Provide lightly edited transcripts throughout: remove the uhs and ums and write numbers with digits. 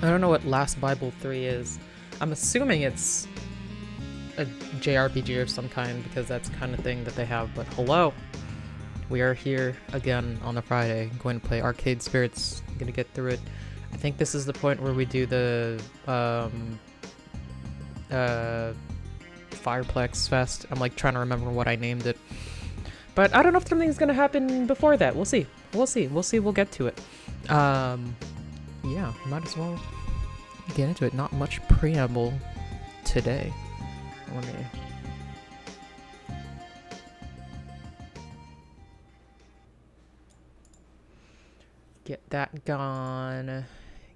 I don't know what Last Bible 3 is. I'm assuming it's a JRPG of some kind because that's the kind of thing that they have, but hello! We are here again on a Friday, going to play Arcade Spirits. I'm gonna get through it. I think this is the point where we do the Fireplex Fest. I'm like trying to remember what I named it. But I don't know if something's gonna happen before that. We'll see. We'll see. We'll get to it. Yeah, might as well get into it. Not much preamble today. Let me... get that gone.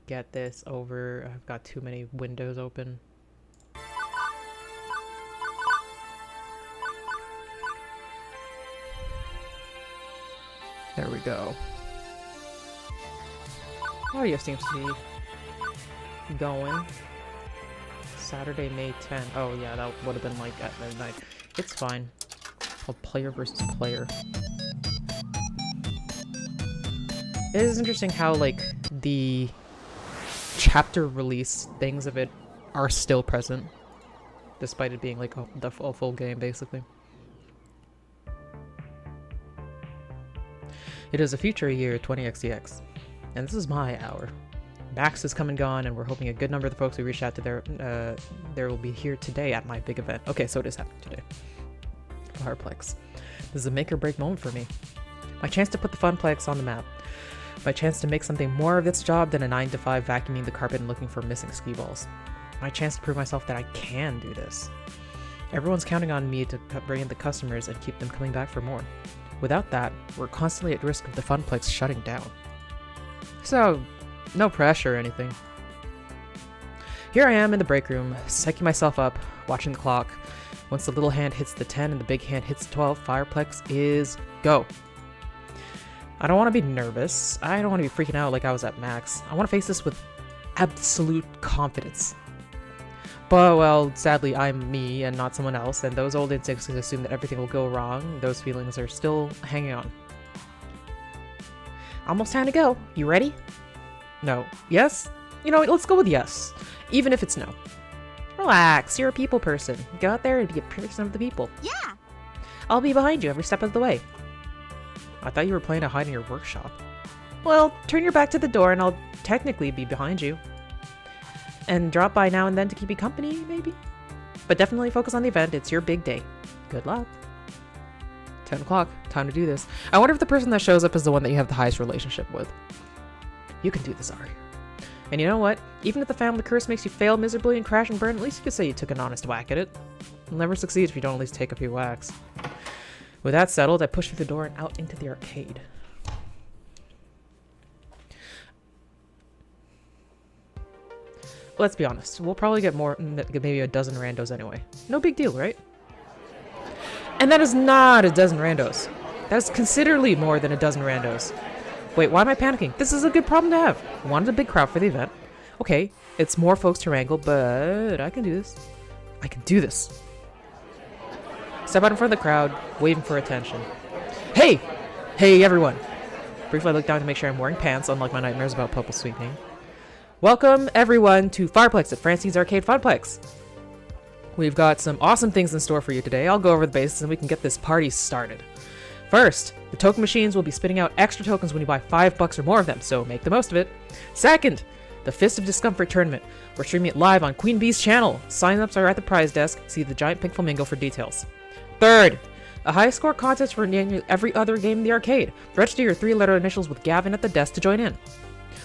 Get this over. I've got too many windows open. There we go. Audio seems to be going. Saturday, May 10th. Oh yeah, that would have been like at midnight. It's fine. Called player versus player. It is interesting how like the chapter release things of it are still present, despite it being like a full game basically. It is a future year 20xdx, and this is my hour. Max has come and gone, and we're hoping a good number of the folks we reached out to there will be here today at my big event. Okay, so it is happening today. Fireplex. This is a make or break moment for me. My chance to put the Funplex on the map. My chance to make something more of its job than a 9-to-5 vacuuming the carpet and looking for missing ski balls. My chance to prove myself that I can do this. Everyone's counting on me to bring in the customers and keep them coming back for more. Without that, we're constantly at risk of the Funplex shutting down. So, no pressure or anything. Here I am in the break room, psyching myself up, watching the clock. Once the little hand hits the 10 and the big hand hits the 12, Fireplex is go. I don't want to be nervous. I don't want to be freaking out like I was at max. I want to face this with absolute confidence. But, well, sadly, I'm me and not someone else, and those old instincts assume that everything will go wrong. Those feelings are still hanging on. Almost time to go. You ready? No. Yes? You know, let's go with yes. Even if it's no. Relax, you're a people person. Go out there and be a person of the people. Yeah! I'll be behind you every step of the way. I thought you were planning to hide in your workshop. Well, turn your back to the door and I'll technically be behind you. And drop by now and then to keep you company, maybe? But definitely focus on the event, it's your big day. Good luck. 10 o'clock, time to do this. I wonder if the person that shows up is the one that you have the highest relationship with. You can do this, Ari. And you know what? Even if the family curse makes you fail miserably and crash and burn, at least you could say you took an honest whack at it. You'll never succeed if you don't at least take a few whacks. With that settled, I pushed through the door and out into the arcade. Let's be honest, we'll probably get more, maybe a dozen randos anyway. No big deal, right? And that is not a dozen randos. That is considerably more than a dozen randos. Wait, why am I panicking? This is a good problem to have. I wanted a big crowd for the event. Okay, it's more folks to wrangle, but I can do this. I can do this. Step out in front of the crowd, waving for attention. Hey! Hey, everyone! Briefly, I look down to make sure I'm wearing pants, unlike my nightmares about puddle sweeping. Welcome, everyone, to Fireplex at Francine's Arcade Funplex. We've got some awesome things in store for you today. I'll go over the basics and we can get this party started. First, the token machines will be spitting out extra tokens when you buy $5 or more of them, so make the most of it. Second, the Fist of Discomfort tournament. We're streaming it live on Queen Bee's channel. Sign-ups are at the prize desk. See the giant pink flamingo for details. Third, a high score contest for nearly every other game in the arcade. Register your 3-letter initials with Gavin at the desk to join in.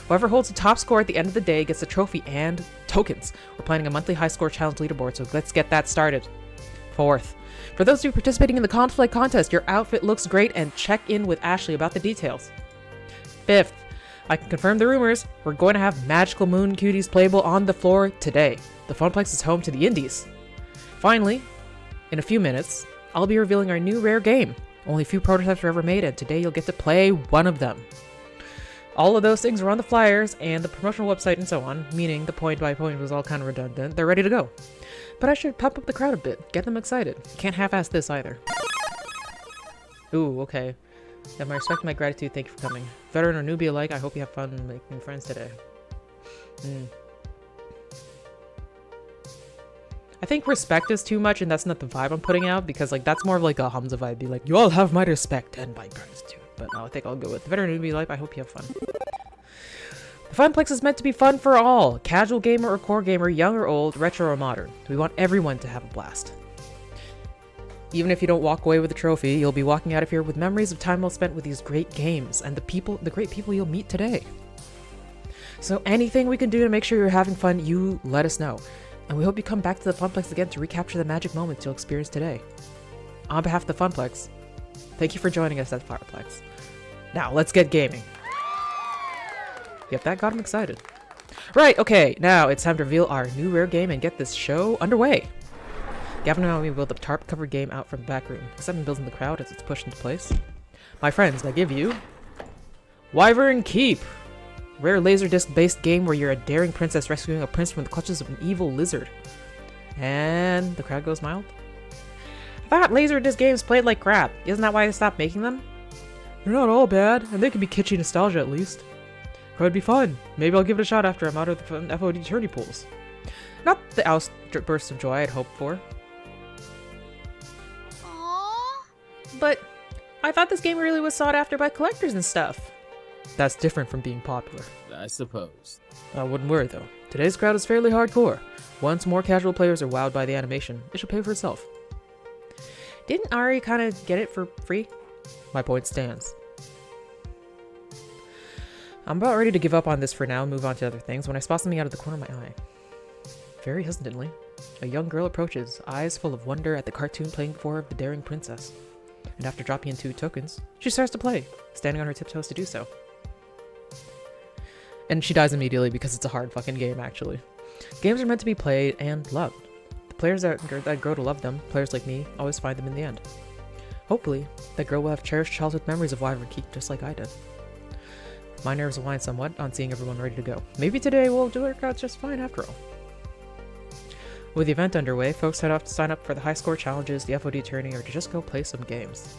Whoever holds the top score at the end of the day gets a trophy and tokens. We're planning a monthly high score challenge leaderboard, so let's get that started. Fourth, for those of you participating in the conflict contest, your outfit looks great and check in with Ashley about the details. Fifth, I can confirm the rumors. We're going to have Magical Moon Cuties playable on the floor today. The Funplex is home to the indies. Finally, in a few minutes, I'll be revealing our new rare game. Only a few prototypes were ever made, and today you'll get to play one of them. All of those things are on the flyers and the promotional website and so on, meaning the point by point was all kind of redundant. They're ready to go. But I should pump up the crowd a bit, get them excited. Can't half-ass this either. Ooh, okay. Yeah, my respect and my gratitude, thank you for coming. Veteran or newbie alike, I hope you have fun making friends today. I think respect is too much, and that's not the vibe I'm putting out, because like that's more of like a Hamza vibe. Be like, you all have my respect and my gratitude. But no, I think I'll go with the veteran newbie life. I hope you have fun. The Funplex is meant to be fun for all. Casual gamer or core gamer, young or old, retro or modern. We want everyone to have a blast. Even if you don't walk away with a trophy, you'll be walking out of here with memories of time well spent with these great games and the great people you'll meet today. So anything we can do to make sure you're having fun, you let us know. And we hope you come back to the Funplex again to recapture the magic moments you'll experience today. On behalf of the Funplex, thank you for joining us at Fireplex. Now, let's get gaming. Yep, that got him excited. Right, okay, now it's time to reveal our new rare game and get this show underway. Gavin and I will build a tarp-covered game out from the back room. Except builds in the crowd as it's pushed into place. My friends, I give you Wyvern Keep. Rare laserdisc-based game where you're a daring princess rescuing a prince from the clutches of an evil lizard. And the crowd goes mild. I thought laserdisc games played like crap. Isn't that why they stopped making them? They're not all bad, and they can be kitschy nostalgia at least. Could be fun. Maybe I'll give it a shot after I'm out of the FOD tourney pools. Not the outburst of joy I'd hoped for. Aww. But I thought this game really was sought after by collectors and stuff. That's different from being popular. I suppose. I wouldn't worry though. Today's crowd is fairly hardcore. Once more casual players are wowed by the animation, it should pay for itself. Didn't Ari kind of get it for free? My point stands. I'm about ready to give up on this for now and move on to other things when I spot something out of the corner of my eye. Very hesitantly, a young girl approaches, eyes full of wonder at the cartoon playing before her of the daring princess. And after dropping in 2 tokens, she starts to play, standing on her tiptoes to do so. And she dies immediately because it's a hard fucking game, actually. Games are meant to be played and loved. The players that grow to love them, players like me, always find them in the end. Hopefully, that girl will have cherished childhood memories of Wyvern Keep just like I did. My nerves align somewhat on seeing everyone ready to go. Maybe today we'll do work out just fine after all. With the event underway, folks head off to sign up for the high score challenges, the FOD tourney, or to just go play some games.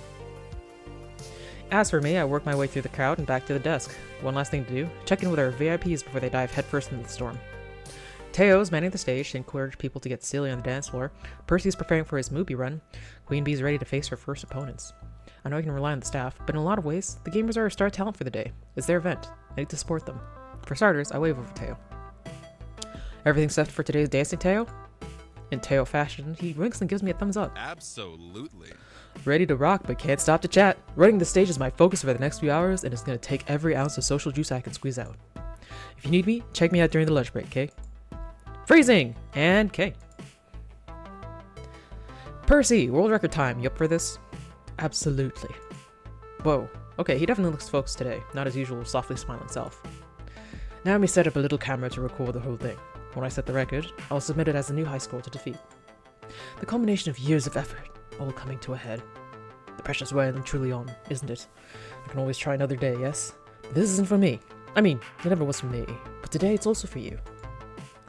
As for me, I work my way through the crowd and back to the desk. One last thing to do, check in with our VIPs before they dive headfirst into the storm. Teo's manning the stage to encourage people to get silly on the dance floor. Percy's preparing for his movie run. Queen Bee's ready to face her first opponents. I know I can rely on the staff, but in a lot of ways, the gamers are our star talent for the day. It's their event. I need to support them. For starters, I wave over Teo. Everything set for today's dancing, Teo? In Teo fashion, he winks and gives me a thumbs up. Absolutely. Ready to rock, but can't stop to chat. Running the stage is my focus for the next few hours, and it's gonna take every ounce of social juice I can squeeze out. If you need me, check me out during the lunch break, K? Freezing! And K. Percy, world record time. You up for this? Absolutely. Whoa. Okay, he definitely looks focused today, not his usual softly smiling self. Now let me set up a little camera to record the whole thing. When I set the record, I'll submit it as the new high score to defeat. The culmination of years of effort, all coming to a head. The pressure's well and truly on, isn't it? I can always try another day, yes? But this isn't for me. I mean, it never was for me, but today it's also for you.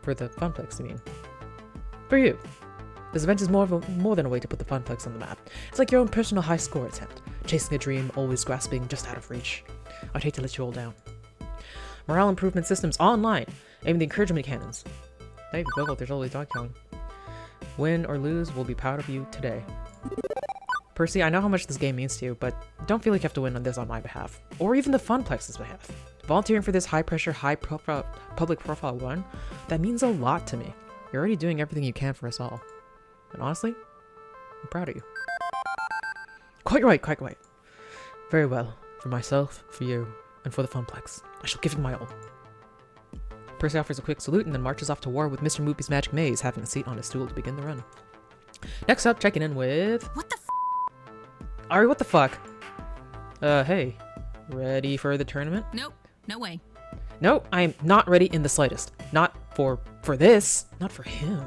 For the Funplex, I mean. For you. This event is more than a way to put the Funplex on the map. It's like your own personal high score attempt. Chasing a dream, always grasping, just out of reach. I'd hate to let you all down. Morale improvement systems online. Aim the encouragement cannons. Hey, Google, there's always dog killing. Win or lose, we'll be proud of you today. Percy, I know how much this game means to you, but don't feel like you have to win on this on my behalf. Or even the Funplex's behalf. Volunteering for this high-pressure, high-profile, public-profile run, that means a lot to me. You're already doing everything you can for us all. And honestly, I'm proud of you. Quite right, quite right. Very well. For myself, for you, and for the Funplex. I shall give it my all. Percy offers a quick salute and then marches off to war with Mr. Moopy's Magic Maze, having a seat on his stool to begin the run. Next up, checking in with... What the f? Ari, what the fuck? Hey. Ready for the tournament? Nope. No way. No, I'm not ready in the slightest. Not for this. Not for him.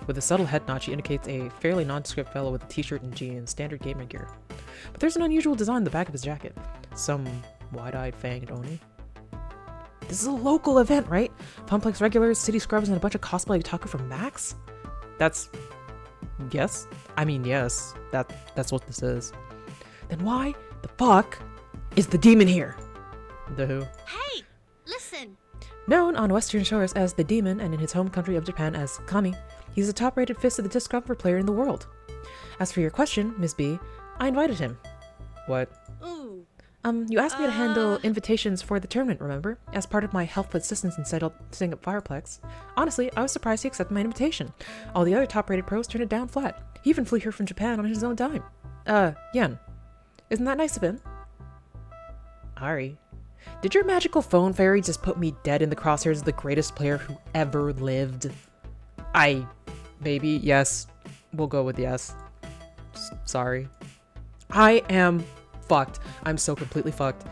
With a subtle head nod, she indicates a fairly nondescript fellow with a t-shirt and jeans, standard gamer gear. But there's an unusual design on the back of his jacket. Some wide-eyed fanged Oni. This is a local event, right? Funplex regulars, city scrubbers, and a bunch of cosplay otaku from Max? That's... yes? I mean, yes. That's what this is. Then why the fuck is the demon here? The who? Hey, listen. Known on Western shores as the Demon and in his home country of Japan as Kami, He's the top-rated Fist of the Discomfort player in the world. As for your question, Miss B, I invited him. What? Ooh. You asked me to handle invitations for the tournament, remember? As part of my helpful assistance in setting up Fireplex. Honestly, I was surprised he accepted my invitation. All the other top-rated pros turned it down flat. He even flew here from Japan on his own dime. Yen. Isn't that nice of him? Ari. Did your magical phone fairy just put me dead in the crosshairs of the greatest player who ever lived? Maybe, yes. We'll go with yes. Sorry. I am fucked. I'm so completely fucked.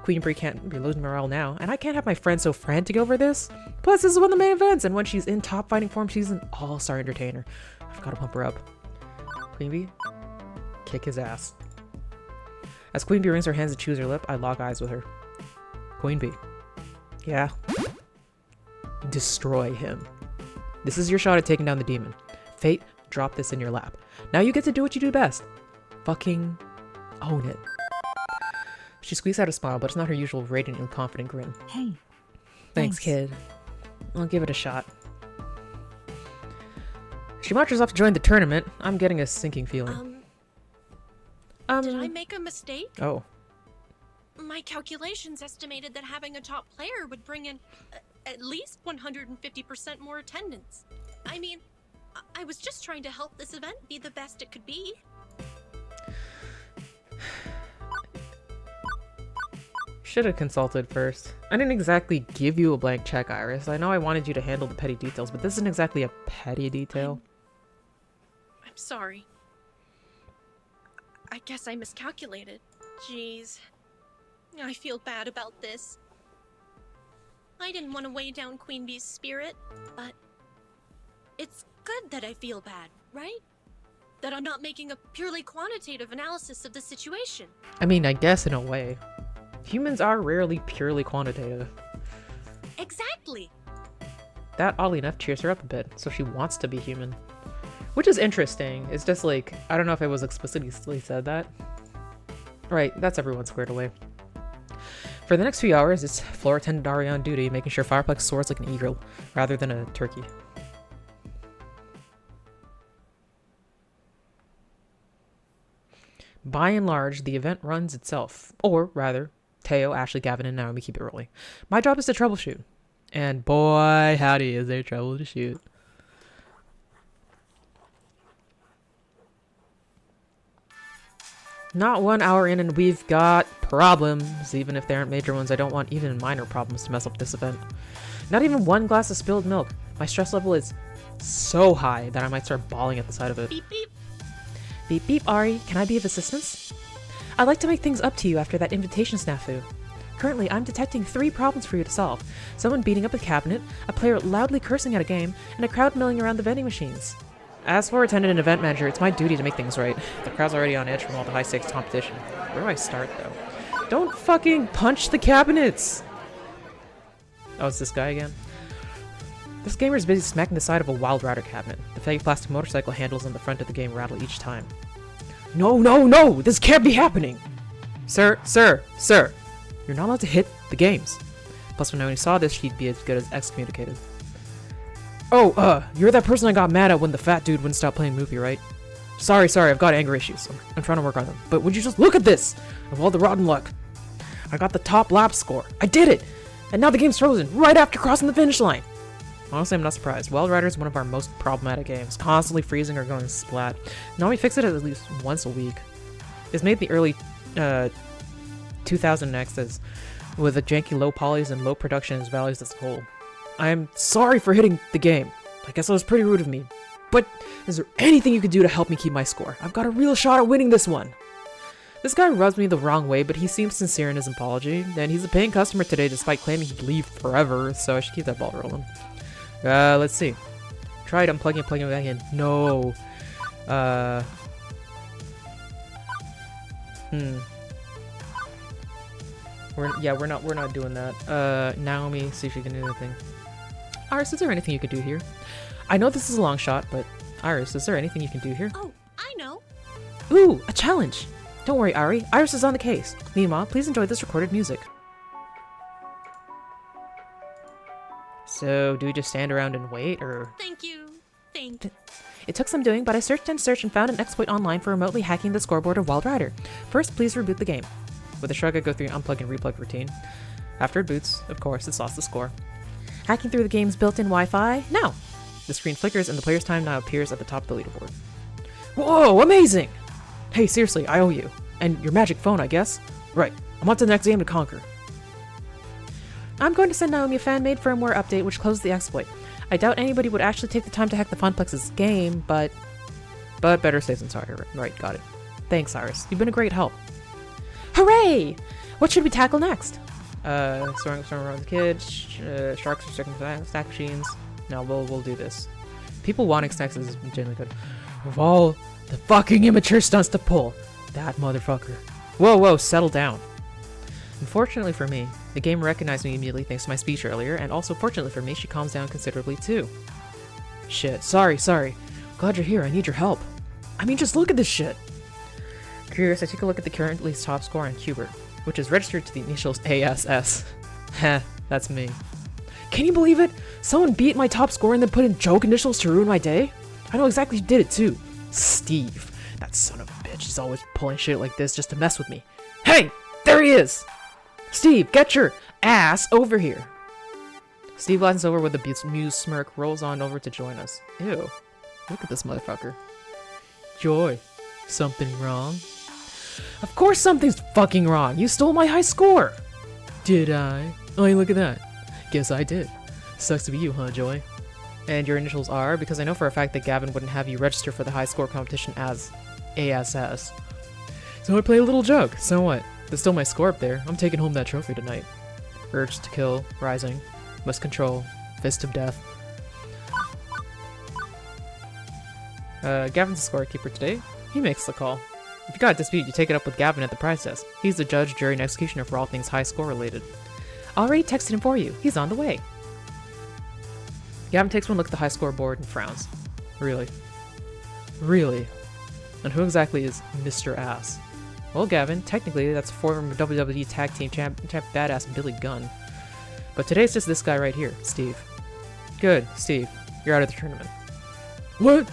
Queen Bee can't be losing morale now, and I can't have my friend so frantic over this. Plus, this is one of the main events, and when she's in top fighting form, she's an all-star entertainer. I've got to pump her up. Queen Bee, kick his ass. As Queen Bee wrings her hands and chews her lip, I lock eyes with her. Queen Bee. Yeah. Destroy him. This is your shot at taking down the demon. Fate, drop this in your lap. Now you get to do what you do best. Fucking own it. She squeezed out a smile, but it's not her usual radiant and confident grin. Hey. Thanks, kid. I'll give it a shot. She marches off to join the tournament. I'm getting a sinking feeling. Did I make a mistake? Oh. My calculations estimated that having a top player would bring in at least 150% more attendance. I mean, I was just trying to help this event be the best it could be. Should have consulted first. I didn't exactly give you a blank check, Iris. I know I wanted you to handle the petty details, but this isn't exactly a petty detail. I'm sorry. I guess I miscalculated. Jeez. I feel bad about this. I didn't want to weigh down Queen Bee's spirit, but it's good that I feel bad, right? That I'm not making a purely quantitative analysis of the situation. I mean, I guess in a way. Humans are rarely purely quantitative. Exactly. That, oddly enough, cheers her up a bit, so she wants to be human. Which is interesting. It's just like, I don't know if it was explicitly said that. Right, that's everyone squared away. For the next few hours, it's floor attendant Ari on duty, making sure Fireplex soars like an eagle, rather than a turkey. By and large, the event runs itself. Or, rather, Teo, Ashley, Gavin, and Naomi keep it rolling. My job is to troubleshoot. And boy, howdy, is there trouble to shoot. Not 1 hour in and we've got problems. Even if they aren't major ones, I don't want even minor problems to mess up this event. Not even one glass of spilled milk. My stress level is so high that I might start bawling at the sight of it. Beep beep. Beep beep, Ari, can I be of assistance? I'd like to make things up to you after that invitation snafu. Currently, I'm detecting 3 problems for you to solve. Someone beating up a cabinet, a player loudly cursing at a game, and a crowd milling around the vending machines. As for attendant and event manager, it's my duty to make things right. The crowd's already on edge from all the high-stakes competition. Where do I start, though? Don't fucking punch the cabinets! Oh, it's this guy again? This gamer is busy smacking the side of a Wild Rider cabinet. The fake plastic motorcycle handles on the front of the game rattle each time. No, no, no! This can't be happening! Sir, you're not allowed to hit the games. Plus, when Naomi saw this, she'd be as good as excommunicated. Oh, you're that person I got mad at when the fat dude wouldn't stop playing movie, right? Sorry, I've got anger issues. I'm trying to work on them. But would you just look at this? Of all the rotten luck. I got the top lap score. I did it! And now the game's frozen right after crossing the finish line. Honestly, I'm not surprised. Wild Rider is one of our most problematic games, constantly freezing or going splat. Now we fix it at least once a week. It's made in the early 2000 X's, with a janky low polys and low production as values as a whole. I'm sorry for hitting the game. I guess that was pretty rude of me. But is there anything you could do to help me keep my score? I've got a real shot at winning this one. This guy rubs me the wrong way, but he seems sincere in his apology, and he's a paying customer today despite claiming he'd leave forever, so I should keep that ball rolling. Let's see. Tried unplugging and plugging it back in. No. We're not doing that. Naomi, see if she can do anything. Iris, is there anything you could do here? I know this is a long shot, but Iris, is there anything you can do here? Oh, I know. Ooh, a challenge! Don't worry, Ari. Iris is on the case. Meanwhile, please enjoy this recorded music. So, do we just stand around and wait, or... Thank you. It took some doing, but I searched and searched and found an exploit online for remotely hacking the scoreboard of Wild Rider. First, please reboot the game. With a shrug, I go through the unplug and replug routine. After it boots, of course, it's lost the score. Hacking through the game's built-in Wi-Fi? No! The screen flickers and the player's time now appears at the top of the leaderboard. Whoa, amazing! Hey, seriously, I owe you. And your magic phone, I guess? Right, I'm on to the next game to conquer. I'm going to send Naomi a fan-made firmware update which closes the exploit. I doubt anybody would actually take the time to hack the Funplex's game, but better safe than sorry. Right, got it. Thanks, Iris. You've been a great help. Hooray! What should we tackle next? Soaring around the kids, sharks or second stack machines. No, we'll do this. People wanting snacks is genuinely good. Of all the fucking immature stunts to pull, that motherfucker. Whoa, settle down. Unfortunately for me, the game recognized me immediately thanks to my speech earlier, and also fortunately for me, she calms down considerably too. Shit, sorry. Glad you're here, I need your help. I mean, just look at this shit. Curious, I take a look at the currently top score on Qbert, which is registered to the initials ASS. Heh, that's me. Can you believe it? Someone beat my top score and then put in joke initials to ruin my day? I know exactly who did it too. Steve. That son of a bitch. He's always pulling shit like this just to mess with me. Hey! There he is! Steve, get your ass over here! Steve glidens over with a bemused smirk, rolls on over to join us. Ew. Look at this motherfucker. Joy. Something wrong? Of course something's fucking wrong! You stole my high score! Did I? Oh, look at that. Guess I did. Sucks to be you, huh, Joy? And your initials are? Because I know for a fact that Gavin wouldn't have you register for the high score competition as ASS. So I play a little joke. So what? There's still my score up there. I'm taking home that trophy tonight. Urge to kill, rising. Must control. Fist of death. Gavin's the scorekeeper today. He makes the call. If you got a dispute, you take it up with Gavin at the prize desk. He's the judge, jury, and executioner for all things high score related. Already texted him for you. He's on the way. Gavin takes one look at the high score board and frowns. Really? Really? And who exactly is Mr. Ass? Well, Gavin, technically that's former WWE Tag Team champ badass Billy Gunn. But today's just this guy right here, Steve. Good, Steve. You're out of the tournament. What?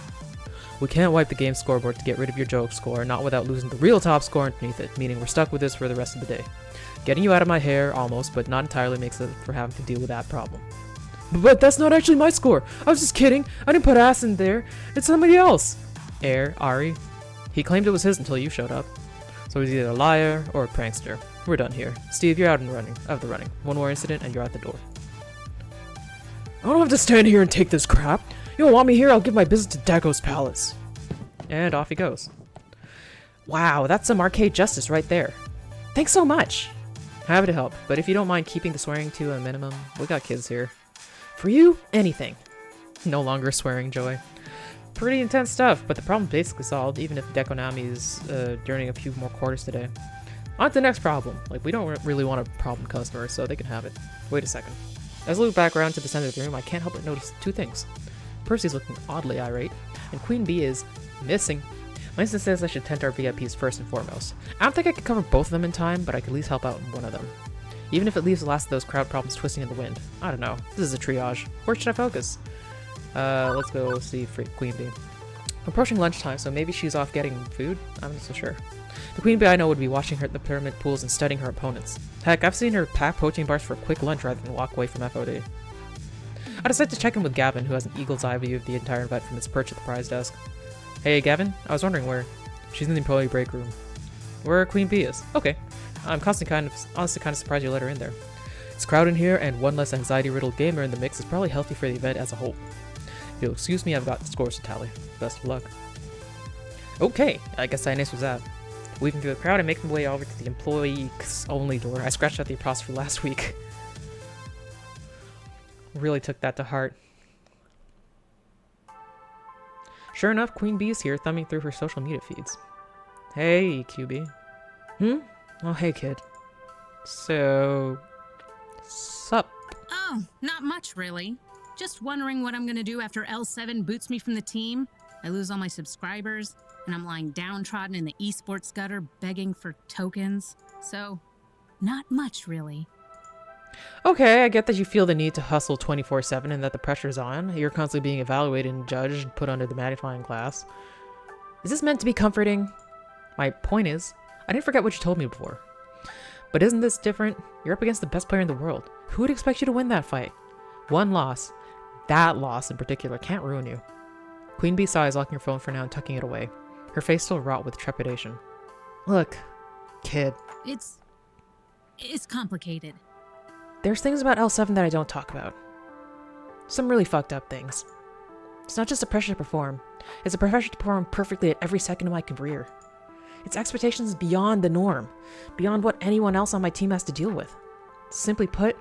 We can't wipe the game scoreboard to get rid of your joke score, not without losing the real top score underneath it, meaning we're stuck with this for the rest of the day. Getting you out of my hair, almost, but not entirely makes up for having to deal with that problem. But that's not actually my score! I was just kidding! I didn't put ass in there! It's somebody else! Ari. He claimed it was his until you showed up. So he's either a liar or a prankster. We're done here. Steve, you're out of the running. One more incident and you're out the door. I don't have to stand here and take this crap! You don't want me here, I'll give my business to Deco's Palace. And off he goes. Wow, that's some arcade justice right there. Thanks so much! Happy to help, but if you don't mind keeping the swearing to a minimum, we got kids here. For you, anything. No longer swearing, Joy. Pretty intense stuff, but the problem's basically solved, even if Dekonami is earning a few more quarters today. On to the next problem. Like, we don't really want a problem customer, so they can have it. Wait a second. As I look back around to the center of the room, I can't help but notice two things. Percy's looking oddly irate, and Queen Bee is missing. My instinct says I should tend to our VIPs first and foremost. I don't think I could cover both of them in time, but I could at least help out in one of them. Even if it leaves the last of those crowd problems twisting in the wind. I don't know. This is a triage. Where should I focus? Let's go see Queen Bee. Approaching lunchtime, so maybe she's off getting food? I'm not so sure. The Queen Bee I know would be watching her at the pyramid pools and studying her opponents. Heck, I've seen her pack protein bars for a quick lunch rather than walk away from FOD. I decided to check in with Gavin, who has an eagle's eye view of the entire event from his perch at the prize desk. Hey, Gavin, I was wondering where. She's in the employee break room. Where Queen Bee is. Okay. I'm honestly kind of surprised you let her in there. It's crowded in here, and one less anxiety-riddled gamer in the mix is probably healthy for the event as a whole. If you'll excuse me, I've got scores to tally. Best of luck. Okay, I guess Inés was that. Weaving through the crowd and making my way over to the employees-only door. I scratched out the apostrophe last week. Really took that to heart. Sure enough, Queen Bee is here, thumbing through her social media feeds. Hey, QB. Oh, hey, kid. So... sup? Oh, not much, really. Just wondering what I'm gonna do after L7 boots me from the team. I lose all my subscribers, and I'm lying downtrodden in the esports gutter begging for tokens. So, not much, really. Okay, I get that you feel the need to hustle 24/7 and that the pressure's on. You're constantly being evaluated and judged and put under the magnifying glass. Is this meant to be comforting? My point is, I didn't forget what you told me before. But isn't this different? You're up against the best player in the world. Who would expect you to win that fight? One loss, that loss in particular, can't ruin you. Queen Bee sighs, locking her phone for now and tucking it away. Her face still wrought with trepidation. Look, kid. It's complicated. There's things about L7 that I don't talk about. Some really fucked up things. It's not just a pressure to perform. It's a pressure to perform perfectly at every second of my career. Its expectations beyond the norm, beyond what anyone else on my team has to deal with. Simply put,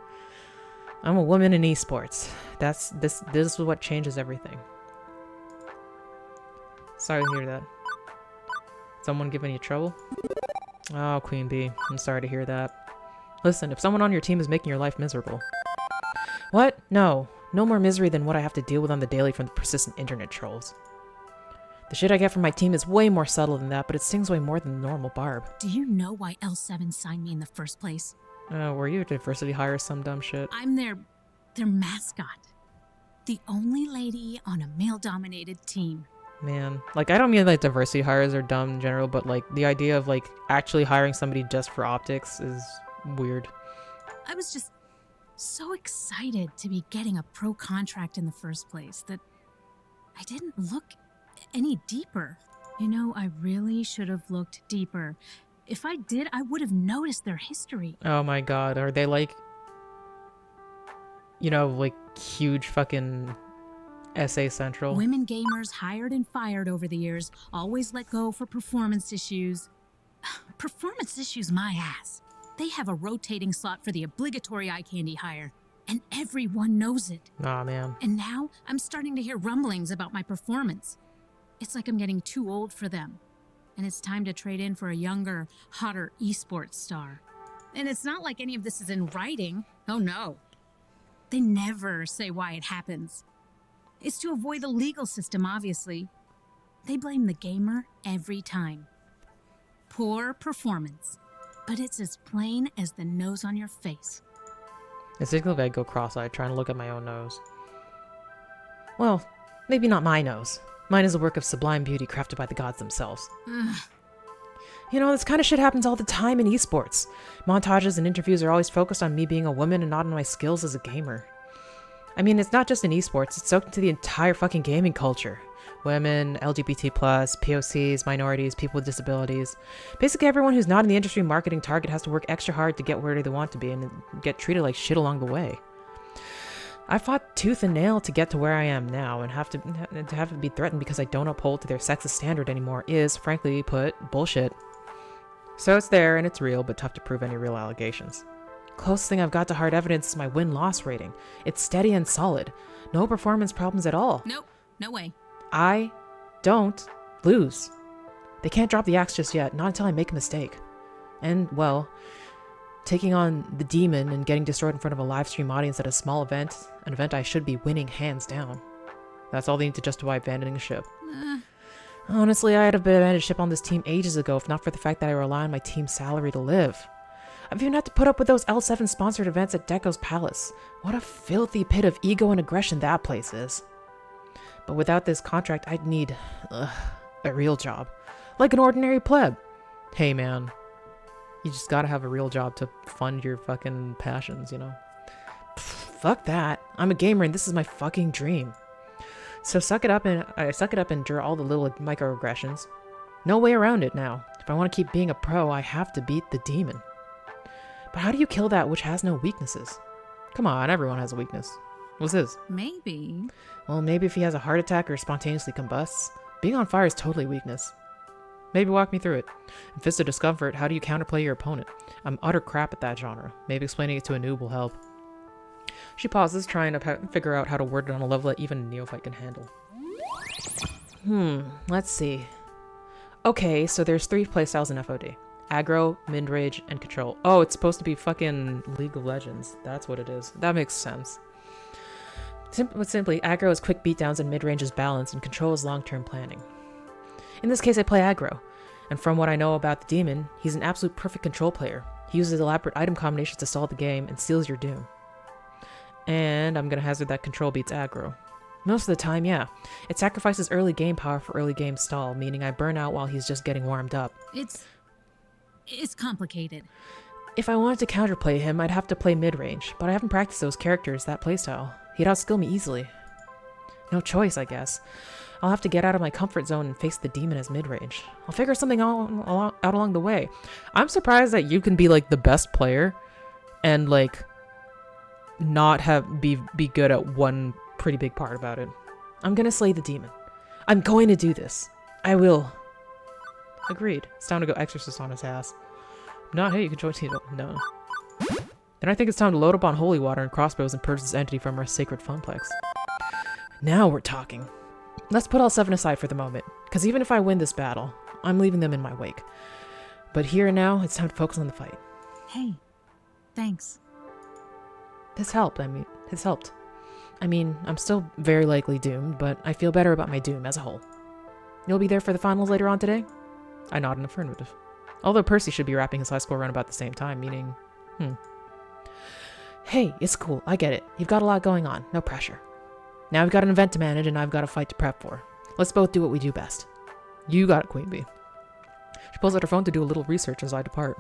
I'm a woman in esports. This is what changes everything. Sorry to hear that. Someone giving you trouble? Oh, Queen Bee, I'm sorry to hear that. Listen, if someone on your team is making your life miserable. What? No. No more misery than what I have to deal with on the daily from the persistent internet trolls. The shit I get from my team is way more subtle than that, but it stings way more than the normal barb. Do you know why L7 signed me in the first place? Were you a diversity hire or some dumb shit? I'm their mascot. The only lady on a male-dominated team. Man, like, I don't mean like diversity hires are dumb in general, but like the idea of like actually hiring somebody just for optics is weird. I was just so excited to be getting a pro contract in the first place that I didn't look any deeper. You know, I really should have looked deeper. If I did, I would have noticed their history. Oh my god, are they like, you know, like huge fucking SA Central? Women gamers hired and fired over the years, always let go for performance issues. Performance issues, my ass. They have a rotating slot for the obligatory eye candy hire, and everyone knows it. Aw, man. And now I'm starting to hear rumblings about my performance. It's like I'm getting too old for them, and it's time to trade in for a younger, hotter esports star. And it's not like any of this is in writing. Oh no. They never say why it happens. It's to avoid the legal system, obviously. They blame the gamer every time. Poor performance. But it's as plain as the nose on your face. Instinctively, I go cross-eyed, trying to look at my own nose. Well, maybe not my nose. Mine is a work of sublime beauty crafted by the gods themselves. You know, this kind of shit happens all the time in esports. Montages and interviews are always focused on me being a woman and not on my skills as a gamer. I mean, it's not just in esports, it's soaked into the entire fucking gaming culture. Women, LGBT+, POCs, minorities, people with disabilities. Basically everyone who's not in the industry marketing target has to work extra hard to get where they want to be and get treated like shit along the way. I fought tooth and nail to get to where I am now, and have to be threatened because I don't uphold to their sexist standard anymore is, frankly put, bullshit. So it's there and it's real, but tough to prove any real allegations. Closest thing I've got to hard evidence is my win-loss rating. It's steady and solid. No performance problems at all. Nope, no way. I don't lose. They can't drop the axe just yet, not until I make a mistake. And, well, taking on the demon and getting destroyed in front of a live stream audience at a small event, an event I should be winning hands down. That's all they need to justify abandoning a ship. Honestly, I'd have abandoned a ship on this team ages ago if not for the fact that I rely on my team's salary to live. I've even had to put up with those L7 sponsored events at Deco's Palace. What a filthy pit of ego and aggression that place is. But without this contract, I'd need a real job. Like an ordinary pleb. Hey man, you just gotta have a real job to fund your fucking passions, you know? Fuck that. I'm a gamer and this is my fucking dream. So suck it up and endure all the little microaggressions. No way around it now. If I want to keep being a pro, I have to beat the demon. But how do you kill that which has no weaknesses? Come on, everyone has a weakness. What's his? Maybe. Well, maybe if he has a heart attack or spontaneously combusts. Being on fire is totally weakness. Maybe walk me through it. In Fist of Discomfort, how do you counterplay your opponent? I'm utter crap at that genre. Maybe explaining it to a noob will help. She pauses, trying to figure out how to word it on a level that even a neophyte can handle. Let's see. Okay, so there's 3 playstyles in FOD. Aggro, Mid-Range, and Control. Oh, it's supposed to be fucking League of Legends. That's what it is. That makes sense. Simply, Aggro is quick beatdowns and Mid-Range is balance, and Control is long-term planning. In this case, I play Aggro, and from what I know about the demon, he's an absolute perfect control player. He uses elaborate item combinations to solve the game and seals your doom. And I'm gonna hazard that control beats aggro. Most of the time, yeah. It sacrifices early game power for early game stall, meaning I burn out while he's just getting warmed up. It's complicated. If I wanted to counterplay him, I'd have to play mid-range, but I haven't practiced those characters, that playstyle. He'd outskill me easily. No choice, I guess. I'll have to get out of my comfort zone and face the demon as mid-range. I'll figure something out along the way. I'm surprised that you can be like the best player and like not be good at one pretty big part about it. I'm gonna slay the demon. I'm going to do this. I will. Agreed. It's time to go exorcist on his ass. Not, hey, you can join team. No. Then I think it's time to load up on holy water and crossbows and purge this entity from our sacred funplex. Now we're talking. Let's put all 7 aside for the moment, because even if I win this battle, I'm leaving them in my wake. But here and now, it's time to focus on the fight. Hey, thanks. This helped. I mean, I'm still very likely doomed, but I feel better about my doom as a whole. You'll be there for the finals later on today? I nod in affirmative. Although Percy should be wrapping his high school run about the same time, meaning... Hey, it's cool. I get it. You've got a lot going on. No pressure. Now we've got an event to manage and I've got a fight to prep for. Let's both do what we do best. You got it, Queen Bee. She pulls out her phone to do a little research as I depart.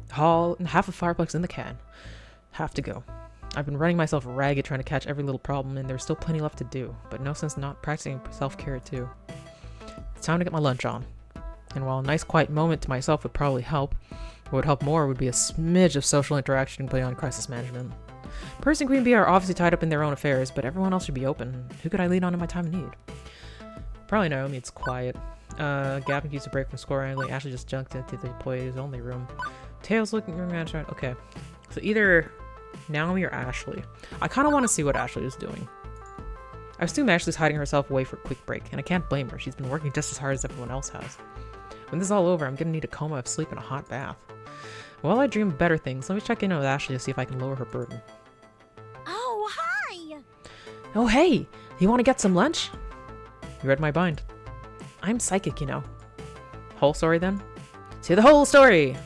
Half a fireplex in the can. Have to go. I've been running myself ragged trying to catch every little problem, and there's still plenty left to do, but no sense not practicing self-care too. It's time to get my lunch on. And while a nice quiet moment to myself would probably help, what would help more would be a smidge of social interaction beyond crisis management. Percy and Queen Bee are obviously tied up in their own affairs, but everyone else should be open. Who could I lean on in my time of need? Probably Naomi, it's quiet. Gavin used a break from score wrangling. Ashley just jumped into the employees only room. Tails looking around. Okay. So either Naomi or Ashley. I kind of want to see what Ashley is doing. I assume Ashley's hiding herself away for a quick break, and I can't blame her. She's been working just as hard as everyone else has. When this is all over, I'm gonna need a coma of sleep and a hot bath. While I dream of better things, let me check in with Ashley to see if I can lower her burden. Oh, hi! Oh, hey! You want to get some lunch? You read my mind. I'm psychic, you know. Whole story, then? To the whole story!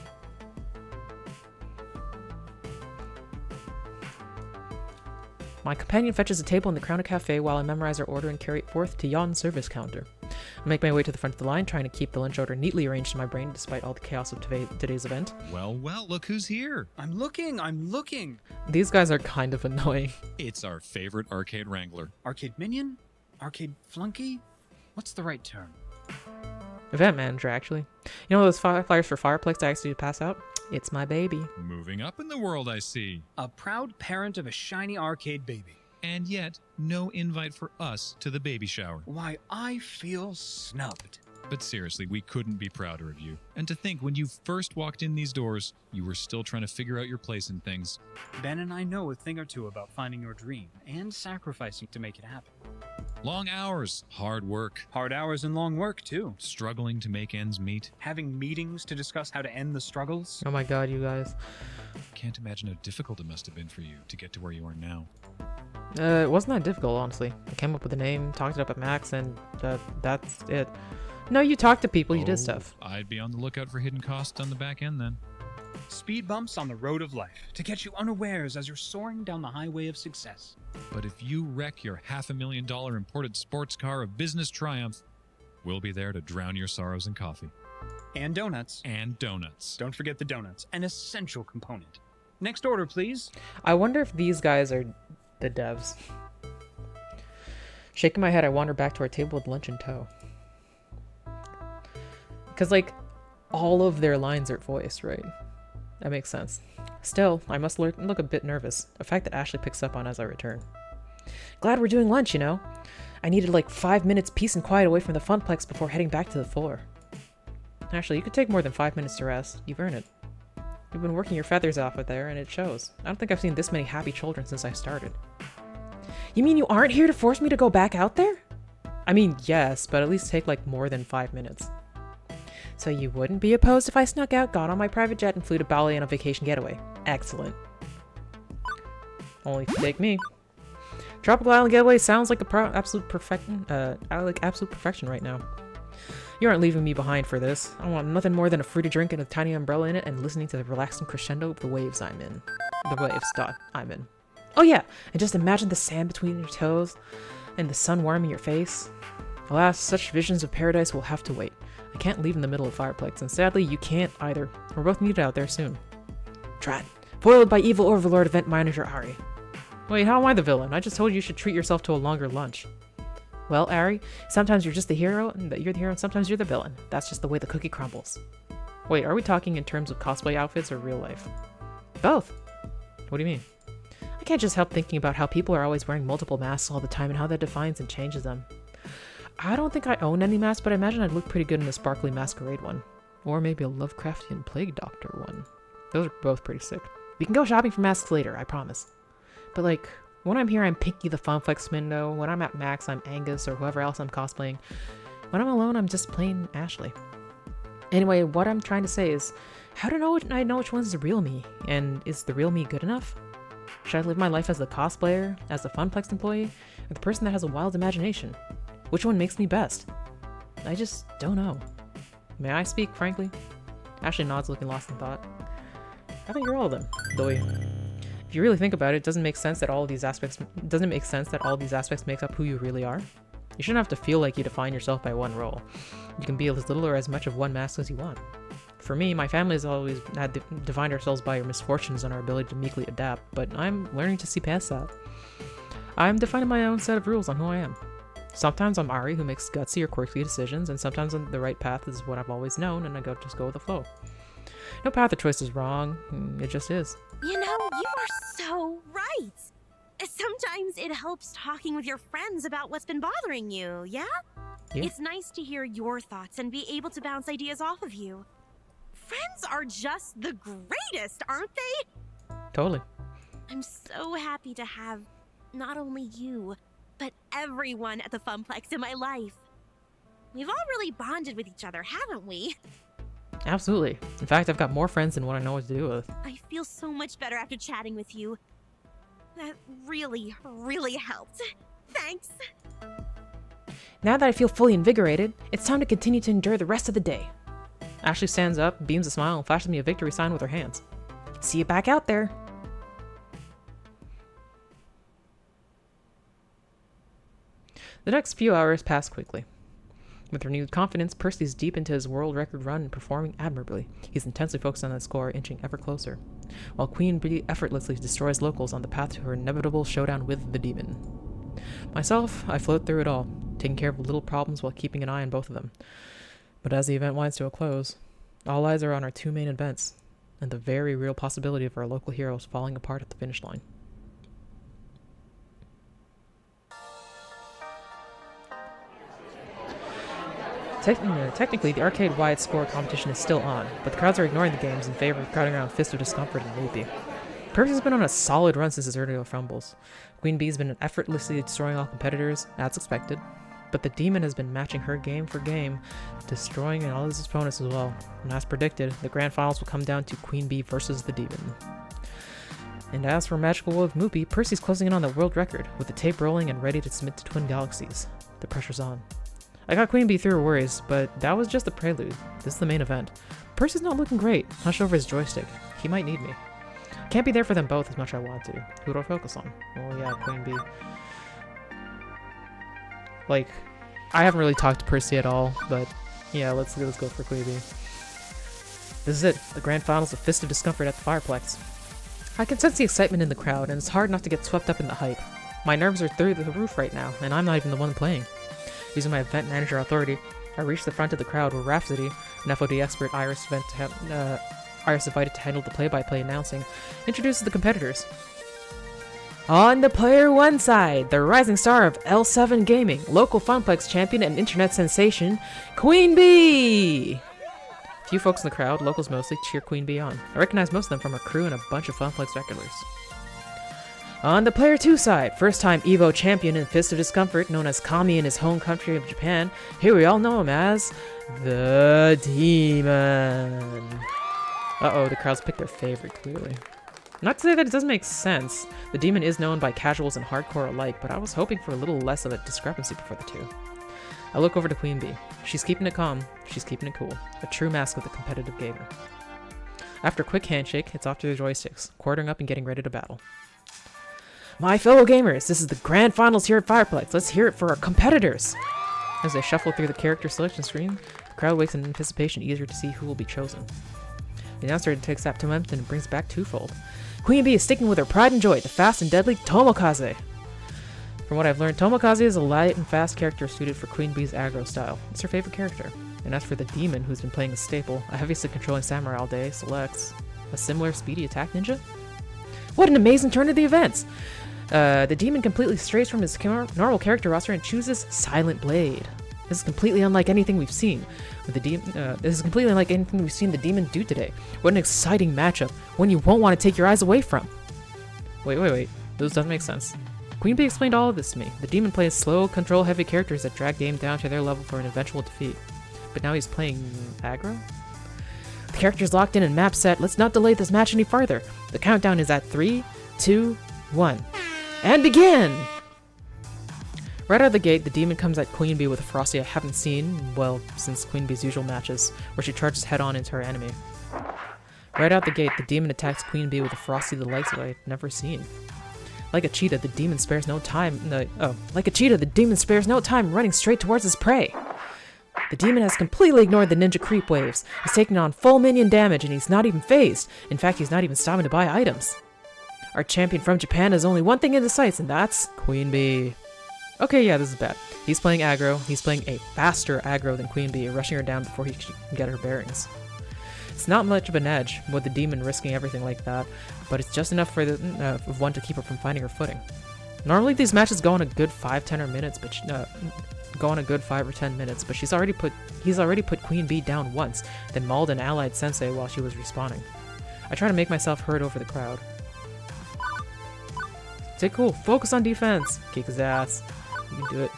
My companion fetches a table in the Crown Cafe while I memorize her order and carry it forth to yon service counter. I make my way to the front of the line, trying to keep the lunch order neatly arranged in my brain despite all the chaos of today's event. Well, look who's here. I'm looking. These guys are kind of annoying. It's our favorite arcade wrangler. Arcade minion? Arcade flunky? What's the right term? Event manager, actually. You know those flyers for Fireplex I asked you to pass out? It's my baby. Moving up in the world, I see. A proud parent of a shiny arcade baby. And yet, no invite for us to the baby shower. Why, I feel snubbed. But seriously, we couldn't be prouder of you. And to think when you first walked in these doors, you were still trying to figure out your place in things. Ben and I know a thing or two about finding your dream and sacrificing to make it happen. Long hours, hard work, Hard hours and long work, too. struggling to make ends meet. Having meetings to discuss how to end the struggles. Oh my god, you guys. Can't imagine how difficult it must have been for you to get to where you are now. It wasn't that difficult, honestly. I came up with a name, talked it up at Max, and that's it. No, you talked to people, you did stuff. I'd be on the lookout for hidden costs on the back end then. Speed bumps on the road of life to catch you unawares as you're soaring down the highway of success. But if you wreck your $500,000 imported sports car of business triumph, we'll be there to drown your sorrows in coffee. And donuts. And donuts. Don't forget the donuts, an essential component. Next order, please. I wonder if these guys are the devs. Shaking my head, I wander back to our table with lunch in tow. Because, like, all of their lines are voiced, right? That makes sense. Still, I must look a bit nervous, a fact that Ashley picks up on as I return. Glad we're doing lunch, you know? I needed like 5 minutes peace and quiet away from the funplex before heading back to the floor. Ashley, you could take more than 5 minutes to rest. You've earned it. You've been working your feathers off out there, and it shows. I don't think I've seen this many happy children since I started. You mean you aren't here to force me to go back out there? I mean, yes, but at least take like more than 5 minutes. So you wouldn't be opposed if I snuck out, got on my private jet, and flew to Bali on a vacation getaway. Excellent. Only take me. Tropical Island getaway sounds like absolute perfection right now. You aren't leaving me behind for this. I want nothing more than a fruity drink and a tiny umbrella in it and listening to the relaxing crescendo of the waves I'm in. The waves dot I'm in. Oh yeah, and just imagine the sand between your toes and the sun warming your face. Alas, such visions of paradise will have to wait. I can't leave in the middle of Fireplex, and sadly, you can't either. We're both needed out there soon. Drat. Foiled by evil overlord event manager Ari. Wait, how am I the villain? I just told you should treat yourself to a longer lunch. Well, Ari, sometimes you're just the hero, and sometimes you're the villain. That's just the way the cookie crumbles. Wait, are we talking in terms of cosplay outfits or real life? Both. What do you mean? I can't just help thinking about how people are always wearing multiple masks all the time and how that defines and changes them. I don't think I own any masks, but I imagine I'd look pretty good in a sparkly masquerade one. Or maybe a Lovecraftian plague doctor one. Those are both pretty sick. We can go shopping for masks later, I promise. But like, when I'm here, I'm Pinky the Funflex Mindo. When I'm at Max, I'm Angus or whoever else I'm cosplaying. When I'm alone, I'm just plain Ashley. Anyway, what I'm trying to say is, how do I know which one's the real me? And is the real me good enough? Should I live my life as the cosplayer, as the Funplex employee, or the person that has a wild imagination? Which one makes me best? I just don't know. May I speak frankly? Ashley nods, looking lost in thought. I think you're all of them, Doi. If you really think about it, it doesn't make sense that all of these aspects make up who you really are. You shouldn't have to feel like you define yourself by one role. You can be as little or as much of one mask as you want. For me, my family has always had defined ourselves by our misfortunes and our ability to meekly adapt, but I'm learning to see past that. I'm defining my own set of rules on who I am. Sometimes I'm Ari, who makes gutsy or quirky decisions, and sometimes the right path is what I've always known, and I just go with the flow. No path or choice is wrong, it just is. You know, you are so right. Sometimes it helps talking with your friends about what's been bothering you, yeah? Yeah. It's nice to hear your thoughts and be able to bounce ideas off of you. Friends are just the greatest, aren't they? Totally. I'm so happy to have not only you, but everyone at the Funplex in my life. We've all really bonded with each other, haven't we? Absolutely. In fact, I've got more friends than what I know what to do with. I feel so much better after chatting with you. That really, really helped. Thanks. Now that I feel fully invigorated, it's time to continue to endure the rest of the day. Ashley stands up, beams a smile, and flashes me a victory sign with her hands. See you back out there. The next few hours pass quickly. With renewed confidence, Percy's deep into his world record run and performing admirably. He's intensely focused on that score, inching ever closer, while Queen Bee effortlessly destroys locals on the path to her inevitable showdown with the demon. Myself, I float through it all, taking care of little problems while keeping an eye on both of them. But as the event winds to a close, all eyes are on our two main events, and the very real possibility of our local heroes falling apart at the finish line. Technically, the arcade-wide score competition is still on, but the crowds are ignoring the games in favor of crowding around Fist of Discomfort and Loopy. Percy's been on a solid run since his earlier fumbles. Queen Bee's been effortlessly destroying all competitors, as expected, but the demon has been matching her game for game, destroying all his opponents as well. And as predicted, the grand finals will come down to Queen Bee versus the demon. And as for Magical World of Moopy, Percy's closing in on the world record, with the tape rolling and ready to submit to Twin Galaxies. The pressure's on. I got Queen Bee through her worries, but that was just the prelude. This is the main event. Percy's not looking great, hunched over his joystick. He might need me. Can't be there for them both as much as I want to. Who do I focus on? Well, yeah, Queen Bee. Like, I haven't really talked to Percy at all, but yeah, let's go for Queen Bee. This is it, the grand finals of Fist of Discomfort at the Fireplex. I can sense the excitement in the crowd, and it's hard not to get swept up in the hype. My nerves are through the roof right now, and I'm not even the one playing. Using my event manager authority, I reach the front of the crowd where Rhapsody, an FOD expert Iris invited to handle the play-by-play announcing, introduces the competitors. On the player one side, the rising star of L7 Gaming, local Funplex champion and internet sensation, Queen Bee! Few folks in the crowd, locals mostly, cheer Queen Bee on. I recognize most of them from her crew and a bunch of Funplex regulars. On the player 2 side, first-time EVO champion in Fist of Discomfort, known as Kami in his home country of Japan, here we all know him as the Demon. Uh-oh, the crowds picked their favorite, clearly. Not to say that it doesn't make sense. The Demon is known by casuals and hardcore alike, but I was hoping for a little less of a discrepancy before the two. I look over to Queen Bee. She's keeping it calm. She's keeping it cool. A true mask of the competitive gamer. After a quick handshake, it's off to the joysticks, quartering up and getting ready to battle. My fellow gamers, this is the grand finals here at Fireplex. Let's hear it for our competitors! As they shuffle through the character selection screen, the crowd waits in anticipation, eager to see who will be chosen. The announcer takes that momentum and brings back twofold. Queen Bee is sticking with her pride and joy, the fast and deadly Tomokaze. From what I've learned, Tomokaze is a light and fast character suited for Queen Bee's aggro style. It's her favorite character. And as for the demon, who's been playing a staple, a heavy stick controlling samurai all day, selects a similar speedy attack ninja? What an amazing turn of the events! The demon completely strays from his normal character roster and chooses Silent Blade. This is completely unlike anything we've seen. This is completely unlike anything we've seen the demon do today. What an exciting matchup, one you won't want to take your eyes away from. Wait. This doesn't make sense. Queen Bee explained all of this to me. The demon plays slow, control-heavy characters that drag game down to their level for an eventual defeat. But now he's playing aggro? The character's locked in and map set. Let's not delay this match any farther. The countdown is at 3, 2, 1. And begin! Right out of the gate, the demon comes at Queen Bee with a Frosty I haven't seen, well, since Queen Bee's usual matches, where she charges head-on into her enemy. Right out the gate, the demon attacks Queen Bee with a Frosty the likes that I've never seen. Like a cheetah, the demon spares no time running straight towards his prey. The demon has completely ignored the ninja creep waves. He's taking on full minion damage and he's not even phased. In fact, he's not even stopping to buy items. Our champion from Japan has only one thing in his sights, and that's Queen Bee. Okay, yeah, this is bad. He's playing aggro. He's playing a faster aggro than Queen Bee, rushing her down before he can get her bearings. It's not much of an edge, with the demon risking everything like that, but it's just enough for one to keep her from finding her footing. Normally these matches go on a good 5 or 10 minutes, but he's already put Queen Bee down once, then mauled an allied sensei while she was respawning. I try to make myself heard over the crowd. Stay cool, focus on defense, kick his ass. You can do it.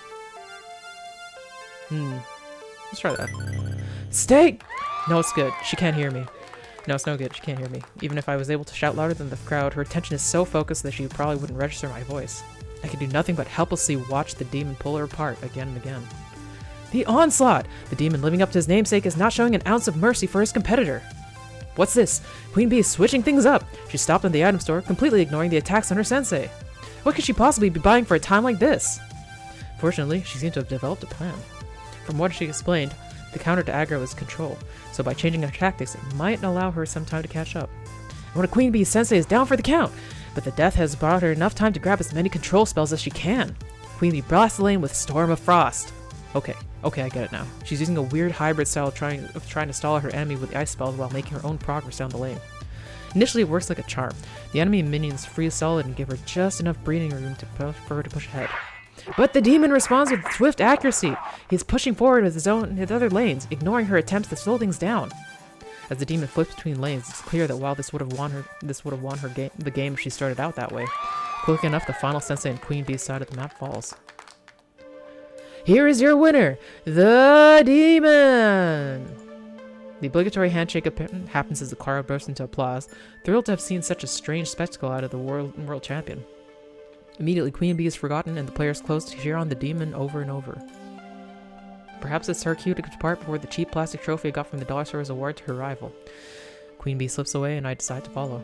Let's try that. Stay! No, it's good. She can't hear me. No, it's no good. She can't hear me. Even if I was able to shout louder than the crowd, her attention is so focused that she probably wouldn't register my voice. I could do nothing but helplessly watch the demon pull her apart again and again. The onslaught! The demon, living up to his namesake, is not showing an ounce of mercy for his competitor. What's this? Queen Bee is switching things up. She stopped in the item store, completely ignoring the attacks on her sensei. What could she possibly be buying for a time like this? Fortunately, she seemed to have developed a plan. From what she explained, the counter to aggro is control, so by changing her tactics, it might allow her some time to catch up. When a Queen Bee sensei is down for the count, but the death has brought her enough time to grab as many control spells as she can. Queen Bee blasts the lane with Storm of Frost. Okay, I get it now. She's using a weird hybrid style of trying to stall her enemy with ice spells while making her own progress down the lane. Initially, it works like a charm. The enemy minions freeze solid and give her just enough breathing room for her to push ahead. But the demon responds with swift accuracy. He's pushing forward with his other lanes, ignoring her attempts to slow things down. As the demon flips between lanes, it's clear that while this would have won the game if she started out that way. Quick enough, the final sensei and Queen Bee's side of the map falls. Here is your winner, the demon! The obligatory handshake happens as the crowd bursts into applause, thrilled to have seen such a strange spectacle out of the world champion. Immediately, Queen Bee is forgotten, and the players close to cheer on the demon over and over. Perhaps it's her cue to depart before the cheap plastic trophy I got from the Dollar Store's award to her rival. Queen Bee slips away, and I decide to follow.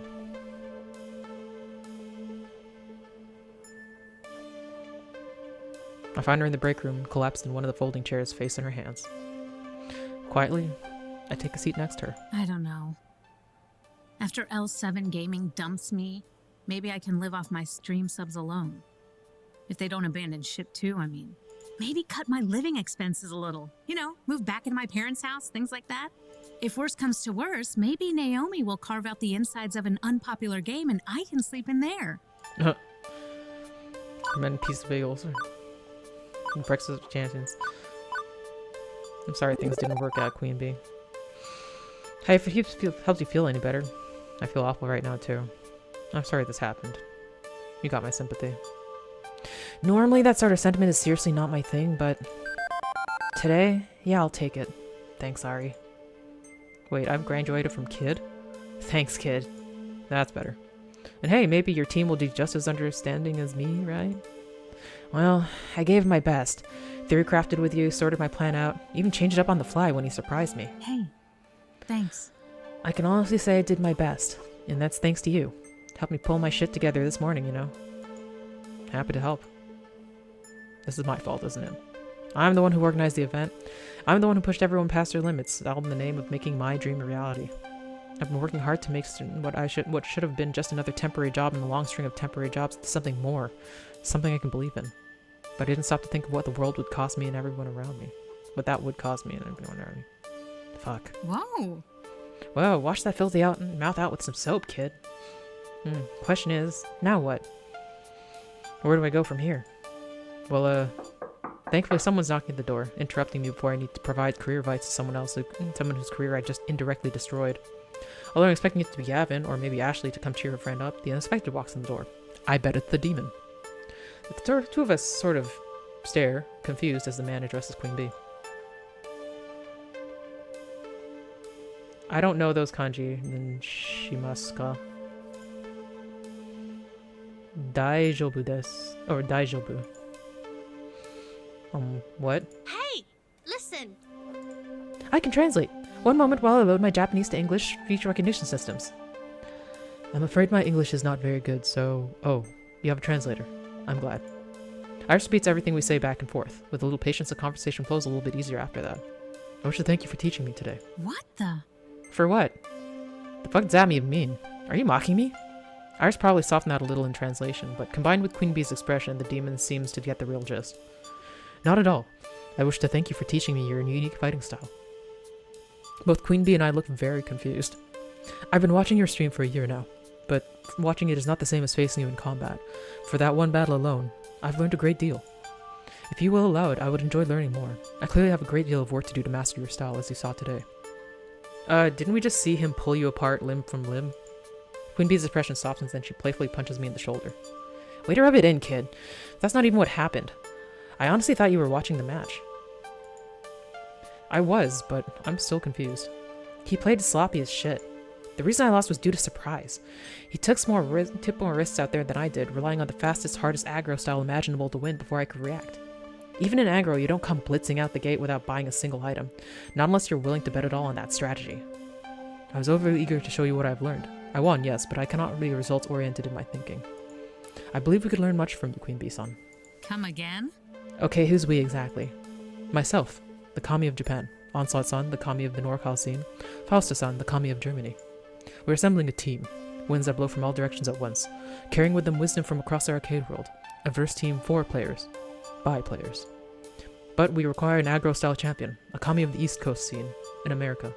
I find her in the break room, collapsed in one of the folding chairs, face in her hands. Quietly, I take a seat next to her. I don't know. After L7 Gaming dumps me, maybe I can live off my stream subs alone. If they don't abandon ship too, I mean. Maybe cut my living expenses a little. You know, move back into my parents' house, things like that. If worse comes to worse, maybe Naomi will carve out the insides of an unpopular game and I can sleep in there. Men piece of bagels. Breakfast of champions. I'm sorry things didn't work out, Queen Bee. Hey, if it helps you feel any better, I feel awful right now too. I'm sorry this happened. You got my sympathy. Normally that sort of sentiment is seriously not my thing, but today, yeah, I'll take it. Thanks, Ari. Wait, I've graduated from Kid? Thanks, Kid. That's better. And hey, maybe your team will do just as understanding as me, right? Well, I gave my best. theory crafted with you, sorted my plan out, even changed it up on the fly when he surprised me. Hey, thanks. I can honestly say I did my best, and that's thanks to you. Helped me pull my shit together this morning, you know. Happy to help. This is my fault, isn't it? I'm the one who organized the event. I'm the one who pushed everyone past their limits, all in the name of making my dream a reality. I've been working hard to make what should have been just another temporary job in the long string of temporary jobs into something more, something I can believe in. But I didn't stop to think of what the world would cost me and everyone around me. What that would cost me and everyone around me. Fuck. Whoa. Well, wash that filthy mouth out with some soap, kid. Question is, now what? Where do I go from here? Well, thankfully someone's knocking at the door, interrupting me before I need to provide career advice to someone whose career I just indirectly destroyed. Although I'm expecting it to be Gavin, or maybe Ashley, to come cheer her friend up, the unexpected walks in the door. I bet it's the demon. The two of us sort of stare, confused, as the man addresses Queen Bee. I don't know those kanji. Shimasu ka? Daijobu desu. Or daijobu. What? Hey, listen. I can translate. One moment while I load my Japanese to English speech recognition systems. I'm afraid my English is not very good, so... Oh, you have a translator. I'm glad. Iris repeats everything we say back and forth. With a little patience, the conversation flows a little bit easier after that. I wish to thank you for teaching me today. What the? For what? The fuck does that even mean? Are you mocking me? Iris probably softened that a little in translation, but combined with Queen Bee's expression, the demon seems to get the real gist. Not at all. I wish to thank you for teaching me your unique fighting style. Both Queen Bee and I look very confused. I've been watching your stream for a year now, but watching it is not the same as facing you in combat. For that one battle alone, I've learned a great deal. If you will allow it, I would enjoy learning more. I clearly have a great deal of work to do to master your style, as you saw today. Didn't we just see him pull you apart limb from limb? Queen Bee's expression softens, then she playfully punches me in the shoulder. Way to rub it in, kid. That's not even what happened. I honestly thought you were watching the match. I was, but I'm still confused. He played sloppy as shit. The reason I lost was due to surprise. He took more risks out there than I did, relying on the fastest, hardest aggro style imaginable to win before I could react. Even in aggro, you don't come blitzing out the gate without buying a single item, not unless you're willing to bet it all on that strategy. I was overly eager to show you what I've learned. I won, yes, but I cannot be results-oriented in my thinking. I believe we could learn much from you, Queen Bee-san. Come again? Okay, who's we exactly? Myself, the Kami of Japan. Onslaught-san, the Kami of the NorCal scene. Fausta-san, the Kami of Germany. We're assembling a team. Winds that blow from all directions at once, carrying with them wisdom from across the arcade world. A verse team for players. By players. But we require an aggro-style champion, a Kami of the East Coast scene, in America.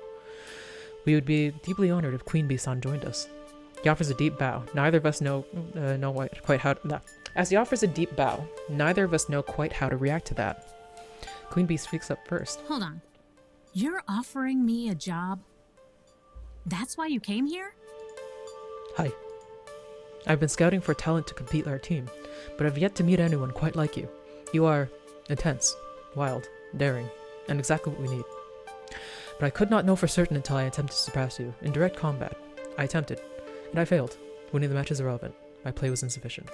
We would be deeply honored if Queen Bee-san joined us. He offers a deep bow. Neither of us know quite how to... As he offers a deep bow, neither of us know quite how to react to that. Queen Bee speaks up first. Hold on. You're offering me a job? That's why you came here? Hi. I've been scouting for talent to compete our team, but I've yet to meet anyone quite like you. You are intense, wild, daring, and exactly what we need. But I could not know for certain until I attempted to surpass you in direct combat. I attempted, and I failed. Winning the match is irrelevant. My play was insufficient.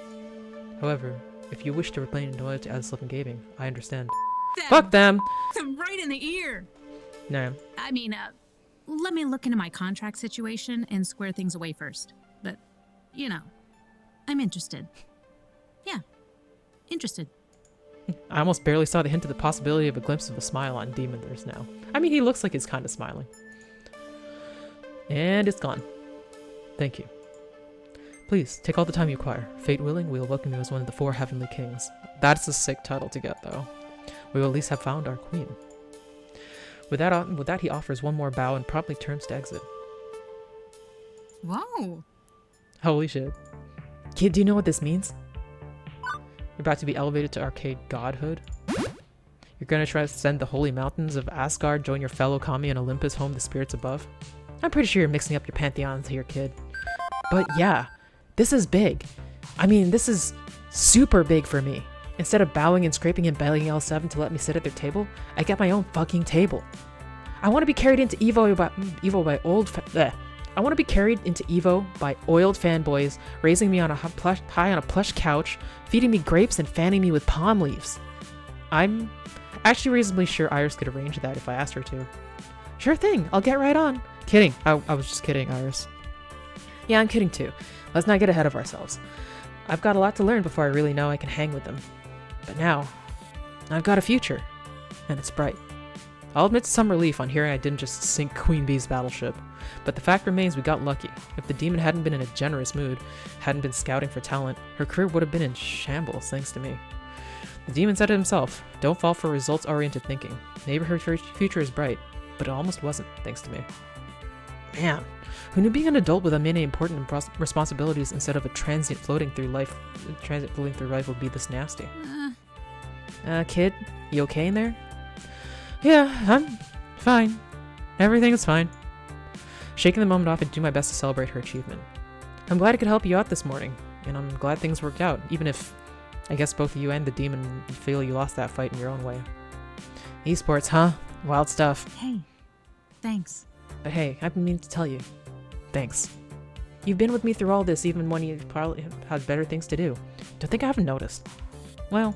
However, if you wish to remain loyal to Adsliff Gaming, I understand. Fuck them! Them right in the ear! No. I mean, let me look into my contract situation and square things away first. But, you know, I'm interested. Yeah, interested. I almost barely saw the hint of the possibility of a glimpse of a smile on Demon Thirst now. I mean, he looks like he's kind of smiling. And it's gone. Thank you. Please, take all the time you require. Fate willing, we will welcome you as one of the 4 Heavenly Kings. That's a sick title to get, though. We will at least have found our queen. With that, he offers one more bow and promptly turns to exit. Whoa. Holy shit. Kid, do you know what this means? You're about to be elevated to arcade godhood? You're gonna try to ascend the holy mountains of Asgard, join your fellow Kami and Olympus, home the spirits above? I'm pretty sure you're mixing up your pantheons here, kid. But yeah, this is big. I mean, this is super big for me. Instead of bowing and scraping and begging L7 to let me sit at their table, I get my own fucking table. I want to be carried into Evo by I want to be carried into Evo by oiled fanboys, raising me on high on a plush couch, feeding me grapes and fanning me with palm leaves. I'm Actually reasonably sure Iris could arrange that if I asked her to. Sure thing, I'll get right on. Kidding, I was just kidding, Iris. Yeah, I'm kidding too. Let's not get ahead of ourselves. I've got a lot to learn before I really know I can hang with them. But now, I've got a future, and it's bright. I'll admit to some relief on hearing I didn't just sink Queen Bee's battleship, but the fact remains we got lucky. If the demon hadn't been in a generous mood, hadn't been scouting for talent, her career would have been in shambles thanks to me. The demon said it himself, don't fall for results-oriented thinking. Maybe her future is bright, but it almost wasn't thanks to me. Man, who knew being an adult with many important responsibilities instead of a transient floating through life would be this nasty? Kid, you okay in there? Yeah, I'm fine. Everything is fine. Shaking the moment off, I do my best to celebrate her achievement. I'm glad I could help you out this morning, and I'm glad things worked out, even if I guess both you and the demon feel you lost that fight in your own way. Esports, huh? Wild stuff. Hey, thanks. But hey, I've been meaning to tell you. Thanks. You've been with me through all this even when you probably had better things to do. Don't think I haven't noticed. Well...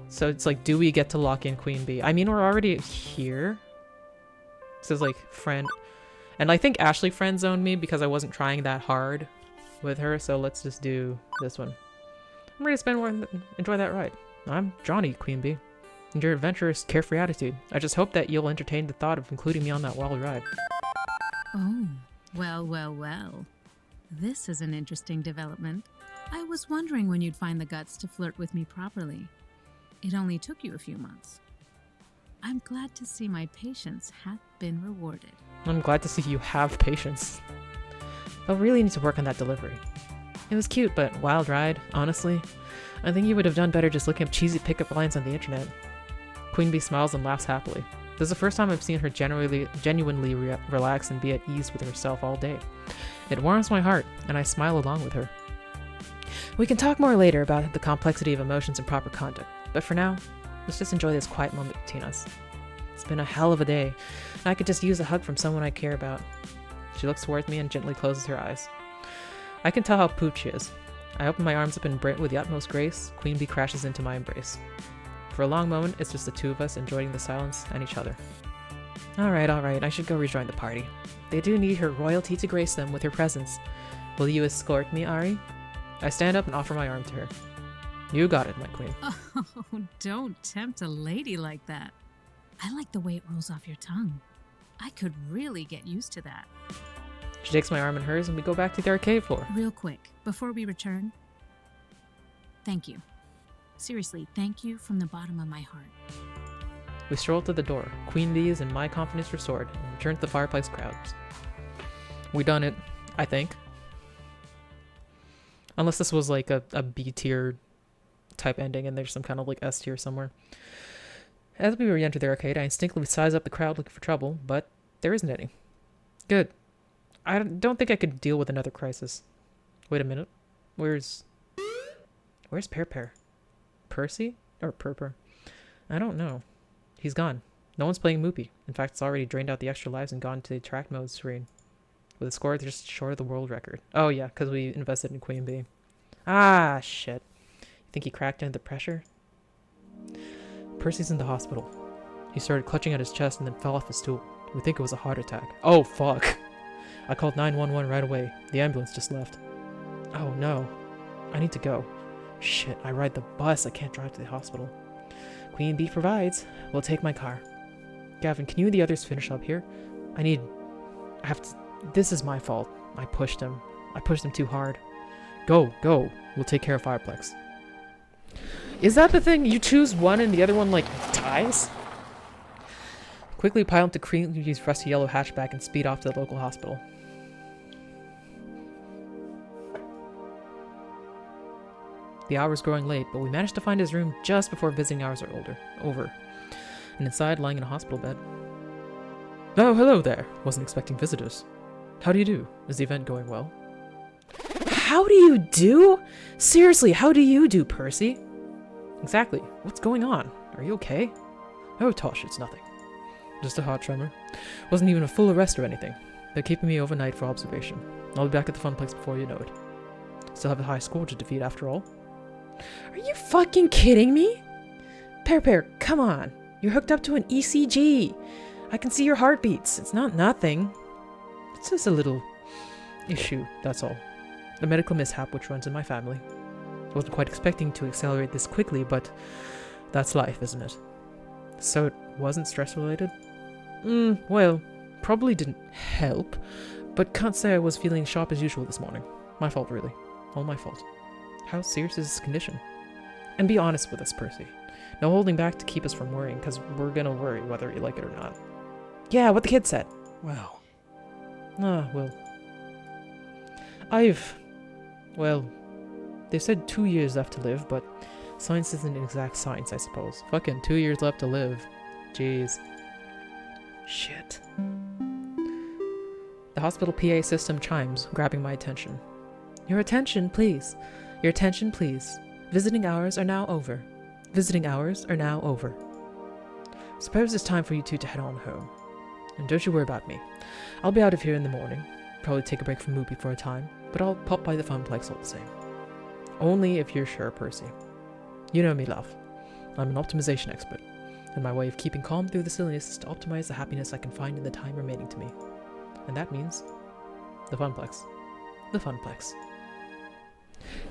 So it's like, do we get to lock in Queen Bee? I mean, we're already here. It says like, friend. And I think Ashley friend zoned me because I wasn't trying that hard with her, so let's just do this one. I'm ready to enjoy that ride. I'm Johnny, Queen Bee. And your adventurous, carefree attitude. I just hope that you'll entertain the thought of including me on that wild ride. Oh, well. This is an interesting development. I was wondering when you'd find the guts to flirt with me properly. It only took you a few months. I'm glad to see my patience hath been rewarded. I'm glad to see you have patience. I'll really need to work on that delivery. It was cute, but wild ride, honestly. I think you would have done better just looking up cheesy pickup lines on the internet. Queen Bee smiles and laughs happily. This is the first time I've seen her genuinely relax and be at ease with herself all day. It warms my heart, and I smile along with her. We can talk more later about the complexity of emotions and proper conduct, but for now, let's just enjoy this quiet moment between us. It's been a hell of a day, and I could just use a hug from someone I care about. She looks towards me and gently closes her eyes. I can tell how pooped she is. I open my arms up and with the utmost grace, Queen Bee crashes into my embrace. For a long moment, it's just the two of us enjoying the silence and each other. Alright, I should go rejoin the party. They do need her royalty to grace them with her presence. Will you escort me, Ari? I stand up and offer my arm to her. You got it, my queen. Oh, don't tempt a lady like that. I like the way it rolls off your tongue. I could really get used to that. She takes my arm in hers and we go back to the arcade floor. Real quick, before we return, thank you. Seriously, thank you from the bottom of my heart. We stroll to the door, Queen Bees and my confidence restored, and return to the fireplace crowds. We done it, I think. Unless this was like a B tier type ending and there's some kind of like S tier somewhere. As we re-enter the arcade, I instinctively size up the crowd looking for trouble, but there isn't any. Good. I don't think I could deal with another crisis. Wait a minute. Where's Pear? Percy? Or Purper? I don't know. He's gone. No one's playing Moopy. In fact, it's already drained out the extra lives and gone to the track mode screen. With a score just short of the world record. Oh yeah, because we invested in Queen Bee. Ah, shit. You think he cracked under the pressure? Percy's in the hospital. He started clutching at his chest and then fell off his stool. We think it was a heart attack. Oh, fuck. I called 911 right away. The ambulance just left. Oh no. I need to go. Shit, I ride the bus. I can't drive to the hospital. Queen Bee provides. We'll take my car. Gavin, can you and the others finish up here? I have to... This is my fault. I pushed him. I pushed him too hard. Go. We'll take care of Fireplex. Is that the thing? You choose one and the other one, like, dies? Quickly pile into Queen Bee's rusty yellow hatchback and speed off to the local hospital. The hour is growing late, but we managed to find his room just before visiting hours are over. And inside, lying in a hospital bed. Oh, hello there. Wasn't expecting visitors. How do you do? Is the event going well? How do you do? Seriously, how do you do, Percy? Exactly. What's going on? Are you okay? Oh, Tosh, it's nothing. Just a hot tremor. Wasn't even a full arrest or anything. They're keeping me overnight for observation. I'll be back at the Funplex before you know it. Still have a high score to defeat after all. Are you fucking kidding me? Pear, come on. You're hooked up to an ECG. I can see your heartbeats. It's not nothing. It's just a little issue, that's all. A medical mishap which runs in my family. I wasn't quite expecting to accelerate this quickly, but that's life, isn't it? So it wasn't stress related? Well, probably didn't help, but can't say I was feeling sharp as usual this morning. My fault, really. All my fault. How serious is this condition? And be honest with us, Percy. No holding back to keep us from worrying, because we're gonna worry whether you like it or not. Yeah, what the kid said. Well, Well, they said 2 years left to live, but science isn't an exact science, I suppose. Fucking 2 years left to live. Jeez. Shit. The hospital PA system chimes, grabbing my attention. Your attention, please. Your attention, please. Visiting hours are now over. Visiting hours are now over. Suppose it's time for you two to head on home. And don't you worry about me. I'll be out of here in the morning. Probably take a break from Moopy for a time, but I'll pop by the Funplex all the same. Only if you're sure, Percy. You know me, love. I'm an optimization expert, and my way of keeping calm through the silliness is to optimize the happiness I can find in the time remaining to me. And that means the Funplex. The Funplex.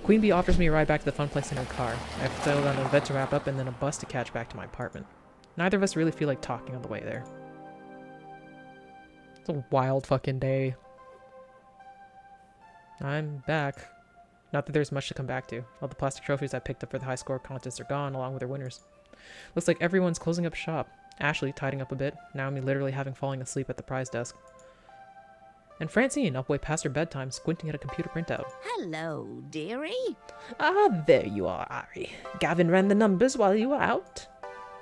Queen Bee offers me a ride back to the Funplex in her car. I have to settle down an event to wrap up and then a bus to catch back to my apartment. Neither of us really feel like talking on the way there. It's a wild fucking day. I'm back. Not that there's much to come back to. All the plastic trophies I picked up for the high score contest are gone, along with their winners. Looks like everyone's closing up shop. Ashley tidying up a bit, Naomi literally having fallen asleep at the prize desk. And Francine up way past her bedtime, squinting at a computer printout. Hello, dearie. Ah, there you are, Ari. Gavin ran the numbers while you were out.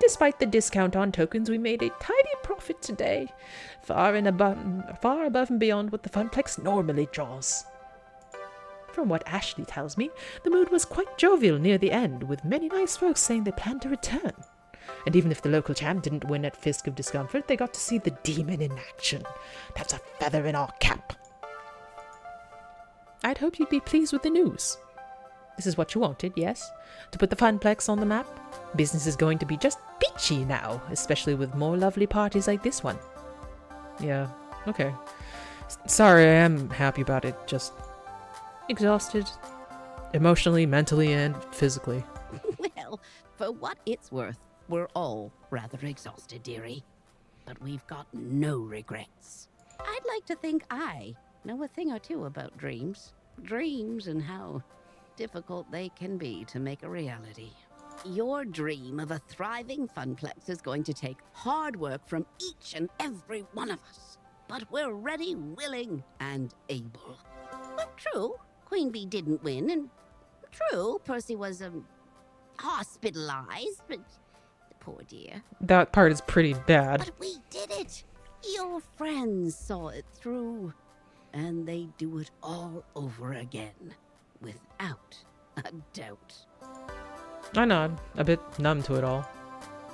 Despite the discount on tokens, we made a tidy profit today, far above and beyond what the Funplex normally draws. From what Ashley tells me, the mood was quite jovial near the end, with many nice folks saying they planned to return. And even if the local champ didn't win at Fisk of Discomfort, they got to see the demon in action. That's a feather in our cap. I'd hoped you'd be pleased with the news. This is what you wanted, yes? To put the Funplex on the map? Business is going to be just peachy now, especially with more lovely parties like this one. Yeah, okay. Sorry, I am happy about it, just exhausted. Emotionally, mentally, and physically. Well, for what it's worth, we're all rather exhausted, dearie. But we've got no regrets. I'd like to think I know a thing or two about dreams. Dreams and how difficult they can be to make a reality. Your dream of a thriving Funplex is going to take hard work from each and every one of us. But we're ready, willing, and able. But true, Queen Bee didn't win, and true, Percy was, hospitalized, but poor dear. That part is pretty bad. But we did it! Your friends saw it through, and they do it all over again, without a doubt. I know, I'm a bit numb to it all.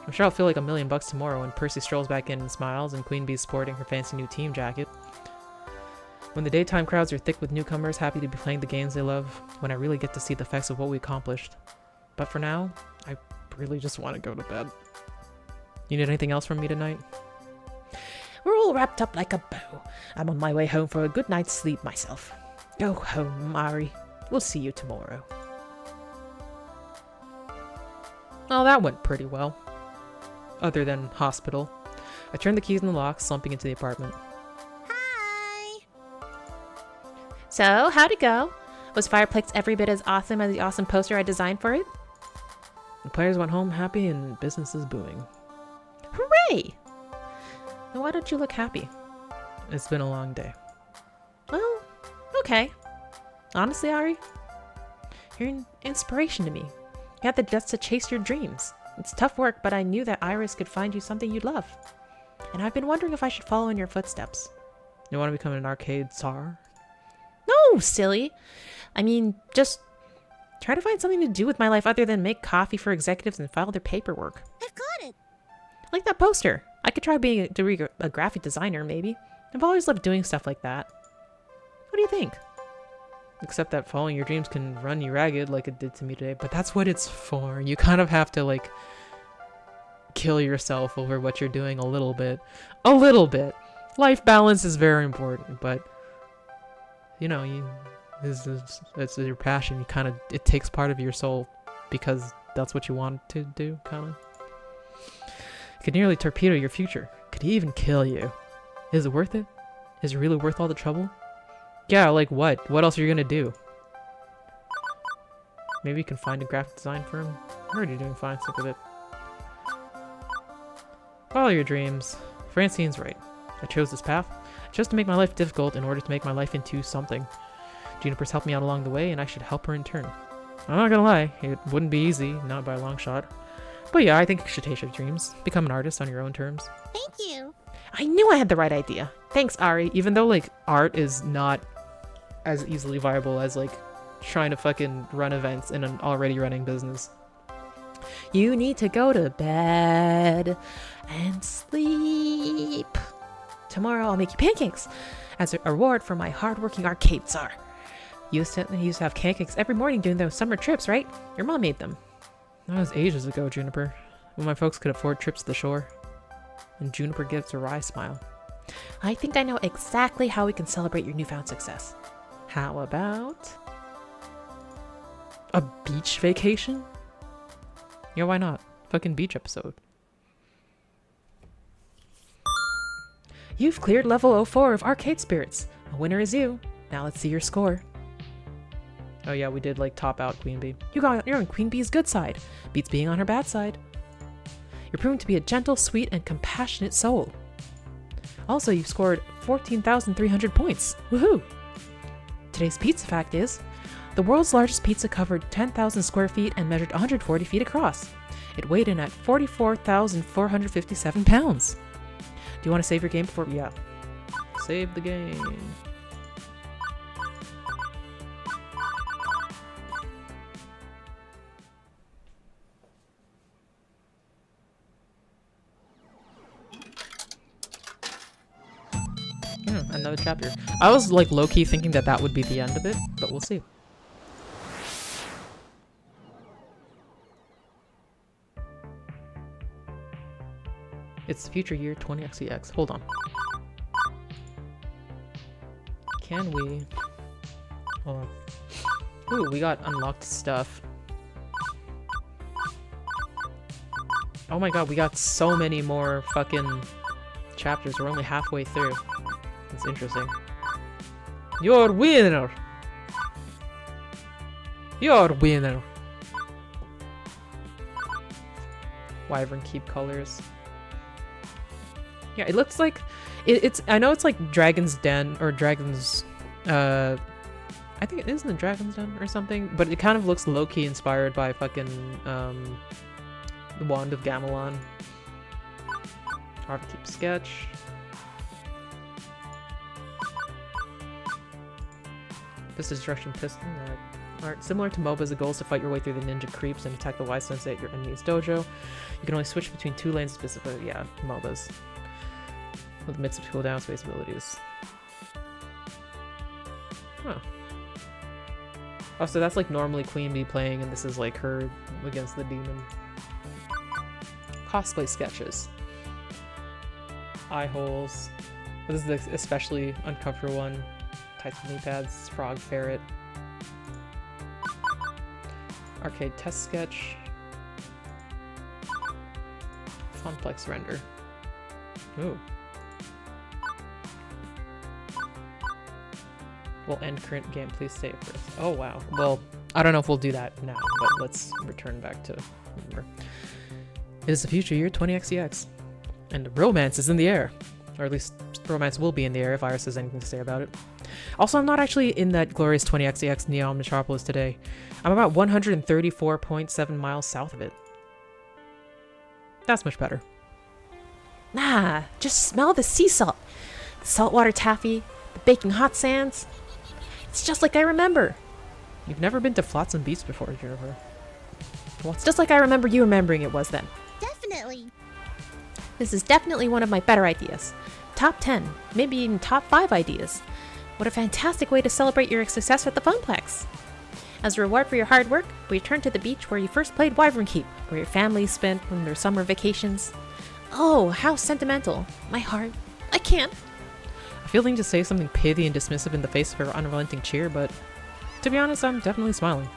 I'm sure I'll feel like $1,000,000 tomorrow when Percy strolls back in and smiles and Queen Bee's sporting her fancy new team jacket. When the daytime crowds are thick with newcomers happy to be playing the games they love, when I really get to see the effects of what we accomplished. But for now, I really just want to go to bed. You need anything else from me tonight? We're all wrapped up like a bow. I'm on my way home for a good night's sleep myself. Go home, Ari. We'll see you tomorrow. Oh, that went pretty well. Other than hospital. I turned the keys in the lock, slumping into the apartment. Hi! So, how'd it go? Was Fireplex every bit as awesome as the awesome poster I designed for it? The players went home happy and business is booming. Hooray! Now why don't you look happy? It's been a long day. Well, okay. Honestly, Ari, you're an inspiration to me. You have the guts to chase your dreams. It's tough work, but I knew that Iris could find you something you'd love. And I've been wondering if I should follow in your footsteps. You want to become an arcade czar? No, silly. I mean, just try to find something to do with my life other than make coffee for executives and file their paperwork. I've got it! Like that poster. I could try being a graphic designer, maybe. I've always loved doing stuff like that. What do you think? Except that following your dreams can run you ragged like it did to me today. But that's what it's for. You kind of have to, like, kill yourself over what you're doing a little bit. A little bit. Life balance is very important, but, you know, it's your passion. You kind of, it takes part of your soul because that's what you want to do, kind of. It could nearly torpedo your future. Could even kill you. Is it worth it? Is it really worth all the trouble? Yeah, like what? What else are you gonna do? Maybe you can find a graphic design firm? I'm already doing fine, stick with it. Follow your dreams. Francine's right. I chose this path. I chose to make my life difficult in order to make my life into something. Juniper's helped me out along the way, and I should help her in turn. I'm not gonna lie, it wouldn't be easy, not by a long shot. But yeah, I think you should chase your dreams. Become an artist on your own terms. Thank you. I knew I had the right idea. Thanks, Ari. Even though, like, art is not as easily viable as, like, trying to fucking run events in an already running business. You need to go to bed and sleep. Tomorrow I'll make you pancakes as a reward for my hardworking arcade czar. You used to have pancakes every morning during those summer trips, right? Your mom made them. That was ages ago, Juniper. When my folks could afford trips to the shore. And Juniper gives a wry smile. I think I know exactly how we can celebrate your newfound success. How about a beach vacation? Yeah, why not? Fucking beach episode. You've cleared level 04 of Arcade Spirits. A winner is you. Now let's see your score. Oh yeah, we did like top out Queen Bee. You're on Queen Bee's good side. Beats being on her bad side. You're proven to be a gentle, sweet, and compassionate soul. Also, you've scored 14,300 points. Woohoo! Today's pizza fact is, the world's largest pizza covered 10,000 square feet and measured 140 feet across. It weighed in at 44,457 pounds. Do you want to save your game before? Yeah. Save the game. Another chapter. I was like low-key thinking that that would be the end of it, but we'll see. It's the future year 20xex. Hold on. Can we... Hold on. Ooh, we got unlocked stuff. Oh my god, we got so many more fucking chapters. We're only halfway through. That's interesting. Your winner! Your winner! Wyvern Keep colors. Yeah, it looks like... It's... I know it's like Dragon's Den, or Dragon's... I think it isn't Dragon's Den or something, but it kind of looks low-key inspired by fucking, the Wand of Gamelon. Harvey Keep sketch. This is Destruction Piston. Art similar to MOBAs, the goal is to fight your way through the ninja creeps and attack the Y Sensei at your enemy's dojo. You can only switch between 2 lanes specifically. Yeah, MOBAs. With a mix of cooldown space abilities. Huh. Oh, so that's like normally Queen Bee playing, and this is like her against the demon. Cosplay sketches. Eye holes. This is the especially uncomfortable one. Types of knee pads. Frog ferret. Arcade test sketch. Funplex render. Ooh. We'll end current game. Please stay first. Oh wow. Well, I don't know if we'll do that now, but let's return back to remember. It is the future year 20xex, and romance is in the air, or at least romance will be in the air if Iris has anything to say about it. Also, I'm not actually in that glorious 20xex Neon Metropolis today. I'm about 134.7 miles south of it. That's much better. Nah, just smell the sea salt. The saltwater taffy, the baking hot sands. It's just like I remember. You've never been to Flotsam Beach before, Jennifer. Well, it's just like I remember you remembering it was then. Definitely. This is definitely one of my better ideas. Top 10, maybe even top 5 ideas. What a fantastic way to celebrate your success at the Funplex! As a reward for your hard work, we return to the beach where you first played Wyvern Keep, where your family spent their summer vacations. Oh, how sentimental. My heart. I can't. I feel like to say something pithy and dismissive in the face of her unrelenting cheer, but to be honest, I'm definitely smiling.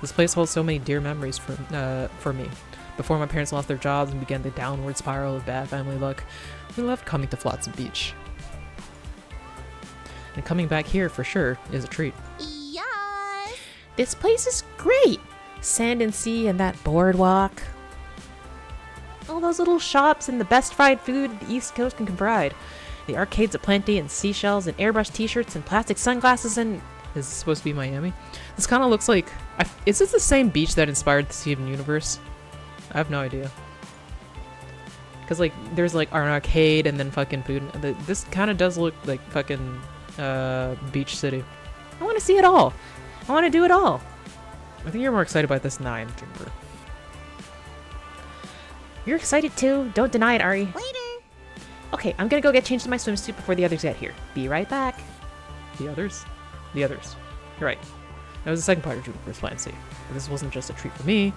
This place holds so many dear memories for me. Before my parents lost their jobs and began the downward spiral of bad family luck, we loved coming to Flotsam Beach. And coming back here, for sure, is a treat. Yes! This place is great! Sand and sea and that boardwalk. All those little shops and the best fried food the East Coast can provide. The arcades aplenty and seashells and airbrush t-shirts and plastic sunglasses and... Is this supposed to be Miami? This kind of looks like... is this the same beach that inspired the Steven Universe? I have no idea. Because, like, there's, like, an arcade and then fucking food. This kind of does look like fucking Beach City. I want to see it all. I want to do it all. I think you're more excited about this 9, Juniper. You're excited too. Don't deny it, Ari. Later! Okay, I'm gonna go get changed in my swimsuit before the others get here. Be right back. The others? The others. You're right. That was the second part of Juniper's plan C. But this wasn't just a treat for me,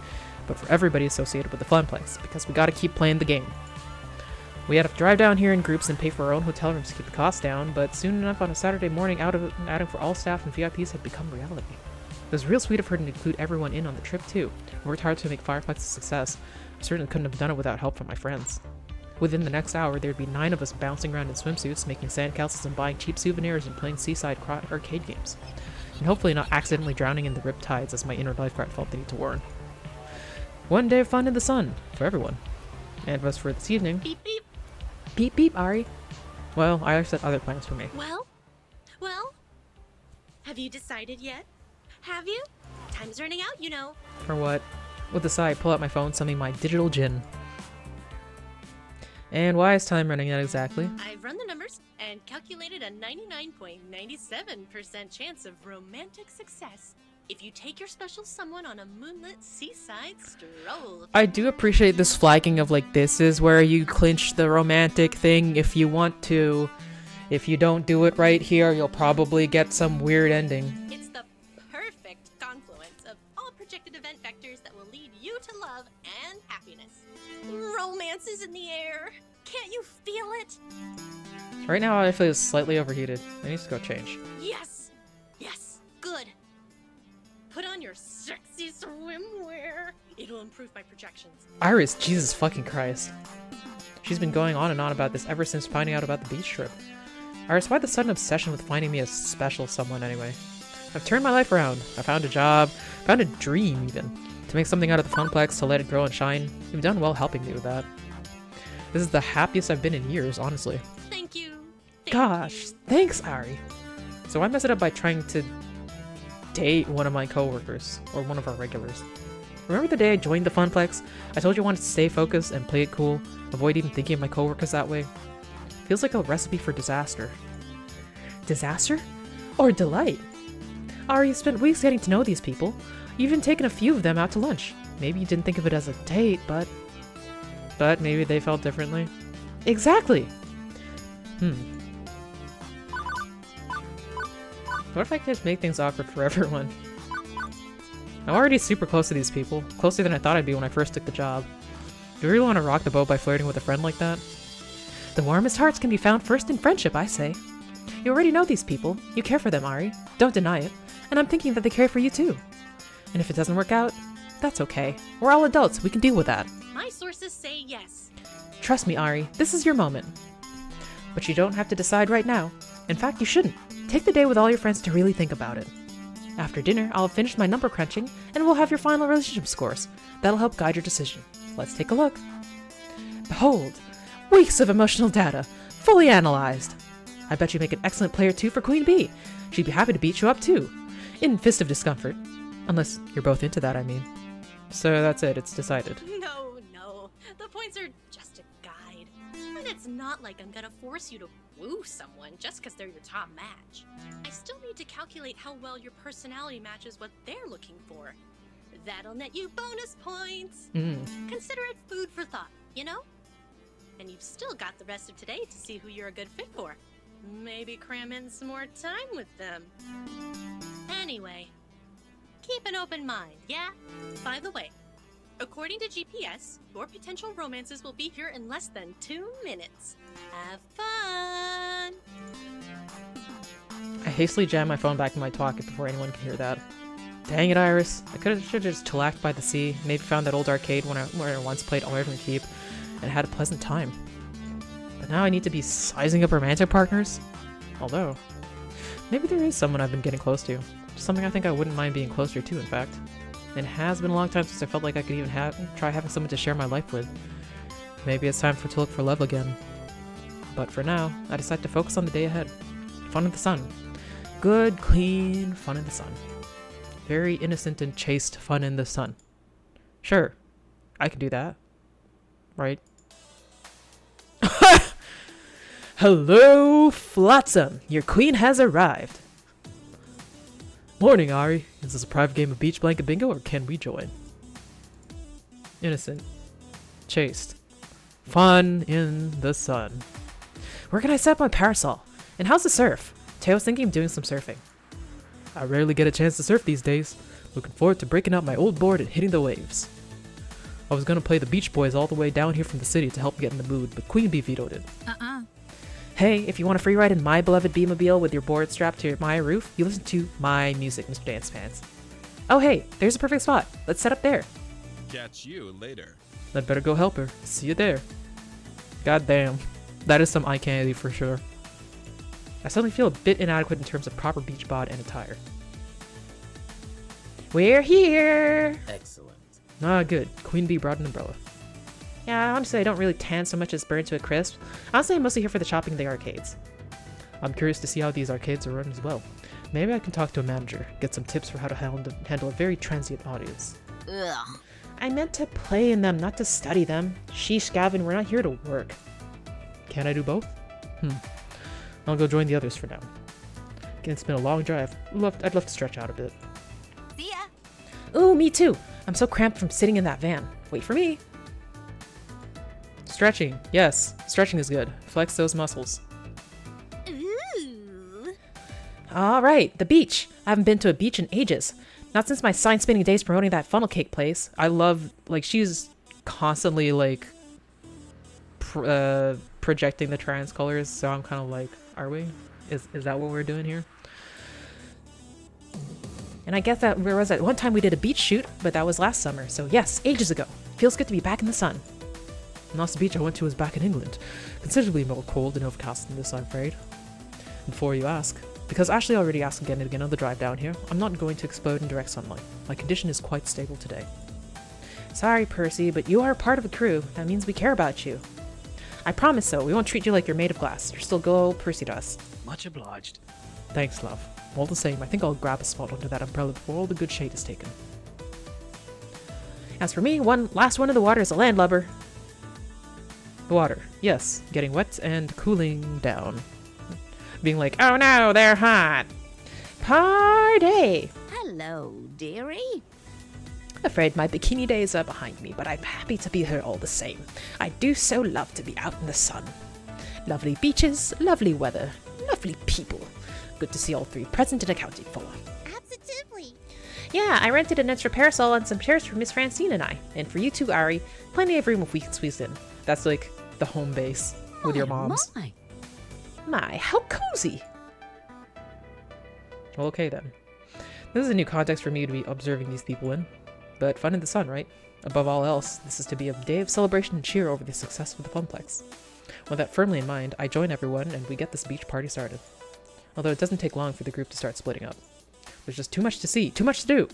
but for everybody associated with the Funplex, because we gotta keep playing the game. We had to drive down here in groups and pay for our own hotel rooms to keep the costs down, but soon enough on a Saturday morning, outing for all staff and VIPs had become reality. It was real sweet of her to include everyone in on the trip too. I worked hard to make Fireplex a success. I certainly couldn't have done it without help from my friends. Within the next hour, there'd be 9 of us bouncing around in swimsuits, making sandcastles and buying cheap souvenirs and playing seaside arcade games. And hopefully not accidentally drowning in the rip tides as my inner lifeguard felt the need to warn. One day of fun in the sun, for everyone. And as for this evening... Beep beep. Beep beep, Ari. Well, I set other plans for me. Well? Have you decided yet? Have you? Time's running out, you know. For what? With a sigh, I pull out my phone, summoning my digital gin. And why is time running out exactly? I've run the numbers and calculated a 99.97% chance of romantic success if you take your special someone on a moonlit seaside stroll. I do appreciate this flagging of like, this is where you clinch the romantic thing if you want to. If you don't do it right here, you'll probably get some weird ending. It's the perfect confluence of all projected event vectors that will lead you to love and happiness. Romance is in the air. Can't you feel it? Right now, I feel slightly overheated. I need to go change. Yes. Yes. Good. Put on your sexy swimwear. It'll improve my projections. Iris, Jesus fucking Christ. She's been going on and on about this ever since finding out about the beach trip. Iris, why the sudden obsession with finding me a special someone anyway? I've turned my life around. I found a job, found a dream even, to make something out of the Funplex, to let it grow and shine. You've done well helping me with that. This is the happiest I've been in years, honestly. Thank you. Gosh, thanks, Ari. So I messed it up by trying to date one of my coworkers, or one of our regulars. Remember the day I joined the Funplex? I told you I wanted to stay focused and play it cool, avoid even thinking of my coworkers that way. Feels like a recipe for disaster. Disaster? Or delight? Ari, you spent weeks getting to know these people. You've even taken a few of them out to lunch. Maybe you didn't think of it as a date, but maybe they felt differently. Exactly! What if I could just make things awkward for everyone? I'm already super close to these people, closer than I thought I'd be when I first took the job. Do you really want to rock the boat by flirting with a friend like that? The warmest hearts can be found first in friendship, I say. You already know these people. You care for them, Ari. Don't deny it. And I'm thinking that they care for you too. And if it doesn't work out, that's okay. We're all adults. We can deal with that. My sources say yes. Trust me, Ari. This is your moment. But you don't have to decide right now. In fact, you shouldn't. Take the day with all your friends to really think about it. After dinner, I'll have finished my number crunching, and we'll have your final relationship scores. That'll help guide your decision. Let's take a look. Behold! Weeks of emotional data, fully analyzed. I bet you make an excellent player too for Queen Bee. She'd be happy to beat you up too. In Fist of Discomfort. Unless you're both into that, I mean. So that's it, it's decided. No. The points are just a guide. And it's not like I'm gonna force you to woo someone just because they're your top match. I still need to calculate how well your personality matches what they're looking for. That'll net you bonus points. Consider it food for thought, you know? And you've still got the rest of today to see who you're a good fit for. Maybe cram in some more time with them. Anyway, keep an open mind, yeah? By the way, according to GPS, your potential romances will be here in less than 2 minutes. Have fun! I hastily jammed my phone back in my pocket before anyone could hear that. Dang it, Iris. I should have just chillaxed by the sea, maybe found that old arcade where I once played Iron Keep, and had a pleasant time. But now I need to be sizing up romantic partners? Although, maybe there is someone I've been getting close to. Something I think I wouldn't mind being closer to, in fact. It has been a long time since I felt like I could even try having someone to share my life with. Maybe it's time to look for love again. But for now, I decided to focus on the day ahead. Fun in the sun. Good, clean fun in the sun. Very innocent and chaste fun in the sun. Sure, I can do that. Right? Hello, Flotsam! Your queen has arrived! Morning, Ari. Is this a private game of beach blanket bingo, or can we join? Innocent. Chaste. Fun in the sun. Where can I set up my parasol? And how's the surf? Tay was thinking of doing some surfing. I rarely get a chance to surf these days. Looking forward to breaking out my old board and hitting the waves. I was gonna play the Beach Boys all the way down here from the city to help get in the mood, but Queen Bee vetoed it. Hey, if you want a free ride in my beloved Beamobile with your board strapped to my roof, you listen to my music, Mr. Dance Fans. Oh hey, there's a perfect spot. Let's set up there. Catch you later. I'd better go help her. See you there. God damn. That is some eye candy for sure. I suddenly feel a bit inadequate in terms of proper beach bod and attire. We're here! Excellent. Ah, good. Queen Bee brought an umbrella. Yeah, honestly, I don't really tan so much as burn to a crisp. Honestly, I'm mostly here for the shopping in the arcades. I'm curious to see how these arcades are run as well. Maybe I can talk to a manager, get some tips for how to handle a very transient audience. Ugh. I meant to play in them, not to study them. Sheesh, Gavin, we're not here to work. Can I do both? I'll go join the others for now. It's been a long drive. I'd love to stretch out a bit. See ya. Ooh, me too. I'm so cramped from sitting in that van. Wait for me. Stretching. Yes, stretching is good. Flex those muscles. Ooh. All right, the beach. I haven't been to a beach in ages. Not since my sign spinning days promoting that funnel cake place. I love, like, she's constantly, like, projecting the trans colors, so I'm kind of like, are we? Is that what we're doing here? And I guess that where was that one time we did a beach shoot, but that was last summer, so yes, ages ago. Feels good to be back in the sun. The last beach I went to was back in England. Considerably more cold and overcast than this, I'm afraid. Before you ask, because Ashley already asked again and again on the drive down here, I'm not going to explode in direct sunlight. My condition is quite stable today. Sorry, Percy, but you are part of the crew. That means we care about you. I promise so. We won't treat you like you're made of glass. You're still good old Percy to us. Much obliged. Thanks, love. All the same, I think I'll grab a spot under that umbrella before all the good shade is taken. As for me, last one in the water is a landlubber. The water. Yes, getting wet and cooling down. Being like, oh no, they're hot. Party! Hello, dearie. Afraid my bikini days are behind me, but I'm happy to be here all the same. I do so love to be out in the sun. Lovely beaches, lovely weather, lovely people. Good to see all three present and accounted for. Absolutely. Yeah, I rented an extra parasol and some chairs for Miss Francine and I. And for you too, Ari. Plenty of room if we can squeeze in. That's like the home base with your moms. My, how cozy. Well, okay then. This is a new context for me to be observing these people in. But fun in the sun, right? Above all else, this is to be a day of celebration and cheer over the success of the Funplex. With that firmly in mind, I join everyone and we get this beach party started. Although it doesn't take long for the group to start splitting up. There's just too much to see, too much to do.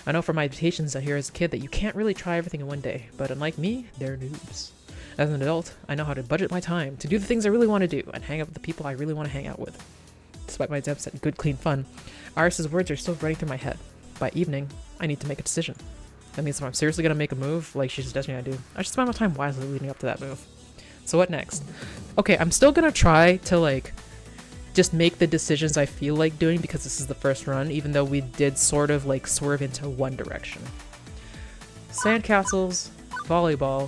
I know from my vacations here as a kid that you can't really try everything in one day, but unlike me, they're noobs. As an adult, I know how to budget my time, to do the things I really want to do, and hang out with the people I really want to hang out with. Despite my attempts at good, clean fun, Iris's words are still running through my head. By evening, I need to make a decision. That means if I'm seriously going to make a move, like she suggests me I do, I should spend my time wisely leading up to that move. So what next? Okay, I'm still going to try to, like, just make the decisions I feel like doing because this is the first run, even though we did sort of, like, swerve into one direction. Sandcastles, volleyball,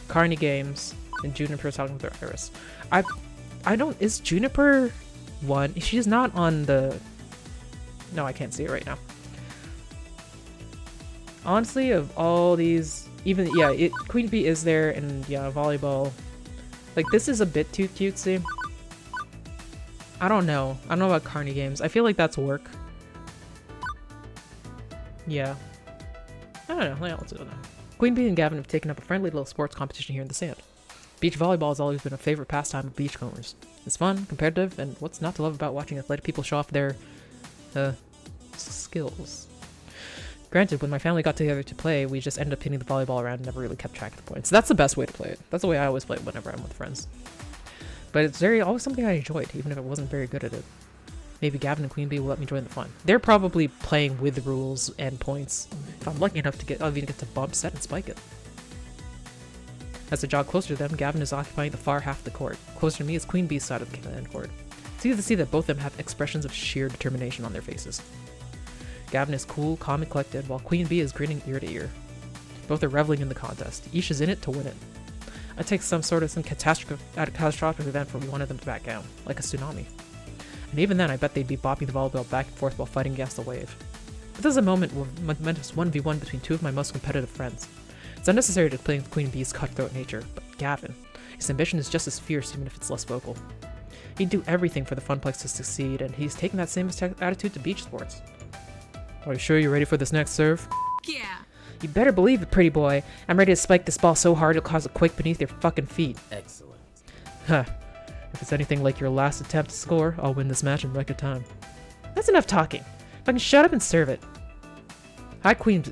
Carney games, and Juniper talking with her Iris. I don't... Is Juniper one? She's not on the... No, I can't see it right now. Honestly, of all these... Even, yeah, Queen Bee is there, and yeah, volleyball. Like, this is a bit too cutesy. I don't know. I don't know about Carney games. I feel like that's work. Yeah. I don't know. Let's do it now. Queen Bee and Gavin have taken up a friendly little sports competition here in the sand. Beach volleyball has always been a favorite pastime of beachcombers. It's fun, competitive, and what's not to love about watching athletic people show off their, skills. Granted, when my family got together to play, we just ended up hitting the volleyball around and never really kept track of the points. That's the best way to play it. That's the way I always play it whenever I'm with friends. But it's always something I enjoyed, even if I wasn't very good at it. Maybe Gavin and Queen Bee will let me join the fun. They're probably playing with the rules and points. If I'm lucky enough to I'll even get to bump, set, and spike it. As I jog closer to them, Gavin is occupying the far half of the court. Closer to me is Queen Bee's side of the end court. It's easy to see that both of them have expressions of sheer determination on their faces. Gavin is cool, calm, and collected, while Queen Bee is grinning ear to ear. Both are reveling in the contest. Each is in it to win it. I'd take some catastrophic event for one of them to back down, like a tsunami. And even then, I bet they'd be bopping the volleyball back and forth while fighting against the wave. But this is a momentous 1v1 between two of my most competitive friends. It's unnecessary to play with Queen Bee's cutthroat nature, but Gavin, his ambition is just as fierce even if it's less vocal. He'd do everything for the Funplex to succeed, and he's taking that same attitude to beach sports. Are you sure you're ready for this next serve? Yeah. You better believe it, pretty boy. I'm ready to spike this ball so hard it'll cause a quake beneath your fucking feet. Excellent. Huh. If it's anything like your last attempt to score, I'll win this match in record time. That's enough talking. If I can shut up and serve it. Hi, Queen.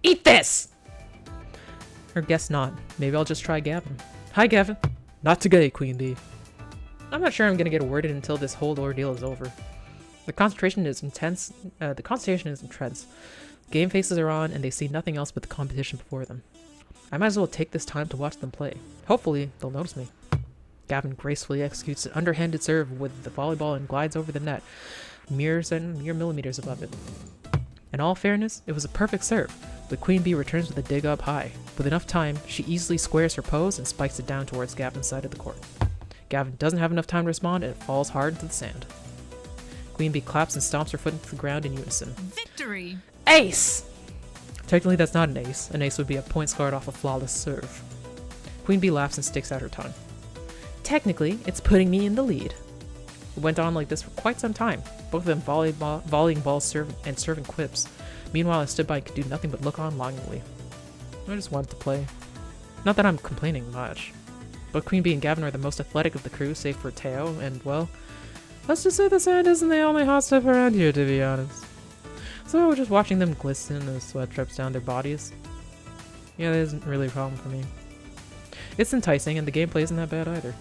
Eat this! Or guess not. Maybe I'll just try Gavin. Hi, Gavin. Not today, Queen Bee. I'm not sure I'm gonna get a word in until this whole ordeal is over. The concentration is intense. Game faces are on, and they see nothing else but the competition before them. I might as well take this time to watch them play. Hopefully, they'll notice me. Gavin gracefully executes an underhanded serve with the volleyball and glides over the net, mere millimeters above it. In all fairness, it was a perfect serve, but Queen Bee returns with a dig up high. With enough time, she easily squares her pose and spikes it down towards Gavin's side of the court. Gavin doesn't have enough time to respond, and it falls hard into the sand. Queen Bee claps and stomps her foot into the ground in unison. Victory! Ace! Technically, that's not an ace. An ace would be a point scored off a flawless serve. Queen Bee laughs and sticks out her tongue. Technically, it's putting me in the lead. It went on like this for quite some time, both of them volleying balls and serving quips. Meanwhile, I stood by and could do nothing but look on longingly. I just wanted to play. Not that I'm complaining much. But Queen Bee and Gavin are the most athletic of the crew, save for Teo, and well, let's just say the sand isn't the only hot stuff around here, to be honest. So just watching them glisten as sweat drips down their bodies. Yeah, that isn't really a problem for me. It's enticing, and the gameplay isn't that bad either.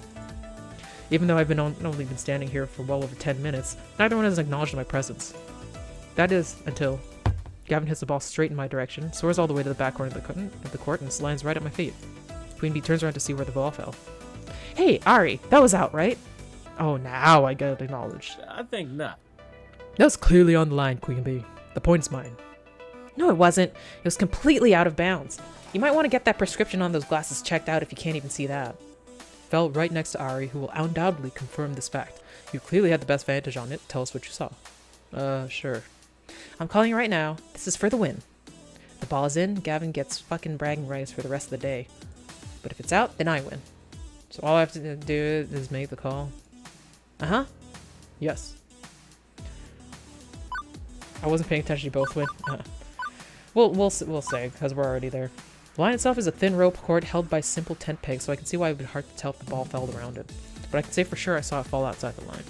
Even though I've only been standing here for well over 10 minutes, neither one has acknowledged my presence. That is, until Gavin hits the ball straight in my direction, soars all the way to the back corner of the court, and lands right at my feet. Queen Bee turns around to see where the ball fell. Hey, Ari, that was out, right? Oh, now I get it acknowledged. I think not. That was clearly on the line, Queen Bee. The point's mine. No, it wasn't. It was completely out of bounds. You might want to get that prescription on those glasses checked out if you can't even see that. Fell right next to Ari, who will undoubtedly confirm this fact. You clearly had the best vantage on it. Tell us what you saw. Sure. I'm calling you right now. This is for the win. If the ball is in, Gavin gets fucking bragging rights for the rest of the day. But if it's out, then I win. So all I have to do is make the call. Uh-huh. Yes. I wasn't paying attention. You both win. We'll say, because we're already there. The line itself is a thin rope cord held by simple tent pegs, so I can see why it would be hard to tell if the ball fell around it. But I can say for sure I saw it fall outside the line.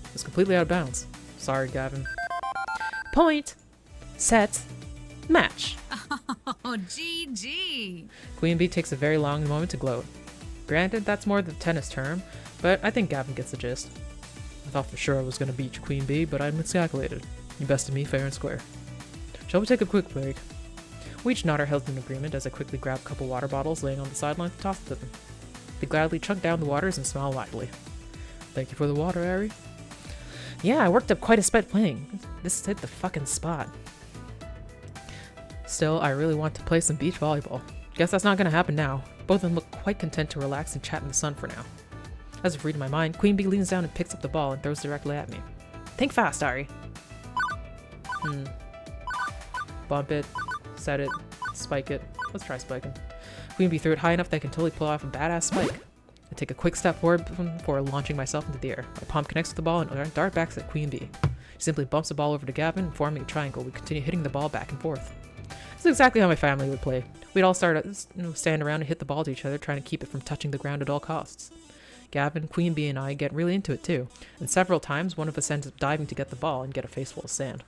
It was completely out of bounds. Sorry, Gavin. Point. Set. Match. Oh, GG. Queen Bee takes a very long moment to gloat. Granted, that's more the tennis term, but I think Gavin gets the gist. I thought for sure I was going to beat Queen Bee, but I miscalculated. You bested me fair and square. Shall we take a quick break? We each nod our heads in agreement as I quickly grab a couple water bottles laying on the sideline to toss to them. They gladly chug down the waters and smile widely. Thank you for the water, Ari. Yeah, I worked up quite a sweat playing. This hit the fucking spot. Still, I really want to play some beach volleyball. Guess that's not gonna happen now. Both of them look quite content to relax and chat in the sun for now. As if reading my mind, Queen Bee leans down and picks up the ball and throws directly at me. Think fast, Ari. Bump it, set it, spike it. Let's try spiking. Queen Bee threw it high enough that I can totally pull off a badass spike. I take a quick step forward before launching myself into the air. My palm connects with the ball and dart backs at Queen Bee. She simply bumps the ball over to Gavin, forming a triangle. We continue hitting the ball back and forth. This is exactly how my family would play. We'd all stand around and hit the ball to each other, trying to keep it from touching the ground at all costs. Gavin, Queen Bee, and I get really into it too, and several times one of us ends up diving to get the ball and get a face full of sand.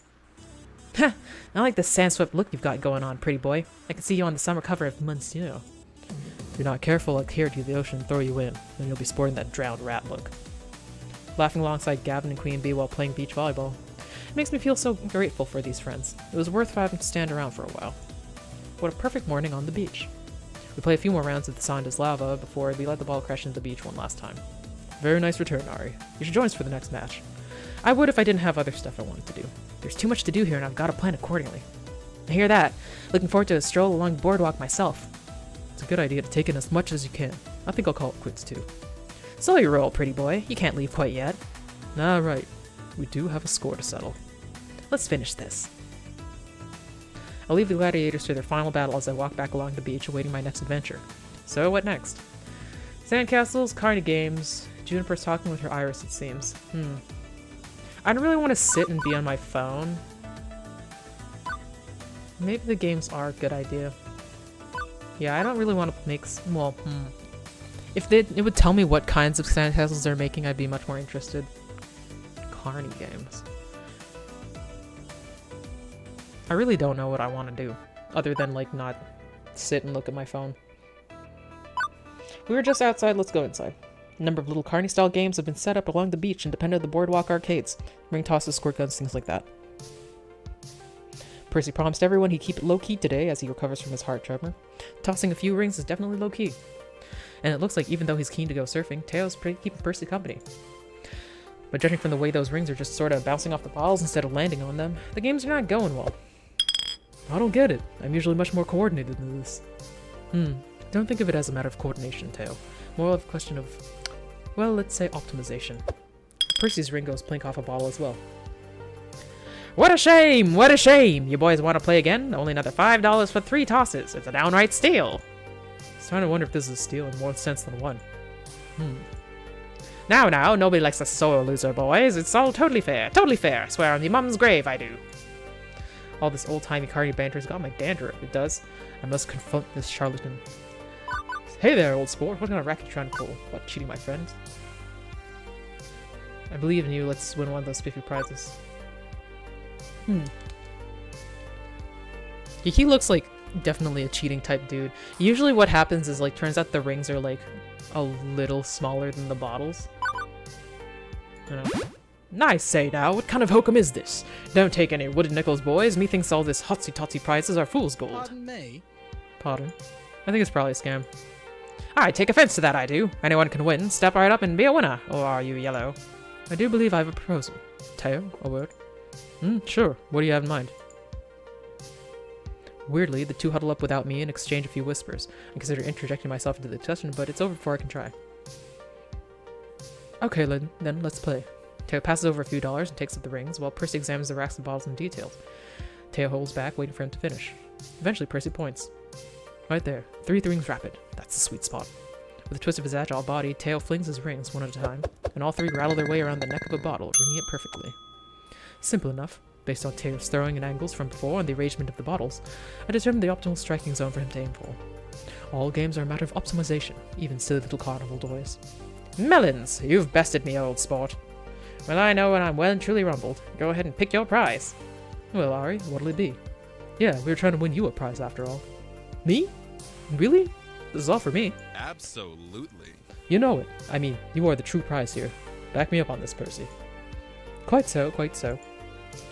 Heh, I like the sand-swept look you've got going on, pretty boy. I can see you on the summer cover of Monsieur. If you're not careful, I'll carry you to the ocean and throw you in, then you'll be sporting that drowned rat look. Laughing alongside Gavin and Queen Bee while playing beach volleyball. It makes me feel so grateful for these friends. It was worth having to stand around for a while. What a perfect morning on the beach. We play a few more rounds of the Sanda's lava before we let the ball crash into the beach one last time. Very nice return, Ari. You should join us for the next match. I would if I didn't have other stuff I wanted to do. There's too much to do here and I've got to plan accordingly. I hear that. Looking forward to a stroll along the boardwalk myself. It's a good idea to take in as much as you can. I think I'll call it quits too. Slow your roll, pretty boy. You can't leave quite yet. Ah, right. We do have a score to settle. Let's finish this. I'll leave the gladiators to their final battle as I walk back along the beach awaiting my next adventure. So, what next? Sandcastles, carny games, Juniper's talking with her iris, it seems. I don't really want to sit and be on my phone. Maybe the games are a good idea. Yeah, I don't really want to make... Well, If it would tell me what kinds of sandcastles they're making, I'd be much more interested. Carny games. I really don't know what I want to do, other than, like, not sit and look at my phone. We were just outside, let's go inside. A number of little carny-style games have been set up along the beach independent of the boardwalk arcades. Ring tosses, squirt guns, things like that. Percy promised everyone he'd keep it low-key today as he recovers from his heart tremor. Tossing a few rings is definitely low-key. And it looks like even though he's keen to go surfing, Teo's keeping Percy company. But judging from the way those rings are just sort of bouncing off the balls instead of landing on them, the games are not going well. I don't get it. I'm usually much more coordinated than this. Don't think of it as a matter of coordination, Teo. More of a question of, well, let's say optimization. Percy's ring goes plink off a ball as well. What a shame! What a shame! You boys want to play again? Only another $5 for 3 tosses. It's a downright steal. I was trying to wonder if this is a steal in more sense than one. Now, nobody likes a sore loser, boys. It's all totally fair. Totally fair. Swear on your mum's grave, I do. All this old-timey carny banter's got my dander up, it does. I must confront this charlatan. Hey there, old sport. What kind of racket you trying to pull? What, cheating my friends? I believe in you. Let's win one of those spiffy prizes. He looks like definitely a cheating type dude. Usually what happens is, like, turns out the rings are, like, a little smaller than the bottles. You know? I say now, what kind of hokum is this? Don't take any wooden nickels, boys. Methinks all this hotsy-totsy prizes are fool's gold. Pardon me? Pardon? I think it's probably a scam. I take offense to that, I do. Anyone can win. Step right up and be a winner. Or are you yellow? I do believe I have a proposal. Teo, a word? Sure. What do you have in mind? Weirdly, the two huddle up without me and exchange a few whispers. I consider interjecting myself into the discussion, but it's over before I can try. Okay, then let's play. Teo passes over a few dollars and takes up the rings, while Percy examines the racks of bottles and details. Teo holds back, waiting for him to finish. Eventually, Percy points. Right there. 3 rings rapid. That's the sweet spot. With a twist of his agile body, Teo flings his rings one at a time, and all 3 rattle their way around the neck of a bottle, ringing it perfectly. Simple enough. Based on Teo's throwing and angles from before and the arrangement of the bottles, I determined the optimal striking zone for him to aim for. All games are a matter of optimization, even silly little carnival toys. Melons! You've bested me, old sport. Well, I know when I'm well and truly rumbled. Go ahead and pick your prize. Well, Ari, what'll it be? Yeah, we were trying to win you a prize after all. Me? Really? This is all for me. Absolutely. You know it. I mean, you are the true prize here. Back me up on this, Percy. Quite so, quite so.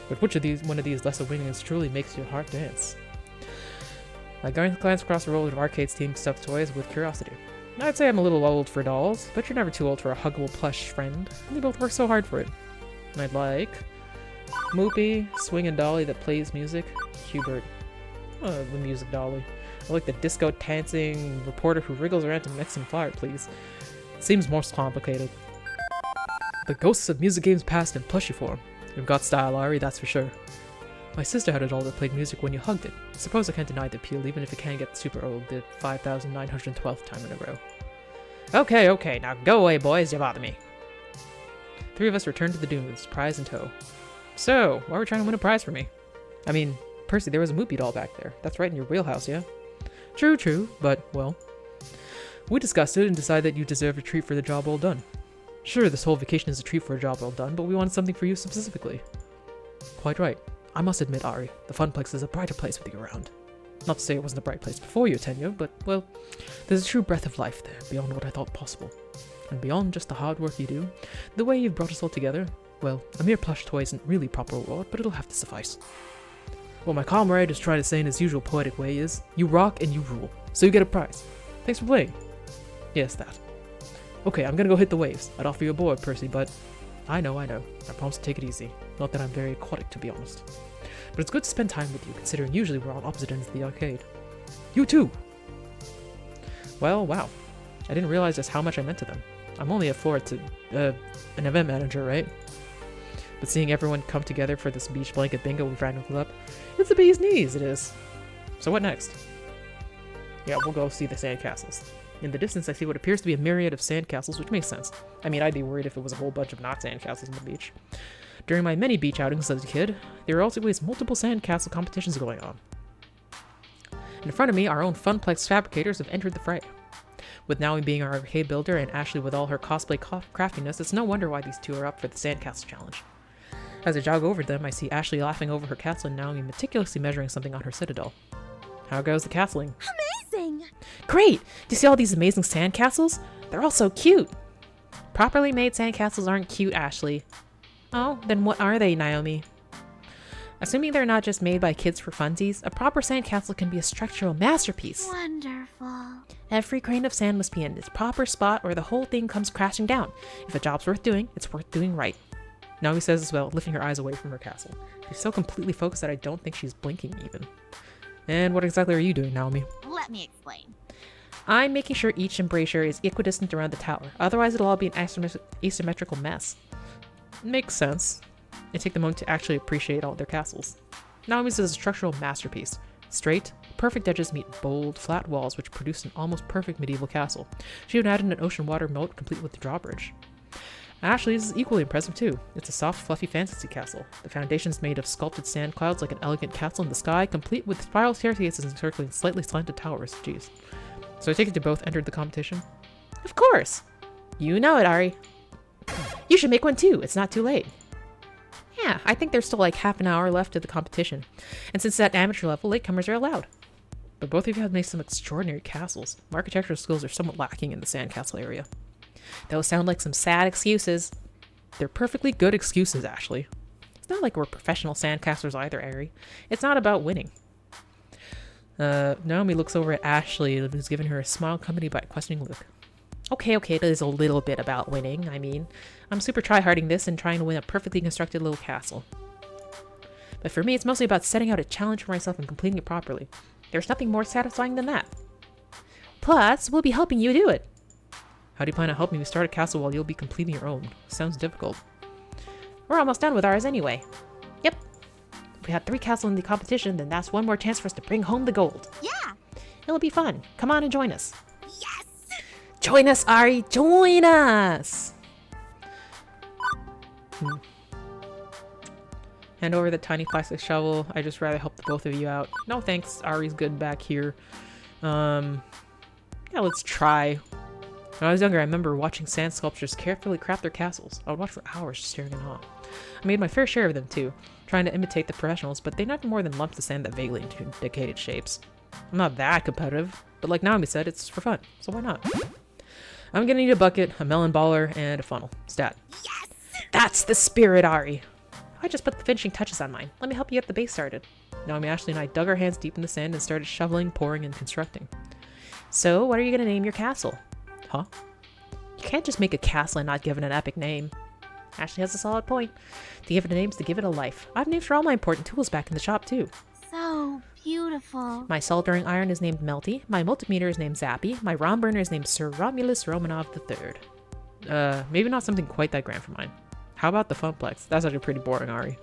But which of one of these lesser winnings truly makes your heart dance? I glance across the row of arcade's team stuffed toys with curiosity. I'd say I'm a little old for dolls, but you're never too old for a huggable plush friend. They both work so hard for it. I'd like Moopy, swinging dolly that plays music. Hubert, the music dolly. I like the disco dancing reporter who wriggles around to Mexican fire, please. Seems more complicated. The ghosts of music games past in plushie form. You've got style, Ari, that's for sure. My sister had a doll that played music when you hugged it. Suppose I can't deny the appeal, even if it can get super old the 5,912th time in a row. Okay, now go away, boys, you bother me. Three of us returned to the dunes, prize in tow. So, why were you trying to win a prize for me? I mean, Percy, there was a Moopy doll back there. That's right in your wheelhouse, yeah? True, but, well, we discussed it and decided that you deserve a treat for the job well done. Sure, this whole vacation is a treat for a job well done, but we wanted something for you specifically. Quite right. I must admit, Ari, the Funplex is a brighter place with you around. Not to say it wasn't a bright place before your tenure, but, well, there's a true breath of life there, beyond what I thought possible. And beyond just the hard work you do, the way you've brought us all together, well, a mere plush toy isn't really proper reward, but it'll have to suffice. What my comrade is trying to say in his usual poetic way is, you rock and you rule, so you get a prize. Thanks for playing. Yes, that. Okay, I'm gonna go hit the waves. I'd offer you a board, Percy, but I know. I promise to take it easy. Not that I'm very aquatic, to be honest. But it's good to spend time with you, considering usually we're on opposite ends of the arcade. You too! Well, wow. I didn't realize just how much I meant to them. I'm only a floor to, an event manager, right? But seeing everyone come together for this beach blanket bingo we've randomly up, it's the bee's knees, it is. So what next? Yeah, we'll go see the sandcastles. In the distance, I see what appears to be a myriad of sandcastles, which makes sense. I mean, I'd be worried if it was a whole bunch of not sandcastles on the beach. During my many beach outings as a kid, there were always multiple sandcastle competitions going on. In front of me, our own Funplex fabricators have entered the fray. With Naomi being our arcade builder and Ashley with all her cosplay craftiness, it's no wonder why these two are up for the sandcastle challenge. As I jog over them, I see Ashley laughing over her castle and Naomi meticulously measuring something on her citadel. How goes the castling? Amazing! Great! Do you see all these amazing sandcastles? They're all so cute! Properly made sandcastles aren't cute, Ashley. Oh, then what are they, Naomi? Assuming they're not just made by kids for funsies, a proper sandcastle can be a structural masterpiece. Wonderful. Every grain of sand must be in its proper spot or the whole thing comes crashing down. If a job's worth doing, it's worth doing right. Naomi says as well, lifting her eyes away from her castle. She's so completely focused that I don't think she's blinking even. And what exactly are you doing, Naomi? Let me explain. I'm making sure each embrasure is equidistant around the tower, otherwise it'll all be an asymmetrical mess. Makes sense. I take the moment to actually appreciate all their castles. Naomi's is a structural masterpiece. Straight, perfect edges meet bold, flat walls which produce an almost perfect medieval castle. She even added an ocean water moat complete with the drawbridge. Ashley's is equally impressive too. It's a soft, fluffy fantasy castle. The foundation's made of sculpted sand clouds like an elegant castle in the sky, complete with spiral staircases encircling slightly slanted towers. Jeez. So I take it you both entered the competition? Of course! You know it, Ari. You should make one too, it's not too late. Yeah, I think there's still like half an hour left of the competition. And since it's at amateur level, latecomers are allowed. But both of you have made some extraordinary castles. My architectural skills are somewhat lacking in the sandcastle area. Those sound like some sad excuses. They're perfectly good excuses, Ashley. It's not like we're professional sandcasters either, Ari. It's not about winning. Naomi looks over at Ashley, who's giving her a smile accompanied by a questioning look. Okay, it is a little bit about winning. I mean, I'm super tryharding this and trying to win a perfectly constructed little castle. But for me, it's mostly about setting out a challenge for myself and completing it properly. There's nothing more satisfying than that. Plus, we'll be helping you do it. How do you plan on helping me start a castle while you'll be completing your own? Sounds difficult. We're almost done with ours anyway. Yep. If we had 3 castles in the competition, then that's one more chance for us to bring home the gold. Yeah. It'll be fun. Come on and join us. Yes. Join us, Ari! Join us! Hand over the tiny plastic shovel. I just rather help the both of you out. No thanks, Ari's good back here. Yeah, let's try. When I was younger, I remember watching sand sculptors carefully craft their castles. I would watch for hours just staring in awe. I made my fair share of them too, trying to imitate the professionals, but they never more than lumps of sand that vaguely indicated shapes. I'm not that competitive, but like Naomi said, it's for fun, so why not? I'm gonna need a bucket, a melon baller, and a funnel. Stat. Yes! That's the spirit, Ari! I just put the finishing touches on mine. Let me help you get the base started. Naomi, Ashley, and I dug our hands deep in the sand and started shoveling, pouring, and constructing. So, what are you gonna name your castle? Huh? You can't just make a castle and not give it an epic name. Ashley has a solid point. To give it a name is to give it a life. I've names for all my important tools back in the shop too. So beautiful. My soldering iron is named Melty. My multimeter is named Zappy. My ROM burner is named Sir Romulus Romanov III. Maybe not something quite that grand for mine. How about the Funplex? That's actually pretty boring, Ari.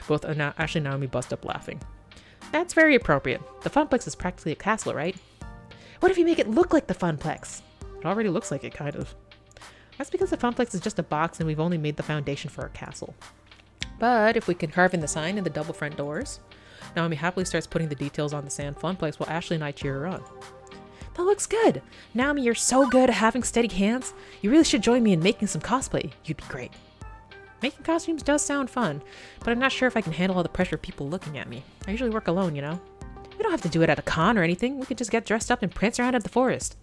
Both Ashley and Naomi bust up laughing. That's very appropriate. The Funplex is practically a castle, right? What if you make it look like the Funplex? It already looks like it, kind of. That's because the Funplex is just a box and we've only made the foundation for our castle. But if we can carve in the sign and the double front doors, Naomi happily starts putting the details on the sand Funplex while Ashley and I cheer her on. That looks good! Naomi, you're so good at having steady hands. You really should join me in making some cosplay. You'd be great. Making costumes does sound fun, but I'm not sure if I can handle all the pressure of people looking at me. I usually work alone, you know? We don't have to do it at a con or anything. We can just get dressed up and prance around at the forest.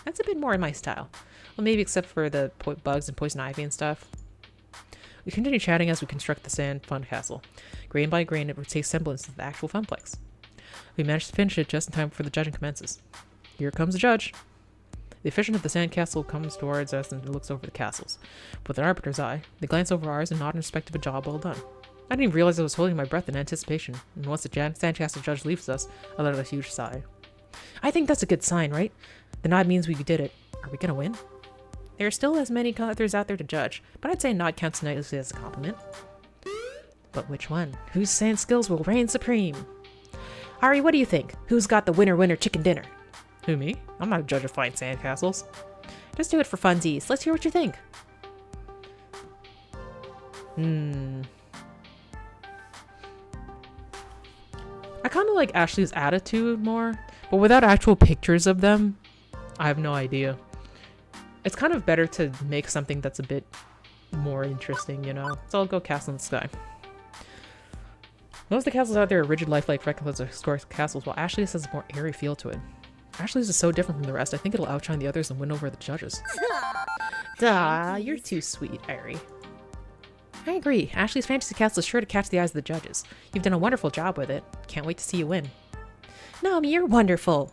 That's a bit more in my style. Well, maybe except for the bugs and poison ivy and stuff. We continue chatting as we construct the sand fun castle. Grain by grain, it takes semblance of the actual Funplex. We manage to finish it just in time before the judging commences. Here comes the judge. The officiant of the sand castle comes towards us and looks over the castles. With an arbiter's eye, they glance over ours and nod in respect of a job well done. I didn't even realize I was holding my breath in anticipation, and once the sandcastle judge leaves us, I let out a huge sigh. I think that's a good sign, right? The nod means we did it. Are we gonna win? There are still as many others out there to judge, but I'd say a nod counts nicely as a compliment. But which one? Whose sand skills will reign supreme? Ari, what do you think? Who's got the winner chicken dinner? Who, me? I'm not a judge of fine sandcastles. Just do it for funsies. Let's hear what you think. I kind of like Ashley's attitude more, but without actual pictures of them, I have no idea. It's kind of better to make something that's a bit more interesting, you know? So I'll go Castle in the Sky. Most of the castles out there are rigid, lifelike replicas of historic castles, while Ashley's has a more airy feel to it. Ashley's is so different from the rest, I think it'll outshine the others and win over the judges. Duh, you're too sweet, Ari. I agree. Ashley's fantasy castle is sure to catch the eyes of the judges. You've done a wonderful job with it. Can't wait to see you win. Naomi, you're wonderful!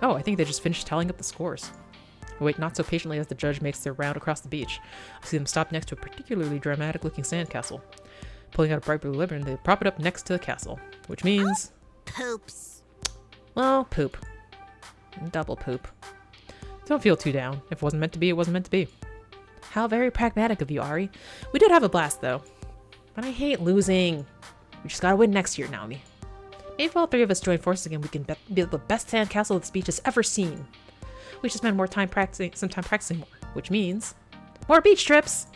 Oh, I think they just finished tallying up the scores. I wait not so patiently as the judge makes their round across the beach. I see them stop next to a particularly dramatic-looking sandcastle. Pulling out a bright blue ribbon, they prop it up next to the castle, which means... Poops. Well, poop. Double poop. Don't feel too down. If it wasn't meant to be, it wasn't meant to be. How very pragmatic of you, Ari. We did have a blast, though. But I hate losing. We just gotta win next year, Naomi. Maybe if all three of us join forces again, we can build the best sandcastle this beach has ever seen. We should spend more time practicing more, which means more beach trips.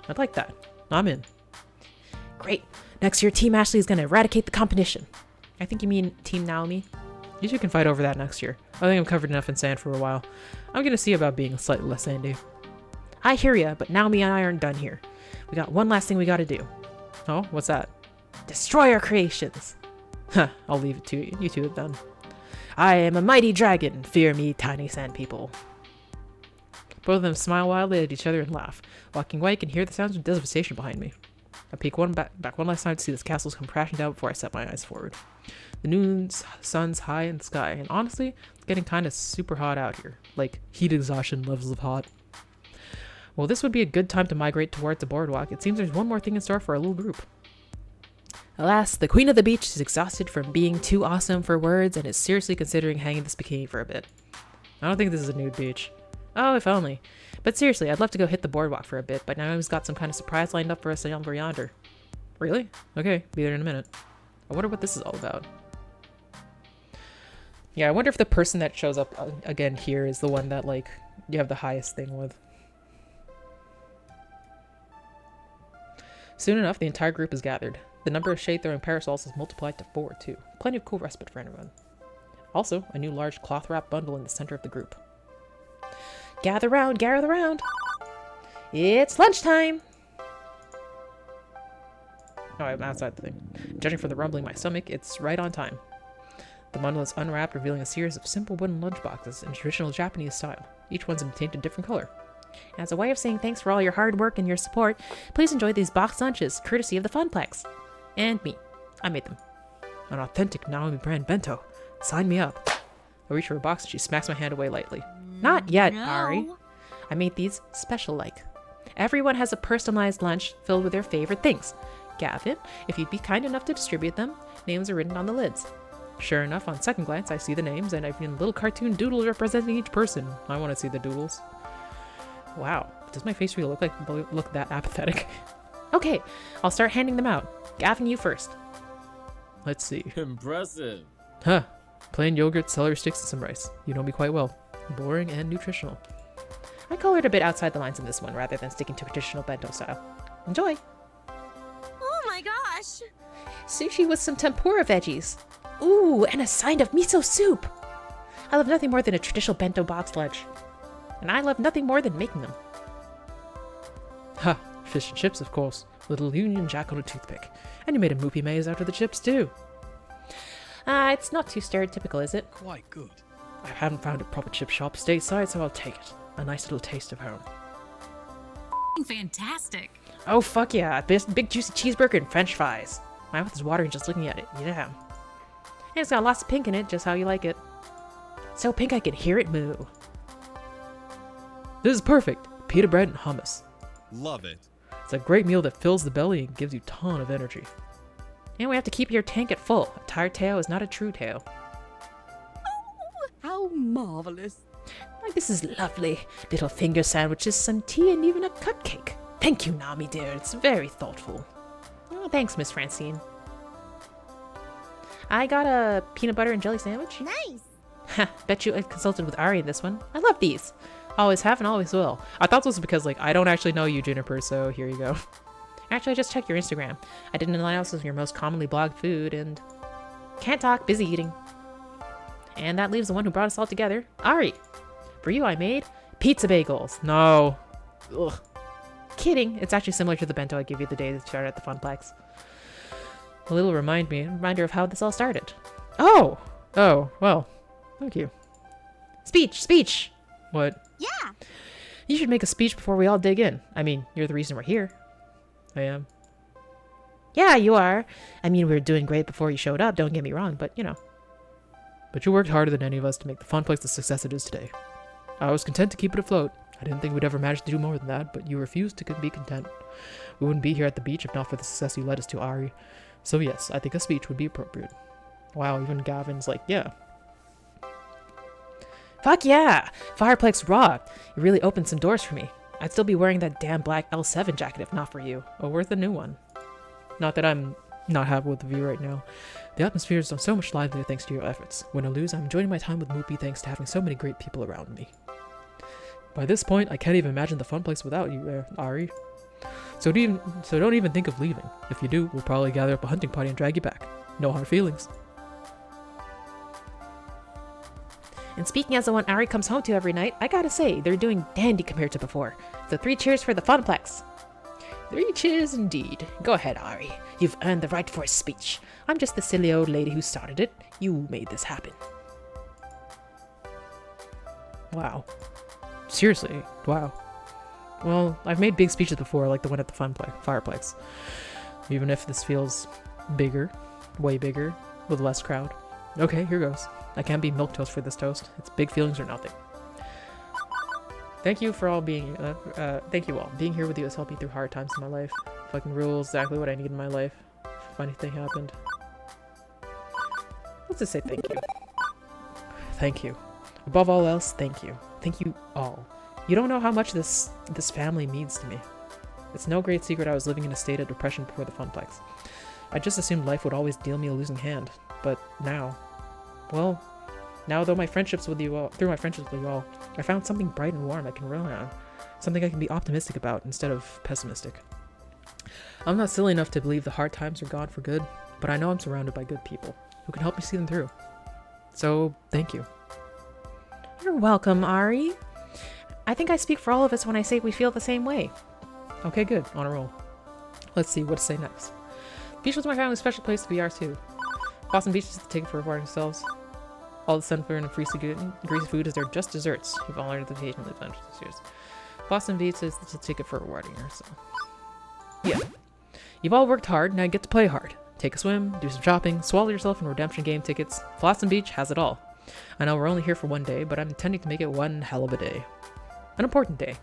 I'd like that. I'm in. Great. Next year, Team Ashley is gonna eradicate the competition. I think you mean Team Naomi. You two can fight over that next year. I think I'm covered enough in sand for a while. I'm gonna see about being slightly less sandy. I hear ya, but Naomi and I aren't done here. We got one last thing we gotta do. Oh, what's that? Destroy our creations! Huh, I'll leave it to you. You two have done. I am a mighty dragon. Fear me, tiny sand people. Both of them smile wildly at each other and laugh. Walking away, I can hear the sounds of devastation behind me. I peek back one last time to see the castles come crashing down before I set my eyes forward. The noon sun's high in the sky, and honestly, it's getting kind of super hot out here. Like, heat exhaustion levels of hot. Well, this would be a good time to migrate towards the boardwalk. It seems there's one more thing in store for our little group. Alas, the Queen of the Beach is exhausted from being too awesome for words and is seriously considering hanging this bikini for a bit. I don't think this is a nude beach. Oh, if only. But seriously, I'd love to go hit the boardwalk for a bit, but Naomi's got some kind of surprise lined up for us over yonder. Really? Okay, be there in a minute. I wonder what this is all about. Yeah, I wonder if the person that shows up again here is the one that, like, you have the highest thing with. Soon enough, the entire group is gathered. The number of shade-throwing parasols is multiplied to 4, too. Plenty of cool respite for anyone. Also, a new large cloth-wrapped bundle in the center of the group. Gather round, gather round! It's lunchtime! Oh, I'm outside the thing. Judging from the rumbling in my stomach, it's right on time. The bundle is unwrapped, revealing a series of simple wooden lunchboxes in traditional Japanese style. Each one's obtained a different color. As a way of saying thanks for all your hard work and your support, please enjoy these boxed lunches, courtesy of the Funplex. And me. I made them. An authentic Naomi brand bento. Sign me up. I reach for a box and she smacks my hand away lightly. Not yet, Ari. I made these special-like. Everyone has a personalized lunch filled with their favorite things. Gavin, if you'd be kind enough to distribute them, names are written on the lids. Sure enough, on second glance, I see the names, and I've seen little cartoon doodles representing each person. I want to see the doodles. Wow, does my face really look that apathetic? Okay, I'll start handing them out. Gavin, you first. Let's see. Impressive. Huh. Plain yogurt, celery sticks, and some rice. You know me quite well. Boring and nutritional. I colored a bit outside the lines in this one, rather than sticking to traditional bento style. Enjoy! Oh my gosh! Sushi with some tempura veggies. Ooh, and a side of miso soup. I love nothing more than a traditional bento box lunch. And I love nothing more than making them. Ha! Fish and chips, of course. Little Union Jack on a toothpick. And you made a moopy maze out of the chips, too. It's not too stereotypical, is it? Quite good. I haven't found a proper chip shop stateside, so I'll take it. A nice little taste of home. Fantastic. Oh, fuck yeah. Big juicy cheeseburger and french fries. My mouth is watering just looking at it. Yeah. And it's got lots of pink in it, just how you like it. So pink I can hear it moo. This is perfect. Pita bread and hummus. Love it. It's a great meal that fills the belly and gives you a ton of energy. And we have to keep your tank at full. A tired tail is not a true tail. Oh, how marvelous. Like, this is lovely. Little finger sandwiches, some tea, and even a cupcake. Thank you, Nami dear. It's very thoughtful. Oh, thanks, Miss Francine. I got a peanut butter and jelly sandwich. Nice! Ha, bet you I consulted with Ari in this one. I love these. Always have and always will. I thought this was because, like, I don't actually know you, Juniper, so here you go. Actually, I just checked your Instagram. I did an analysis of your most commonly blogged food, and... Can't talk, busy eating. And that leaves the one who brought us all together, Ari. For you, I made pizza bagels. No. Ugh. Kidding. It's actually similar to the bento I gave you the day that you started at the Funplex. A little reminder of how this all started. Oh! Oh, well. Thank you. Speech! What? Yeah! You should make a speech before we all dig in. I mean, you're the reason we're here. I am. Yeah, you are. I mean, we were doing great before you showed up, don't get me wrong, but, you know. But you worked harder than any of us to make the Funplex the success it is today. I was content to keep it afloat. I didn't think we'd ever manage to do more than that, but you refused to be content. We wouldn't be here at the beach if not for the success you led us to, Ari. So yes, I think a speech would be appropriate. Wow, even Gavin's like, yeah. Fuck yeah! Fireplex rocked. It really opened some doors for me. I'd still be wearing that damn black L7 jacket if not for you. Oh, worth a new one. Not that I'm not happy with the view right now. The atmosphere is so much livelier thanks to your efforts. Win or lose, I'm enjoying my time with Moopy thanks to having so many great people around me. By this point, I can't even imagine the Funplex without you, Ari. So don't even think of leaving. If you do, we'll probably gather up a hunting party and drag you back. No hard feelings. And speaking as the one Ari comes home to every night, I gotta say, they're doing dandy compared to before. So 3 cheers for the Funplex. 3 cheers indeed. Go ahead, Ari. You've earned the right for a speech. I'm just the silly old lady who started it. You made this happen. Wow. Seriously, wow. Well, I've made big speeches before, like the one at the Fireplex. Even if this feels bigger, way bigger, with less crowd. Okay, here goes. I can't be milquetoast for this toast. It's big feelings or nothing. Thank you for all being, thank you all. Being here with you has helped me through hard times in my life. Fucking rules, exactly what I need in my life. Funny thing happened. Let's just say thank you. Thank you. Above all else, thank you. Thank you all. You don't know how much this family means to me. It's no great secret I was living in a state of depression before the Funplex. I just assumed life would always deal me a losing hand. But now, well, now through my friendships with you all, I found something bright and warm I can rely on. Something I can be optimistic about instead of pessimistic. I'm not silly enough to believe the hard times are gone for good, but I know I'm surrounded by good people who can help me see them through. So, thank you. You're welcome, Ari. I think I speak for all of us when I say we feel the same way. Okay, good. On a roll. Let's see what to say next. Beach was my family's special place to be ours too. Boston Beach is the ticket for rewarding ourselves. All the sunflower and greasy food is their just desserts. We've all learned the occasionally adventures this year. Boston Beach is the ticket for rewarding ourselves. Yeah. You've all worked hard, now you get to play hard. Take a swim, do some shopping, swallow yourself in redemption game tickets. Flossom Beach has it all. I know we're only here for one day, but I'm intending to make it one hell of a day. An important day.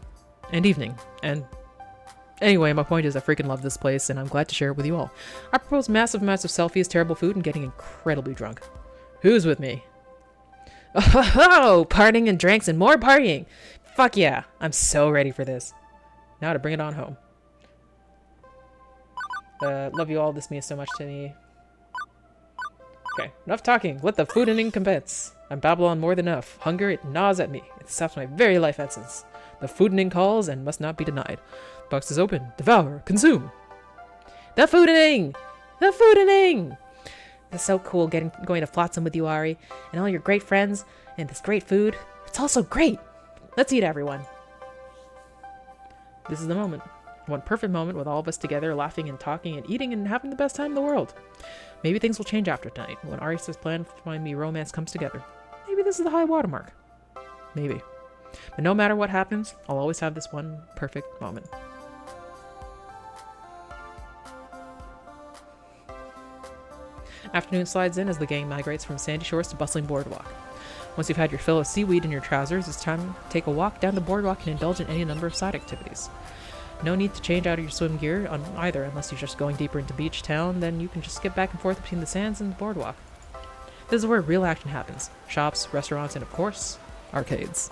And evening. And anyway, my point is I freaking love this place, and I'm glad to share it with you all. I propose massive amounts of selfies, terrible food, and getting incredibly drunk. Who's with me? Oh, partying and drinks and more partying. Fuck yeah. I'm so ready for this. Now to bring it on home. Love you all. This means so much to me. Okay, enough talking. Let the food in commence. I'm Babylon more than enough. Hunger, it gnaws at me. It saps my very life essence. The foodening calls and must not be denied. Box is open. Devour. Consume. The foodening! The foodening! It's so cool going to Flotsam with you, Ari, and all your great friends, and this great food. It's all so great! Let's eat, everyone. This is the moment. One perfect moment with all of us together, laughing and talking and eating and having the best time in the world. Maybe things will change after tonight, when Ari's plan to find me romance comes together. Maybe this is the high watermark. Maybe. But no matter what happens, I'll always have this one perfect moment. Afternoon slides in as the gang migrates from sandy shores to bustling boardwalk. Once you've had your fill of seaweed in your trousers, it's time to take a walk down the boardwalk and indulge in any number of side activities. No need to change out of your swim gear on either unless you're just going deeper into beach town, then you can just skip back and forth between the sands and the boardwalk. This is where real action happens. Shops, restaurants, and of course, arcades.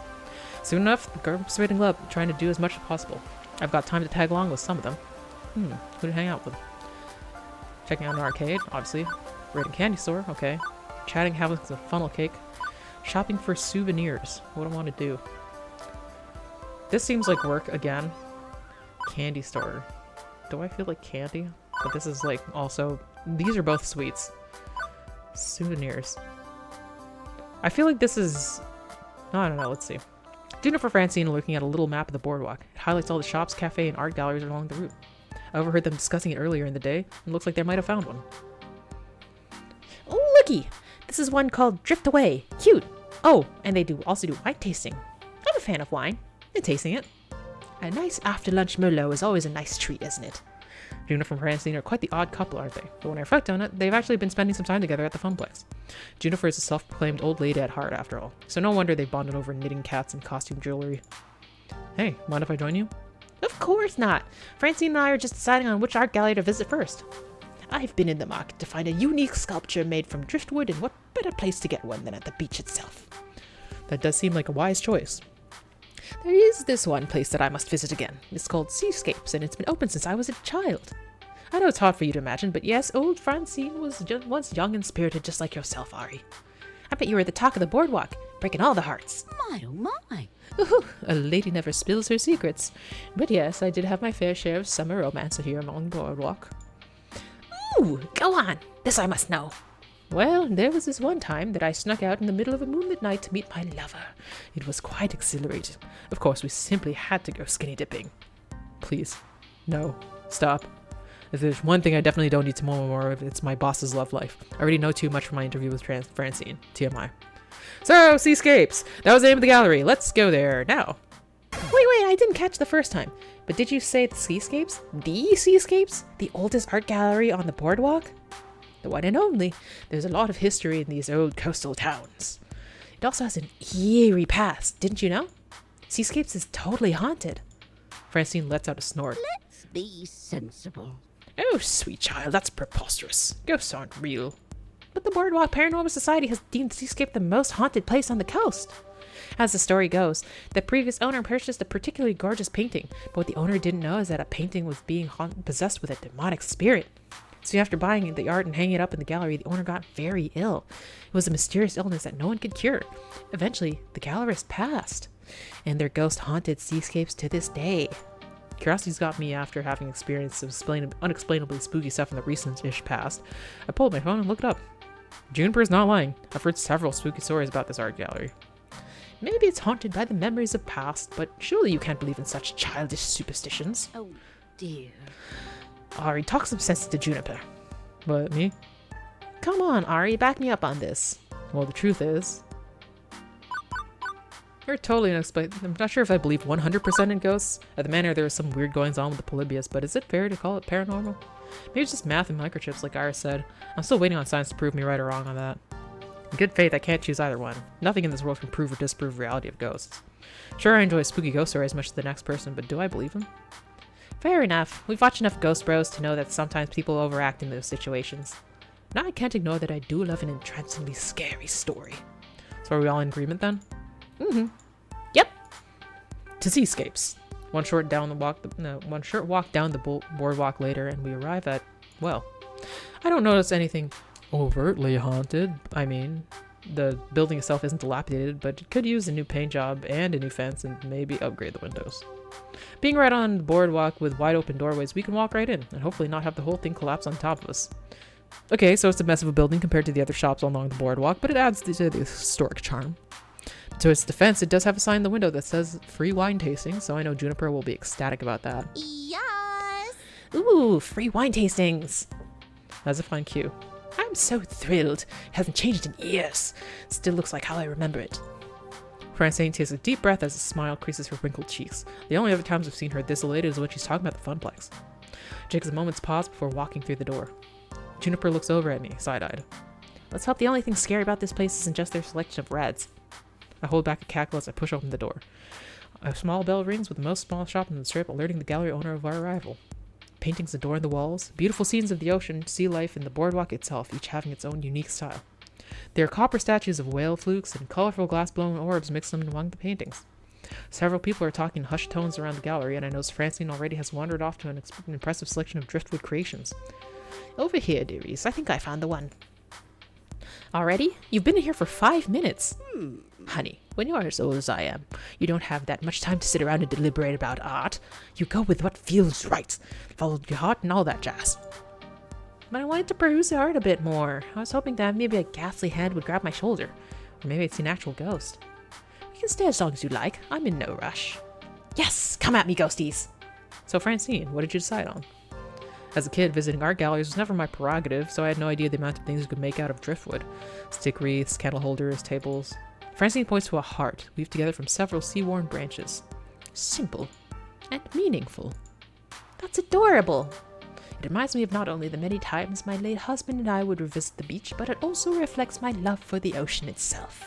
Soon enough, the girls waiting up, trying to do as much as possible. I've got time to tag along with some of them. Who to hang out with? Checking out an arcade, obviously. Raiding candy store, okay. Chatting, having some funnel cake. Shopping for souvenirs. What do I want to do? This seems like work again. Candy store. Do I feel like candy? But this is like also... These are both sweets. Souvenirs. I feel like this is... I don't know, let's see. Juniper Francine looking at a little map of the boardwalk. It highlights all the shops, cafe, and art galleries along the route. I overheard them discussing it earlier in the day, and looks like they might have found one. Oh, looky! This is one called Drift Away. Cute! Oh, and they also do wine tasting. I'm a fan of wine. And tasting it. A nice after-lunch Merlot is always a nice treat, isn't it? Juniper and Francine are quite the odd couple, aren't they? But when I reflect on it, they've actually been spending some time together at the Funplex. Juniper is a self-proclaimed old lady at heart, after all. So no wonder they bonded over knitting cats and costume jewelry. Hey, mind if I join you? Of course not! Francine and I are just deciding on which art gallery to visit first. I've been in the market to find a unique sculpture made from driftwood, and what better place to get one than at the beach itself? That does seem like a wise choice. There is this one place that I must visit again. It's called Seascapes, and it's been open since I was a child. I know it's hard for you to imagine, but yes, old Francine was once young and spirited just like yourself, Ari. I bet you were the talk of the boardwalk, breaking all the hearts. My, oh my. Ooh, a lady never spills her secrets. But yes, I did have my fair share of summer romance here along the boardwalk. Ooh, go on. This I must know. Well, there was this one time that I snuck out in the middle of a moonlit night to meet my lover. It was quite exhilarating. Of course, we simply had to go skinny dipping. Please. No. Stop. If there's one thing I definitely don't need to know more of, it's my boss's love life. I already know too much from my interview with Francine. TMI. So, Seascapes! That was the name of the gallery. Let's go there now. Wait, I didn't catch the first time. But did you say the Seascapes? The Seascapes? The oldest art gallery on the boardwalk? The one and only. There's a lot of history in these old coastal towns. It also has an eerie past, didn't you know? Seascapes is totally haunted. Francine lets out a snort. Let's be sensible. Oh, sweet child, that's preposterous. Ghosts aren't real. But the Boardwalk Paranormal Society has deemed Seascape the most haunted place on the coast. As the story goes, the previous owner purchased a particularly gorgeous painting, but what the owner didn't know is that a painting was being possessed with a demonic spirit. So after buying the art and hanging it up in the gallery, the owner got very ill. It was a mysterious illness that no one could cure. Eventually, the gallerist passed, and their ghost haunted Seascapes to this day. Curiosity's got me after having experienced some unexplainably spooky stuff in the recent-ish past. I pulled my phone and looked it up. Juniper is not lying. I've heard several spooky stories about this art gallery. Maybe it's haunted by the memories of past, but surely you can't believe in such childish superstitions. Oh, dear. Ari, talk some sense to Juniper. What, me? Come on, Ari, back me up on this. Well, the truth is... You're totally unexplained. I'm not sure if I believe 100% in ghosts. At the manor, there are some weird goings on with the Polybius, but is it fair to call it paranormal? Maybe it's just math and microchips, like Iris said. I'm still waiting on science to prove me right or wrong on that. In good faith, I can't choose either one. Nothing in this world can prove or disprove the reality of ghosts. Sure, I enjoy spooky ghost stories as much as the next person, but do I believe them? Fair enough. We've watched enough Ghost Bros to know that sometimes people overact in those situations. Now I can't ignore that I do love an entrancingly scary story. So are we all in agreement then? Mm-hmm. Yep. To seascapes. One short walk down the boardwalk later, and we arrive at, well, I don't notice anything overtly haunted. I mean, the building itself isn't dilapidated, but it could use a new paint job and a new fence and maybe upgrade the windows. Being right on the boardwalk with wide open doorways, we can walk right in and hopefully not have the whole thing collapse on top of us. Okay, so it's a mess of a building compared to the other shops along the boardwalk, but it adds to the historic charm. To its defense, it does have a sign in the window that says free wine tasting, so I know Juniper will be ecstatic about that. Yes! Ooh, free wine tastings! That's a fun cue. I'm so thrilled. It hasn't changed in years. Still looks like how I remember it. Francine takes a deep breath as a smile creases her wrinkled cheeks. The only other times I've seen her this elated is when she's talking about the Funplex. She takes a moment's pause before walking through the door. Juniper looks over at me, side-eyed. Let's hope the only thing scary about this place isn't just their selection of reds. I hold back a cackle as I push open the door. A small bell rings with the most small shop in the strip, alerting the gallery owner of our arrival. Paintings adorn the walls, beautiful scenes of the ocean, sea life, and the boardwalk itself, each having its own unique style. There are copper statues of whale flukes and colorful glass-blown orbs mixed in among the paintings. Several people are talking in hushed tones around the gallery, and I notice Francine already has wandered off to an impressive selection of driftwood creations. Over here, dearies. I think I found the one. Already? You've been in here for 5 minutes. Honey, when you are as old as I am, you don't have that much time to sit around and deliberate about art. You go with what feels right. Follow your heart and all that jazz. But I wanted to peruse the art a bit more. I was hoping that maybe a ghastly hand would grab my shoulder. Or maybe it's an actual ghost. You can stay as long as you like. I'm in no rush. Yes! Come at me, ghosties! So Francine, what did you decide on? As a kid, visiting art galleries was never my prerogative, so I had no idea the amount of things you could make out of driftwood. Stick wreaths, candle holders, tables. Francine points to a heart, weaved together from several sea-worn branches. Simple. And meaningful. That's adorable! It reminds me of not only the many times my late husband and I would revisit the beach, but it also reflects my love for the ocean itself.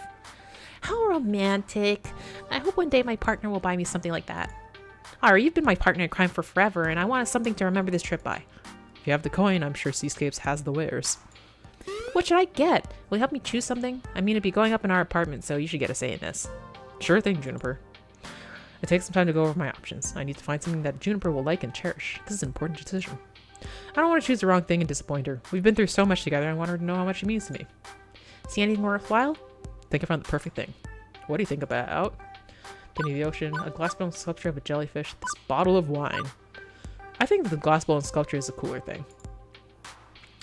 How romantic! I hope one day my partner will buy me something like that. Ari, you've been my partner in crime for forever, and I want something to remember this trip by. If you have the coin, I'm sure Seascapes has the wares. What should I get? Will you help me choose something? I mean, it'd be going up in our apartment, so you should get a say in this. Sure thing, Juniper. It takes some time to go over my options. I need to find something that Juniper will like and cherish. This is an important decision. I don't want to choose the wrong thing and disappoint her. We've been through so much together, I want her to know how much it means to me. See anything worthwhile? I think I found the perfect thing. What do you think about? Beneath the ocean, a glass-blown sculpture of a jellyfish, this bottle of wine. I think that the glass-blown sculpture is a cooler thing.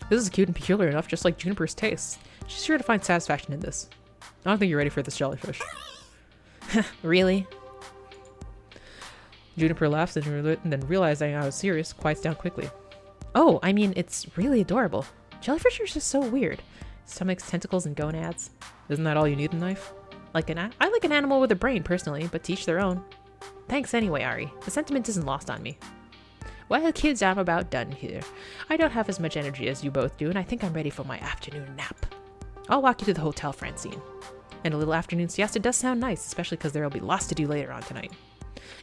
This is cute and peculiar enough, just like Juniper's tastes. She's sure to find satisfaction in this. I don't think you're ready for this jellyfish. Really? Juniper laughs and then realizing I was serious, quiets down quickly. Oh, I mean, it's really adorable. Jellyfish are just so weird. Stomachs, tentacles, and gonads. Isn't that all you need in life? I like an animal with a brain, personally, but to each their own. Thanks anyway, Ari. The sentiment isn't lost on me. Well, kids, I'm about done here. I don't have as much energy as you both do, and I think I'm ready for my afternoon nap. I'll walk you to the hotel, Francine. And a little afternoon siesta does sound nice, especially because there will be lots to do later on tonight.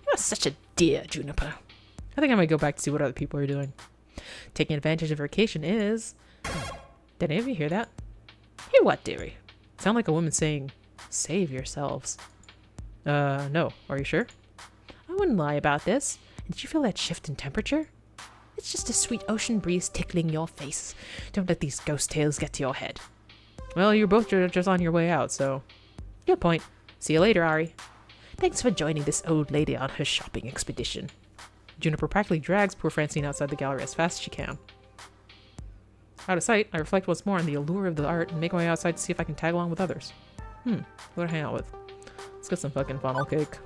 You're such a dear, Juniper. I think I might go back to see what other people are doing. Taking advantage of vacation is... Did any of you hear that? Hear what, dearie? Sound like a woman saying, save yourselves. No. Are you sure? I wouldn't lie about this. And did you feel that shift in temperature? It's just a sweet ocean breeze tickling your face. Don't let these ghost tales get to your head. Well, you're both just on your way out, so... Good point. See you later, Ari. Thanks for joining this old lady on her shopping expedition. Juniper practically drags poor Francine outside the gallery as fast as she can. Out of sight, I reflect once more on the allure of the art and make my way outside to see if I can tag along with others. Who do I hang out with? Let's get some fucking funnel cake.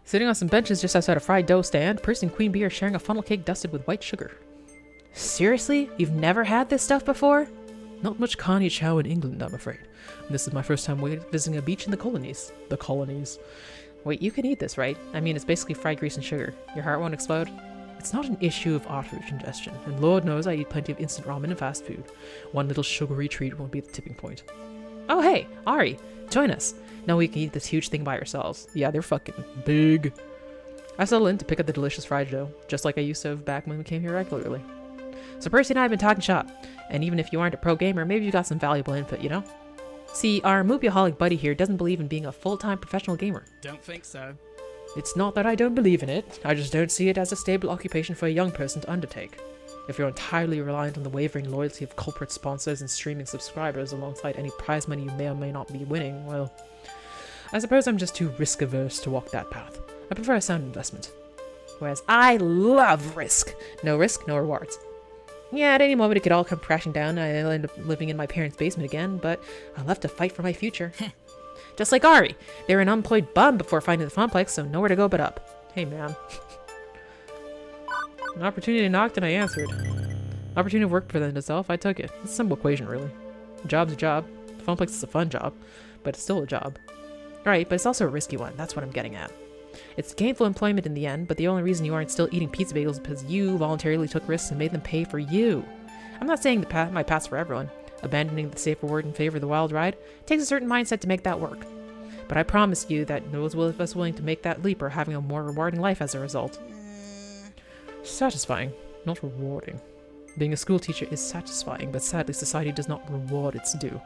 Sitting on some benches just outside a fried dough stand, Percy and Queen Bee are sharing a funnel cake dusted with white sugar. Seriously? You've never had this stuff before? Not much Connie Chow in England, I'm afraid. This is my first time visiting a beach in the colonies. The colonies. Wait, you can eat this, right? I mean, it's basically fried grease and sugar. Your heart won't explode? It's not an issue of artery congestion, and Lord knows I eat plenty of instant ramen and fast food. One little sugary treat won't be the tipping point. Oh hey, Ari, join us. Now we can eat this huge thing by ourselves. Yeah, they're fucking big. I settle in to pick up the delicious fried dough, just like I used to have back when we came here regularly. So Percy and I have been talking shop, and even if you aren't a pro gamer, maybe you got some valuable input, you know? See, our movieaholic buddy here doesn't believe in being a full-time professional gamer. Don't think so. It's not that I don't believe in it, I just don't see it as a stable occupation for a young person to undertake. If you're entirely reliant on the wavering loyalty of corporate sponsors and streaming subscribers alongside any prize money you may or may not be winning, well, I suppose I'm just too risk-averse to walk that path. I prefer a sound investment. Whereas I love risk. No risk, no rewards. Yeah, at any moment it could all come crashing down and I'll end up living in my parents' basement again, but I'll have to fight for my future. Just like Ari. They were an unemployed bum before finding the Funplex, so nowhere to go but up. Hey, man. An opportunity knocked and I answered. Opportunity of work presented itself, I took it. It's a simple equation, really. A job's a job. The Funplex is a fun job, but it's still a job. Right, but it's also a risky one, that's what I'm getting at. It's gainful employment in the end, but the only reason you aren't still eating pizza bagels is because you voluntarily took risks and made them pay for you. I'm not saying my path's for everyone. Abandoning the safe reward in favor of the wild ride takes a certain mindset to make that work. But I promise you that those of us willing to make that leap are having a more rewarding life as a result. Satisfying, not rewarding. Being a school teacher is satisfying, but sadly society does not reward its due.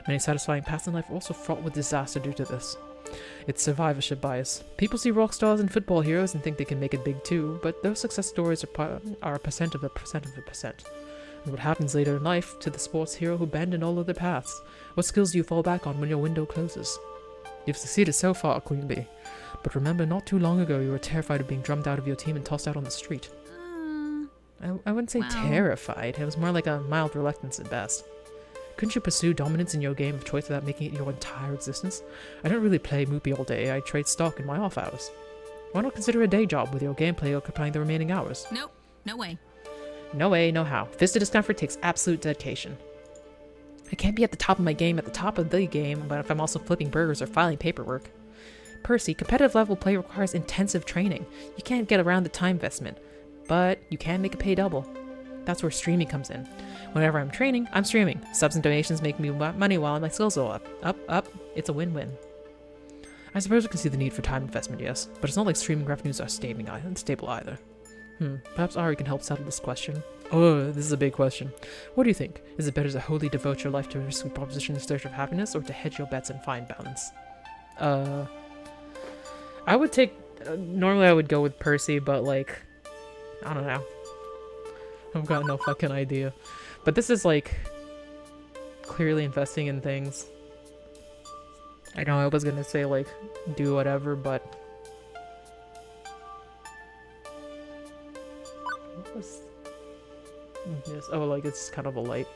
Many satisfying paths in life are also fraught with disaster due to this. It's survivorship bias. People see rock stars and football heroes and think they can make it big too, but those success stories are a percent of a percent of a percent. And what happens later in life to the sports hero who abandoned all other paths? What skills do you fall back on when your window closes? You've succeeded so far, Queen Bee. But remember, not too long ago you were terrified of being drummed out of your team and tossed out on the street. I wouldn't say terrified. It was more like a mild reluctance at best. Couldn't you pursue dominance in your game of choice without making it your entire existence? I don't really play Moopy all day, I trade stock in my off hours. Why not consider a day job with your gameplay occupying the remaining hours? Nope, no way. No way, no how. Fisted Discomfort takes absolute dedication. I can't be at the top of my game at the top of the game, but if I'm also flipping burgers or filing paperwork. Percy, competitive level play requires intensive training. You can't get around the time investment, but you can make it pay double. That's where streaming comes in. Whenever I'm training, I'm streaming. Subs and donations make me money while my skills go up. Up. It's a win-win. I suppose we can see the need for time investment, yes, but it's not like streaming revenues are stable either. Perhaps Ari can help settle this question. Oh, this is a big question. What do you think? Is it better to wholly devote your life to a risky proposition in search of happiness, or to hedge your bets and find balance? I would take... normally I would go with Percy, but like... I don't know. I've got no fucking idea. But this is like... clearly investing in things. I know I was gonna say like, do whatever, but... what was this? Oh, like it's kind of a light.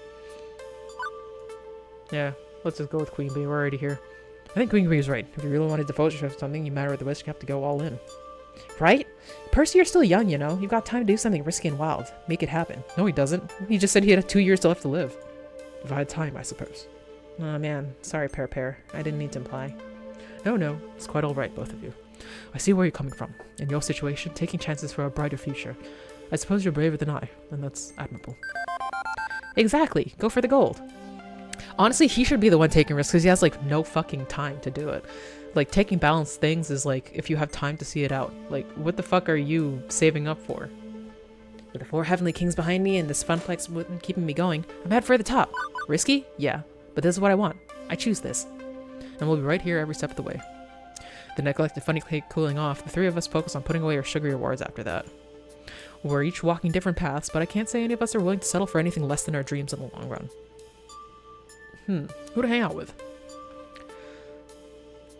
Yeah, let's just go with Queen Bee. We're already here. I think Queen Bee is right. If you really want to devote yourself to something, you matter with the risk, you have to go all in. Right? Percy, you're still young, you know? You've got time to do something risky and wild. Make it happen. No, he doesn't. He just said he had 2 years left to live. If I had time, I suppose. Oh man, sorry, Pear. I didn't mean to imply. No, it's quite alright, both of you. I see where you're coming from. In your situation, taking chances for a brighter future. I suppose you're braver than I, and that's admirable. Exactly! Go for the gold! Honestly, he should be the one taking risks, because he has, like, no fucking time to do it. Like, taking balanced things is, like, if you have time to see it out. Like, what the fuck are you saving up for? With the 4 heavenly kings behind me and this funplex keeping me going, I'm headed for the top. Risky? Yeah. But this is what I want. I choose this. And we'll be right here every step of the way. The neglected funny cake cooling off, the 3 of us focus on putting away our sugary rewards after that. We're each walking different paths, but I can't say any of us are willing to settle for anything less than our dreams in the long run. Who to hang out with?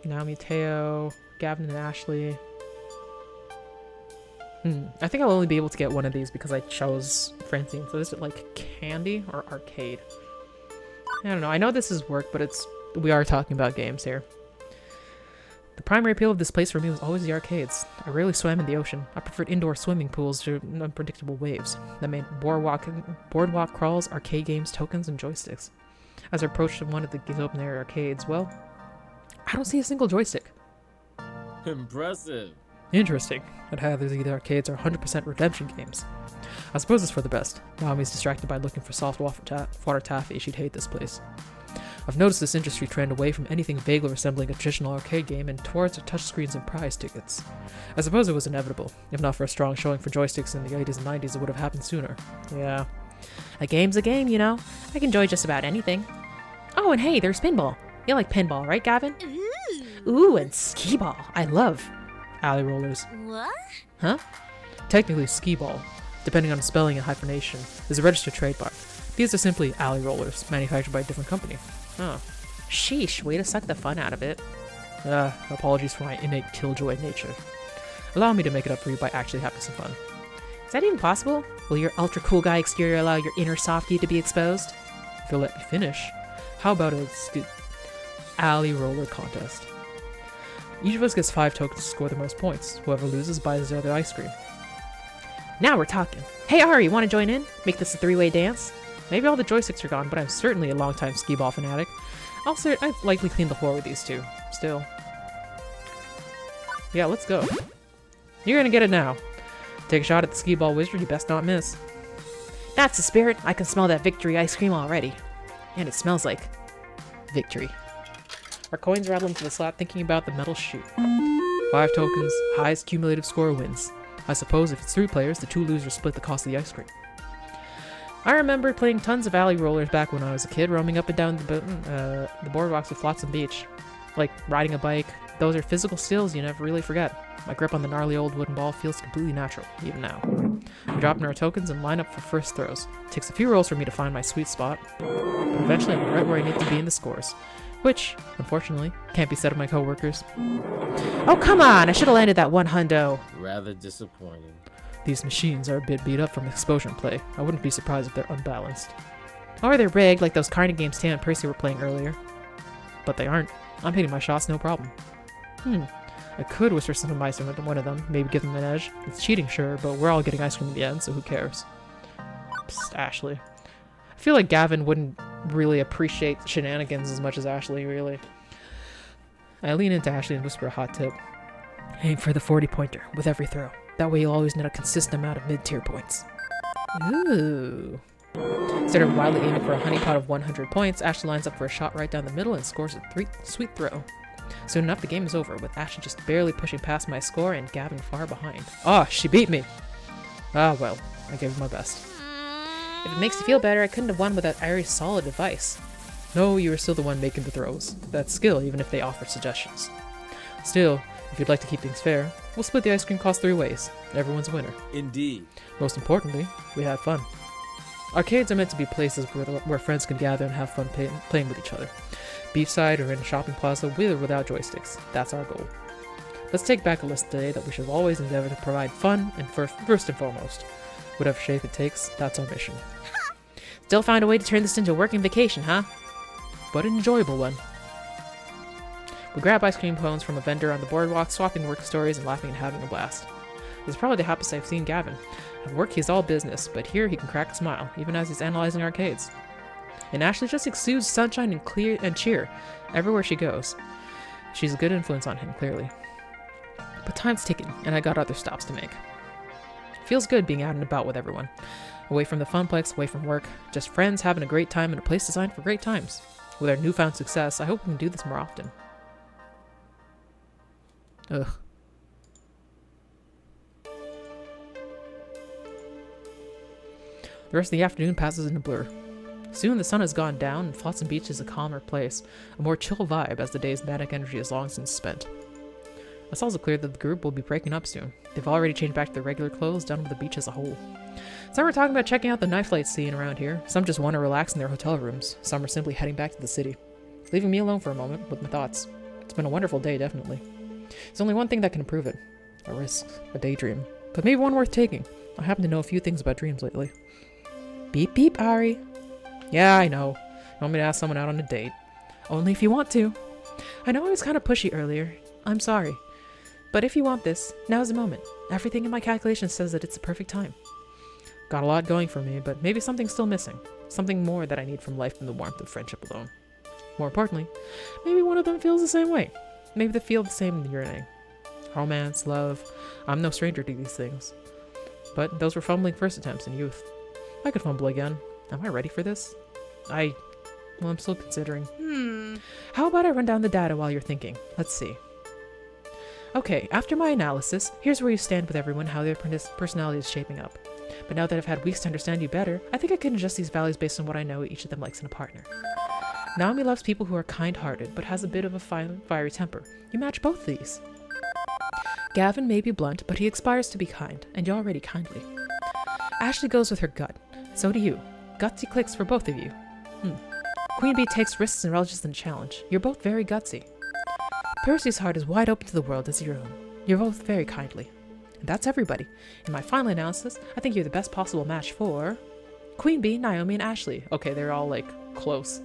Naomi, Teo, Gavin, and Ashley. I think I'll only be able to get one of these because I chose Francine. So is it like candy or arcade? I don't know. I know this is work, but we are talking about games here. The primary appeal of this place for me was always the arcades. I rarely swam in the ocean. I preferred indoor swimming pools to unpredictable waves that made boardwalk crawls, arcade games, tokens, and joysticks. As I approached one of the open-air arcades, well, I don't see a single joystick. Impressive. Interesting. I'd have these arcades are 100% redemption games. I suppose it's for the best. Naomi's distracted by looking for soft water taffy. She'd hate this place. I've noticed this industry trend away from anything vaguely resembling a traditional arcade game and towards touchscreens and prize tickets. I suppose it was inevitable. If not for a strong showing for joysticks in the 80s and 90s, it would have happened sooner. Yeah. A game's a game, you know. I can enjoy just about anything. Oh, and hey, there's pinball. You like pinball, right, Gavin? Ooh, and skee ball. I love alley rollers. What? Huh? Technically, skee ball, depending on spelling and hyphenation, is a registered trademark. These are simply alley rollers, manufactured by a different company. Oh. Sheesh, way to suck the fun out of it. Apologies for my innate killjoy nature. Allow me to make it up for you by actually having some fun. Is that even possible? Will your ultra cool guy exterior allow your inner softie to be exposed? If you'll let me finish, how about a alley roller contest? Each of us gets 5 tokens to score the most points. Whoever loses buys the other ice cream. Now we're talking. Hey Ari, want to join in? Make this a 3-way dance? Maybe all the joysticks are gone, but I'm certainly a long-time skee ball fanatic. I'd likely clean the floor with these two. Still. Yeah, let's go. You're gonna get it now. Take a shot at the skee ball wizard, you best not miss. That's the spirit. I can smell that victory ice cream already. And it smells like victory. Our coins rattle into the slot thinking about the metal chute. 5 tokens, highest cumulative score wins. I suppose if it's 3 players, the 2 losers split the cost of the ice cream. I remember playing tons of alley rollers back when I was a kid, roaming up and down the boardwalks of Flotsam Beach. Like riding a bike. Those are physical skills you never really forget. My grip on the gnarly old wooden ball feels completely natural, even now. We drop in our tokens and line up for first throws. It takes a few rolls for me to find my sweet spot, but eventually I'm right where I need to be in the scores. Which, unfortunately, can't be said of my coworkers. Oh come on! I should have landed that 1 hundo! Rather disappointing. These machines are a bit beat up from exposure play. I wouldn't be surprised if they're unbalanced. Or they're rigged like those Carney games Tam and Percy were playing earlier. But they aren't. I'm hitting my shots no problem. I could whisper some advice into one of them, maybe give them an edge. It's cheating, sure, but we're all getting ice cream in the end, so who cares? Psst, Ashley. I feel like Gavin wouldn't really appreciate shenanigans as much as Ashley, really. I lean into Ashley and whisper a hot tip. Aim for the 40-pointer with every throw. That way you'll always net a consistent amount of mid-tier points. Ooh. Instead of wildly aiming for a honeypot of 100 points, Ashley lines up for a shot right down the middle and scores a sweet throw. Soon enough, the game is over, with Ashley just barely pushing past my score and Gavin far behind. Ah, she beat me! Ah, well, I gave it my best. If it makes you feel better, I couldn't have won without Ari's solid advice. No, you were still the one making the throws. That's skill, even if they offer suggestions. Still, if you'd like to keep things fair, we'll split the ice cream cost 3 ways. Everyone's a winner. Indeed. Most importantly, we had fun. Arcades are meant to be places where friends can gather and have fun playing with each other. Beachside or in a shopping plaza with or without joysticks. That's our goal. Let's take back a list today that we should always endeavor to provide fun and first and foremost. Whatever shape it takes, that's our mission. Still find a way to turn this into a working vacation, huh? But an enjoyable one. We grab ice cream cones from a vendor on the boardwalk, swapping work stories and laughing and having a blast. This is probably the happiest I've seen Gavin. At work he's all business, but here he can crack a smile, even as he's analyzing arcades. And Ashley just exudes sunshine and cheer everywhere she goes. She's a good influence on him, clearly. But time's ticking, and I got other stops to make. Feels good being out and about with everyone. Away from the funplex, away from work, just friends having a great time in a place designed for great times. With our newfound success, I hope we can do this more often. Ugh. The rest of the afternoon passes in a blur. Soon the sun has gone down and Flotsam Beach is a calmer place, a more chill vibe as the day's manic energy is long since spent. It's also clear that the group will be breaking up soon. They've already changed back to their regular clothes, done with the beach as a whole. Some are talking about checking out the night light scene around here, some just want to relax in their hotel rooms, some are simply heading back to the city, leaving me alone for a moment with my thoughts. It's been a wonderful day, definitely. There's only one thing that can improve it. A risk, a daydream, but maybe one worth taking. I happen to know a few things about dreams lately. Beep beep, Ari. Yeah, I know. You want me to ask someone out on a date? Only if you want to. I know I was kind of pushy earlier. I'm sorry. But if you want this, now's the moment. Everything in my calculation says that it's the perfect time. Got a lot going for me, but maybe something's still missing. Something more that I need from life than the warmth of friendship alone. More importantly, maybe one of them feels the same way. Maybe they feel the same yearning. Romance, love. I'm no stranger to these things. But those were fumbling first attempts in youth. I could fumble again. Am I ready for this? Well, I'm still considering. How about I run down the data while you're thinking? Let's see. Okay, after my analysis, here's where you stand with everyone, how their personality is shaping up. But now that I've had weeks to understand you better, I think I can adjust these values based on what I know each of them likes in a partner. Naomi loves people who are kind-hearted, but has a bit of a fiery temper. You match both these. Gavin may be blunt, but he aspires to be kind, and you're already kindly. Ashley goes with her gut. So do you. Gutsy clicks for both of you. Queen Bee takes risks and relishes in the challenge. You're both very gutsy. Percy's heart is wide open to the world as your own. You're both very kindly. And that's everybody. In my final analysis, I think you're the best possible match for Queen Bee, Naomi, and Ashley. Okay, they're all, like, close.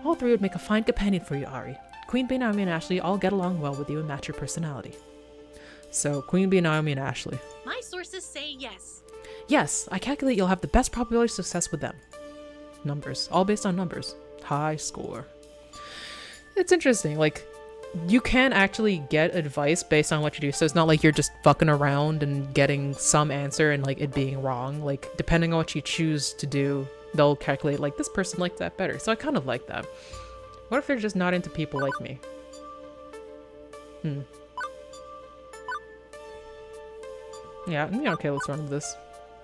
All three would make a fine companion for you, Ari. Queen Bee, Naomi, and Ashley all get along well with you and match your personality. So, Queen Bee, Naomi, and Ashley. My sources say yes. Yes, I calculate you'll have the best probability of success with them. Numbers. All based on numbers. High score. It's interesting, like, you can actually get advice based on what you do, so it's not like you're just fucking around and getting some answer and, like, it being wrong. Like, depending on what you choose to do, they'll calculate, like, this person liked that better. So I kind of like that. What if they're just not into people like me? Yeah, okay, let's run with this.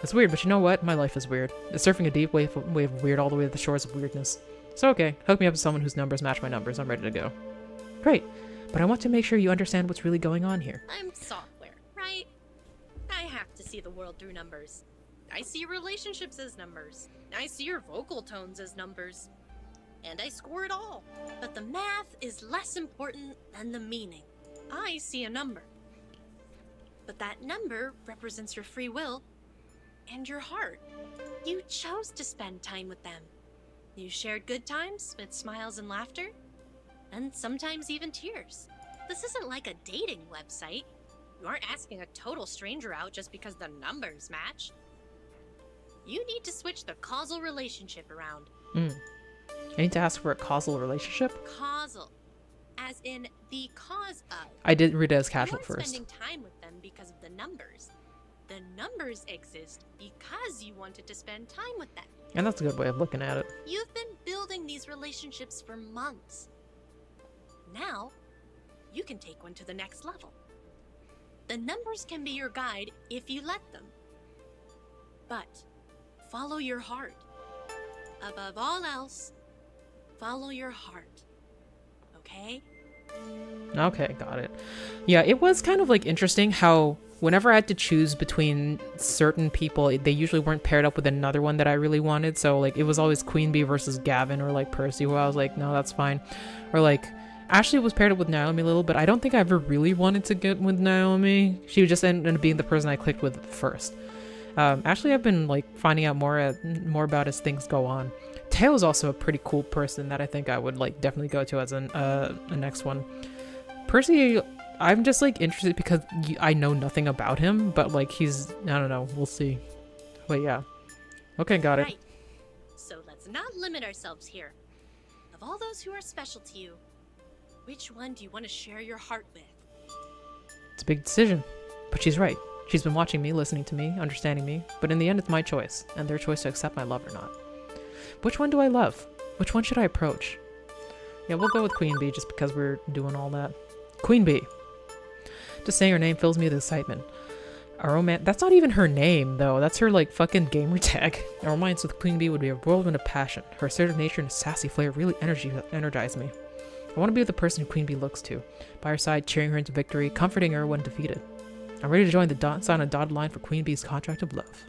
It's weird, but you know what? My life is weird. It's surfing a deep wave of weird all the way to the shores of weirdness. So okay, hook me up with someone whose numbers match my numbers. I'm ready to go. Great, but I want to make sure you understand what's really going on here. I'm software, right? I have to see the world through numbers. I see relationships as numbers. I see your vocal tones as numbers. And I score it all. But the math is less important than the meaning. I see a number. But that number represents your free will and your heart. You chose to spend time with them. You shared good times with smiles and laughter, and sometimes even tears. This isn't like a dating website. You aren't asking a total stranger out just because the numbers match. You need to switch the causal relationship around. I need to ask for a causal relationship? Causal. As in the cause of. I did read it as casual You aren't first. spending time with them because of the numbers. The numbers exist because you wanted to spend time with them. And that's a good way of looking at it. You've been building these relationships for months. Now, you can take one to the next level. The numbers can be your guide if you let them. But follow your heart. Above all else, follow your heart. Okay? Okay, got it. Yeah, it was kind of like interesting how whenever I had to choose between certain people, they usually weren't paired up with another one that I really wanted. So like it was always Queen Bee versus Gavin or like Percy, who I was like, no, that's fine. Or like Ashley was paired up with Naomi a little, but I don't think I ever really wanted to get with Naomi. She would just end up being the person I clicked with first. Ashley, I've been like finding out more about as things go on. Teo is also a pretty cool person that I think I would like definitely go to as a next one. Percy, I'm just like interested because I know nothing about him, but like he's, I don't know, we'll see. But yeah. Okay, got it. Right. So let's not limit ourselves here. Of all those who are special to you, which one do you want to share your heart with? It's a big decision, but she's right. She's been watching me, listening to me, understanding me, but in the end it's my choice, and their choice to accept my love or not. Which one do I love? Which one should I approach? Yeah, we'll go with Queen Bee just because we're doing all that. Queen Bee! Just saying her name fills me with excitement. A romance— that's not even her name, though. That's her, like, fucking gamer tag. A romance with Queen Bee would be a whirlwind of passion. Her assertive nature and sassy flair really energize me. I want to be with the person who Queen Bee looks to. By her side, cheering her into victory, comforting her when defeated. I'm ready to join the sign a dotted line for Queen Bee's contract of love.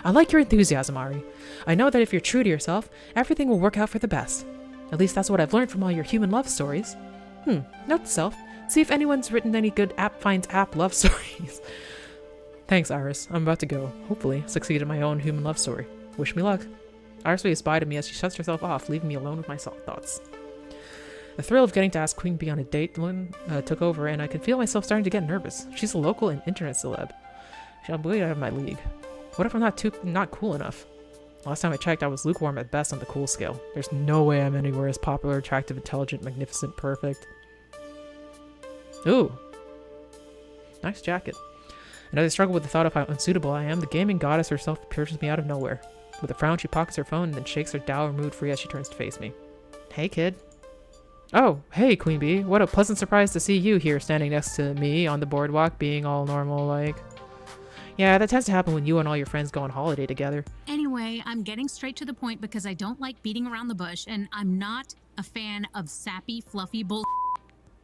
I like your enthusiasm, Ari. I know that if you're true to yourself, everything will work out for the best. At least that's what I've learned from all your human love stories. Note to self. See if anyone's written any good finds app love stories. Thanks, Iris. I'm about to go, hopefully, succeed in my own human love story. Wish me luck. Iris waves bye to me as she shuts herself off, leaving me alone with my thoughts. The thrill of getting to ask Queen Bee on a date took over, and I could feel myself starting to get nervous. She's a local and internet celeb. She'll be out of my league. What if I'm not cool enough? Last time I checked, I was lukewarm at best on the cool scale. There's no way I'm anywhere as popular, attractive, intelligent, magnificent, perfect. Ooh. Nice jacket. And as I struggle with the thought of how unsuitable I am, the gaming goddess herself appears me out of nowhere. With a frown, she pockets her phone and then shakes her dour mood free as she turns to face me. Hey, kid. Oh, hey, Queen Bee. What a pleasant surprise to see you here standing next to me on the boardwalk, being all normal like. Yeah, that tends to happen when you and all your friends go on holiday together. Anyway, I'm getting straight to the point because I don't like beating around the bush, and I'm not a fan of sappy, fluffy bull.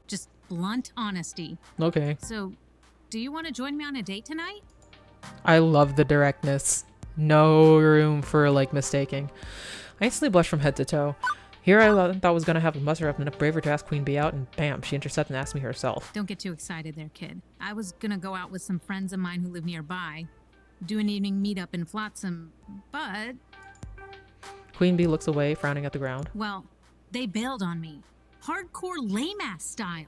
Just blunt honesty. Okay. So, do you want to join me on a date tonight? I love the directness. No room for, like, mistaking. I instantly blushed from head to toe. Here I thought I was going to have a muster up enough bravery to ask Queen Bee out, and bam, she intercepted and asked me herself. Don't get too excited there, kid. I was gonna go out with some friends of mine who live nearby, do an evening meetup in Flotsam, but, Queen Bee looks away, frowning at the ground. well, they bailed on me. Hardcore lame-ass style.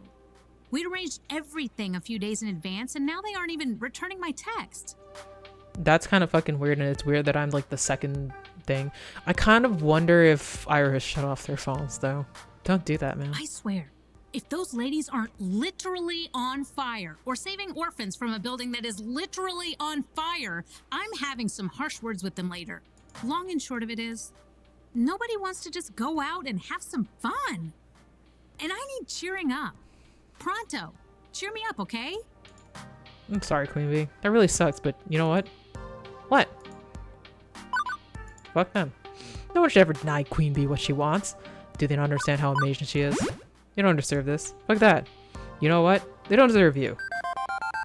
We'd arranged everything a few days in advance, and now they aren't even returning my text. That's kind of fucking weird, and it's weird that I'm, like, the second thing. I kind of wonder if Iris shut off their phones, though. Don't do that, man. I swear, if those ladies aren't literally on fire or saving orphans from a building that is literally on fire, I'm having some harsh words with them later. Long and short of it is, nobody wants to just go out and have some fun. And I need cheering up. Pronto. Cheer me up, okay? I'm sorry, Queen Bee. That really sucks, but you know what? What? Fuck them. No one should ever deny Queen Bee what she wants. Do they not understand how amazing she is? You don't deserve this. Fuck that. You know what? They don't deserve you.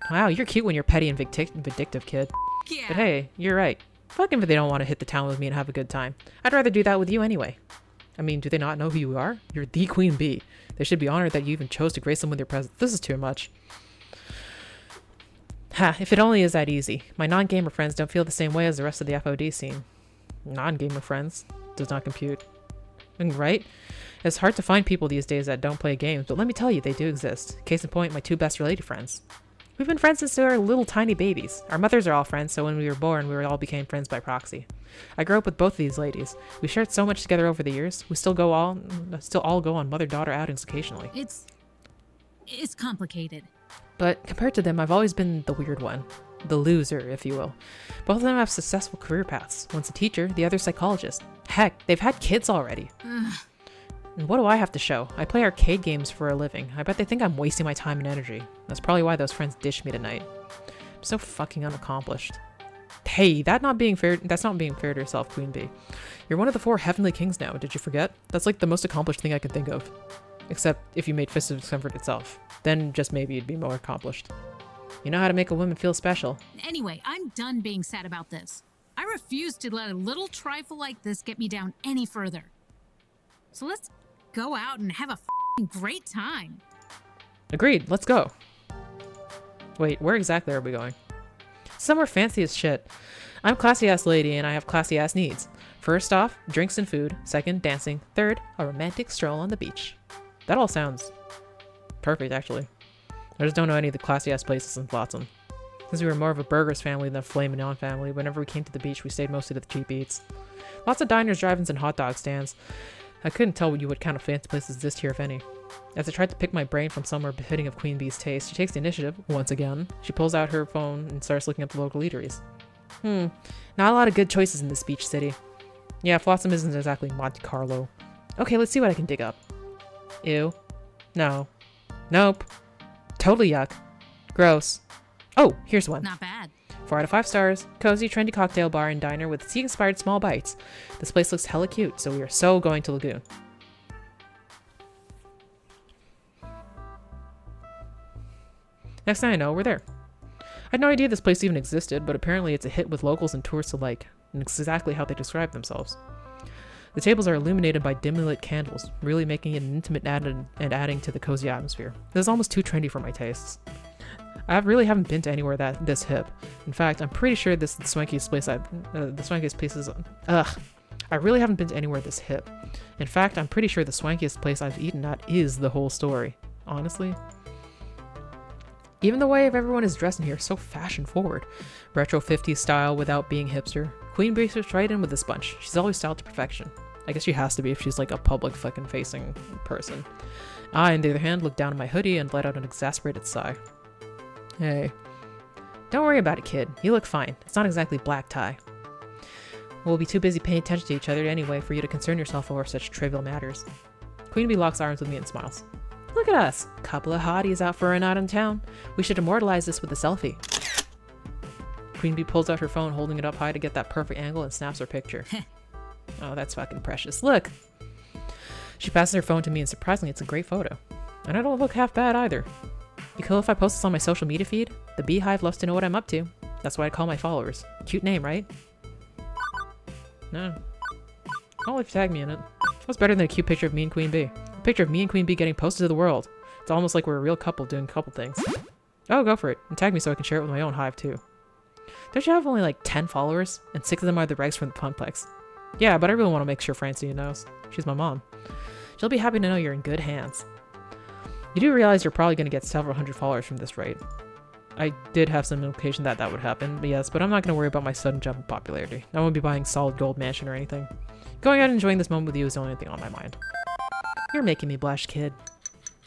Wow, you're cute when you're petty and vindictive, kid. Yeah. But hey, you're right. Fuck them if they don't want to hit the town with me and have a good time. I'd rather do that with you anyway. I mean, do they not know who you are? You're the Queen Bee. They should be honored that you even chose to grace them with your presence. This is too much. Ha, if it only is that easy. My non-gamer friends don't feel the same way as the rest of the FOD scene. Non-gamer friends? Does not compute. Right? It's hard to find people these days that don't play games, but let me tell you, they do exist. Case in point, my two best related friends. We've been friends since we were little tiny babies. Our mothers are all friends, so when we were born, we all became friends by proxy. I grew up with both of these ladies. We shared so much together over the years. We still all go on mother-daughter outings occasionally. It's complicated. But compared to them, I've always been the weird one. The loser, if you will. Both of them have successful career paths. One's a teacher, the other psychologist. Heck, they've had kids already. And what do I have to show? I play arcade games for a living. I bet they think I'm wasting my time and energy. That's probably why those friends ditched me tonight. I'm so fucking unaccomplished. Hey, that's not being fair to yourself, Queen Bee. You're one of the 4 heavenly kings now, did you forget? That's like the most accomplished thing I can think of. Except if you made Fist of Discomfort itself. Then just maybe you'd be more accomplished. You know how to make a woman feel special. Anyway, I'm done being sad about this. I refuse to let a little trifle like this get me down any further. So let's go out and have a f***ing great time. Agreed, let's go. Wait, where exactly are we going? Somewhere fancy as shit. I'm a classy ass lady and I have classy ass needs. First off, drinks and food. Second, dancing. Third, a romantic stroll on the beach. That all sounds perfect, actually. I just don't know any of the classy ass places in Flotsam. Since we were more of a burgers family than a filet mignon family, whenever we came to the beach, we stayed mostly to the cheap eats. Lots of diners, drive-ins, and hot dog stands. I couldn't tell you what kind of fancy places exist here, if any. As I tried to pick my brain from somewhere befitting of Queen Bee's taste, she takes the initiative, once again. She pulls out her phone and starts looking up the local eateries. Not a lot of good choices in this beach city. Yeah, Flotsam isn't exactly Monte Carlo. Okay, let's see what I can dig up. Ew. No. Nope. Totally yuck. Gross. Oh, here's one. Not bad. 4 out of 5 stars. Cozy, trendy cocktail bar and diner with sea-inspired small bites. This place looks hella cute, so we are so going to Lagoon. Next thing I know, we're there. I had no idea this place even existed, but apparently it's a hit with locals and tourists alike, and it's exactly how they describe themselves. The tables are illuminated by dimly lit candles, really making it an intimate and adding to the cozy atmosphere. This is almost too trendy for my tastes. I really haven't been to anywhere this hip. In fact, I'm pretty sure this is the swankiest place I really haven't been to anywhere this hip. In fact, I'm pretty sure the swankiest place I've eaten at is the whole story. Honestly. Even the way everyone is dressed in here is so fashion forward. Retro 50s style without being hipster. Queen Bee fits right in with this bunch. She's always styled to perfection. I guess she has to be if she's like a public fucking facing person. I, on the other hand, looked down at my hoodie and let out an exasperated sigh. Hey. Don't worry about it, kid. You look fine. It's not exactly black tie. We'll be too busy paying attention to each other anyway for you to concern yourself over such trivial matters. Queen Bee locks arms with me and smiles. Look at us. Couple of hotties out for a night in town. We should immortalize this with a selfie. Queen Bee pulls out her phone, holding it up high to get that perfect angle, and snaps her picture. Oh, that's fucking precious. Look! She passes her phone to me, and surprisingly, it's a great photo. And I don't look half bad either. You cool if I post this on my social media feed? The Beehive loves to know what I'm up to. That's what I call my followers. Cute name, right? No. I'll let you tag me in it. What's better than a cute picture of me and Queen Bee? A picture of me and Queen Bee getting posted to the world. It's almost like we're a real couple doing couple things. Oh, go for it. And tag me so I can share it with my own hive, too. Don't you have only like 10 followers? And 6 of them are the regs from the Funplex. Yeah, but I really want to make sure Francine knows. She's my mom. She'll be happy to know you're in good hands. You do realize you're probably going to get several hundred followers from this raid. I did have some implication that that would happen, but yes, but I'm not going to worry about my sudden jump in popularity. I won't be buying solid gold mansion or anything. Going out and enjoying this moment with you is the only thing on my mind. You're making me blush, kid.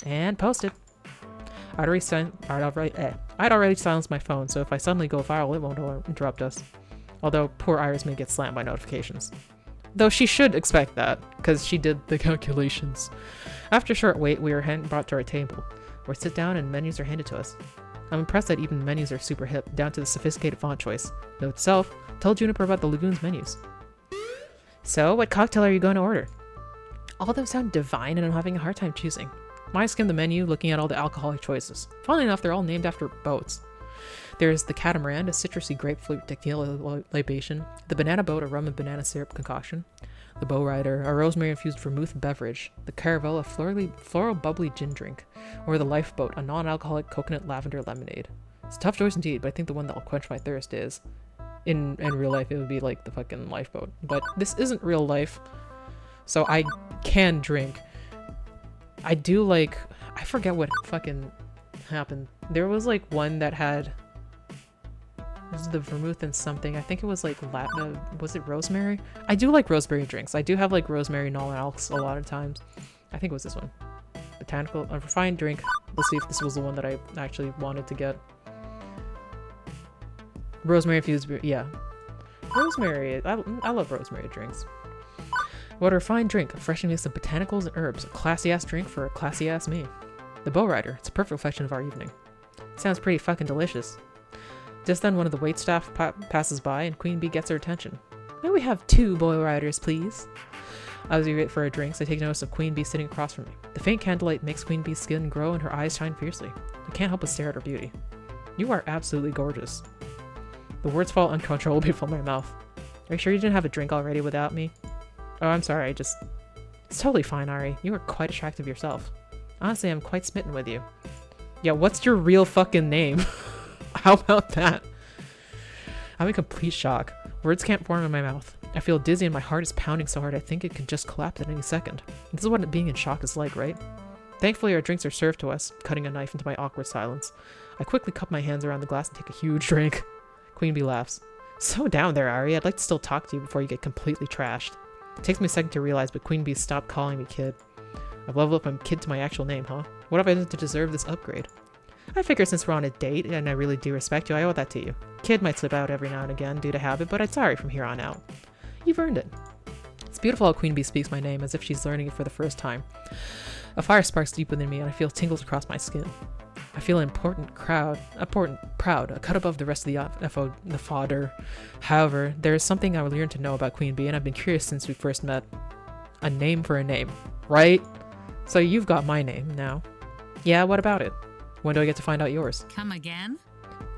And posted. I'd already silenced my phone, so if I suddenly go viral, it won't interrupt us. Although poor Iris may get slammed by notifications. Though she should expect that, because she did the calculations. After a short wait, we are brought to our table, where sit down and menus are handed to us. I'm impressed that even menus are super hip, down to the sophisticated font choice. Note self, tell Juniper about the Lagoon's menus. So, what cocktail are you going to order? All of them sound divine and I'm having a hard time choosing. I skimmed the menu, looking at all the alcoholic choices. Funnily enough, they're all named after boats. There's the Catamaran, a citrusy grapefruit tequila libation, the Banana Boat, a rum and banana syrup concoction, the Bow Rider, a rosemary-infused vermouth beverage, the Caravelle, a floral bubbly gin drink, or the Lifeboat, a non-alcoholic coconut lavender lemonade. It's a tough choice indeed, but I think the one that'll quench my thirst is... In real life, it would be like the fucking Lifeboat. But this isn't real life, so I can drink. I do like... I forget what fucking happened. There was like one that had... This is the vermouth and something. I think it was like was it rosemary? I do like rosemary drinks. I do have like rosemary non-alcs a lot of times. I think it was this one. Botanical, a refined drink. Let's see if this was the one that I actually wanted to get. Rosemary infused, yeah. Rosemary, I love rosemary drinks. What a refined drink, a fresh mix of botanicals and herbs. A classy ass drink for a classy ass me. The Bow Rider, it's a perfect reflection of our evening. Sounds pretty fucking delicious. Just then, one of the waitstaff passes by, and Queen Bee gets her attention. May we have 2 Bow Riders, please? As we wait for our drinks, I take notice of Queen Bee sitting across from me. The faint candlelight makes Queen Bee's skin glow and her eyes shine fiercely. I can't help but stare at her beauty. You are absolutely gorgeous. The words fall uncontrollably from my mouth. Are you sure you didn't have a drink already without me? Oh, I'm sorry, It's totally fine, Ari. You are quite attractive yourself. Honestly, I'm quite smitten with you. Yeah, what's your real fucking name? How about that? I'm in complete shock. Words can't form in my mouth. I feel dizzy and my heart is pounding so hard I think it could just collapse at any second. This is what being in shock is like, right? Thankfully, our drinks are served to us, cutting a knife into my awkward silence. I quickly cup my hands around the glass and take a huge drink. Queen Bee laughs. So down there, Ari. I'd like to still talk to you before you get completely trashed. It takes me a second to realize, but Queen Bee stopped calling me kid. I've leveled up from kid to my actual name, huh? What have I done to deserve this upgrade? I figure since we're on a date, and I really do respect you, I owe that to you. Kid might slip out every now and again due to habit, but I'm sorry from here on out. You've earned it. It's beautiful how Queen Bee speaks my name as if she's learning it for the first time. A fire sparks deep within me and I feel tingles across my skin. I feel proud, cut above the rest of the fodder. However, there is something I would learn to know about Queen Bee and I've been curious since we first met. A name for a name, right? So you've got my name now. Yeah, what about it? When do I get to find out yours? Come again?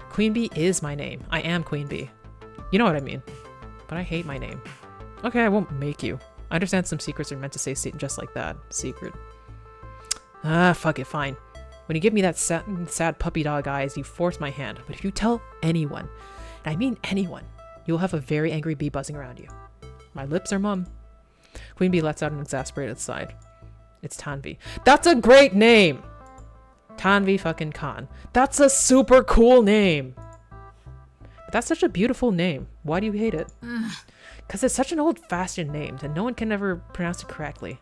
Queen Bee is my name. I am Queen Bee. You know what I mean. But I hate my name. Okay, I won't make you. I understand some secrets are meant to stay just like that. Secret. Ah, fuck it, fine. When you give me that sad puppy dog eyes, you force my hand. But if you tell anyone, and I mean anyone, you'll have a very angry bee buzzing around you. My lips are mum. Queen Bee lets out an exasperated sigh. It's Tanvi. That's a great name! Tanvi fucking Khan. That's a super cool name! But that's such a beautiful name. Why do you hate it? Because it's such an old-fashioned name that no one can ever pronounce it correctly.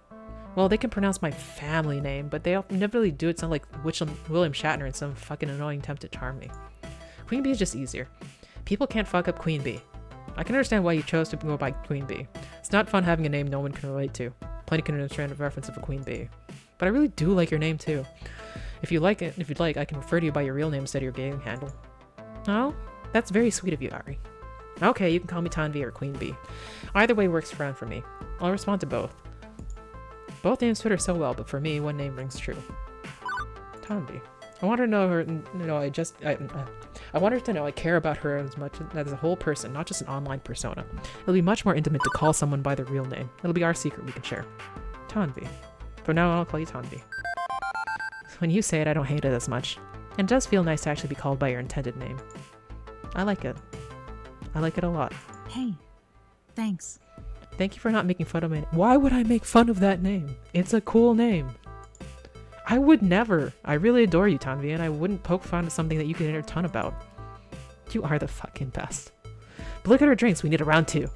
Well, they can pronounce my family name, but they never really do it sound like William Shatner in some fucking annoying attempt to charm me. Queen Bee is just easier. People can't fuck up Queen Bee. I can understand why you chose to go by Queen Bee. It's not fun having a name no one can relate to. Plenty can understand the reference of a Queen Bee. But I really do like your name too. If you'd like, I can refer to you by your real name instead of your gaming handle. Oh? That's very sweet of you, Ari. Okay, you can call me Tanvi or Queen Bee. Either way works fine for me. I'll respond to both. Both names fit her so well, but for me, one name rings true. Tanvi. I want her to know her. I want her to know I care about her as much as a whole person, not just an online persona. It'll be much more intimate to call someone by their real name. It'll be our secret we can share. Tanvi. From now on, I'll call you Tanvi. When you say it, I don't hate it as much. And it does feel nice to actually be called by your intended name. I like it. I like it a lot. Hey, thanks. Thank you for not making fun of me. Why would I make fun of that name? It's a cool name. I would never. I really adore you, Tanvi, and I wouldn't poke fun at something that you can hear a ton about. You are the fucking best. But look at our drinks. We need a round 2.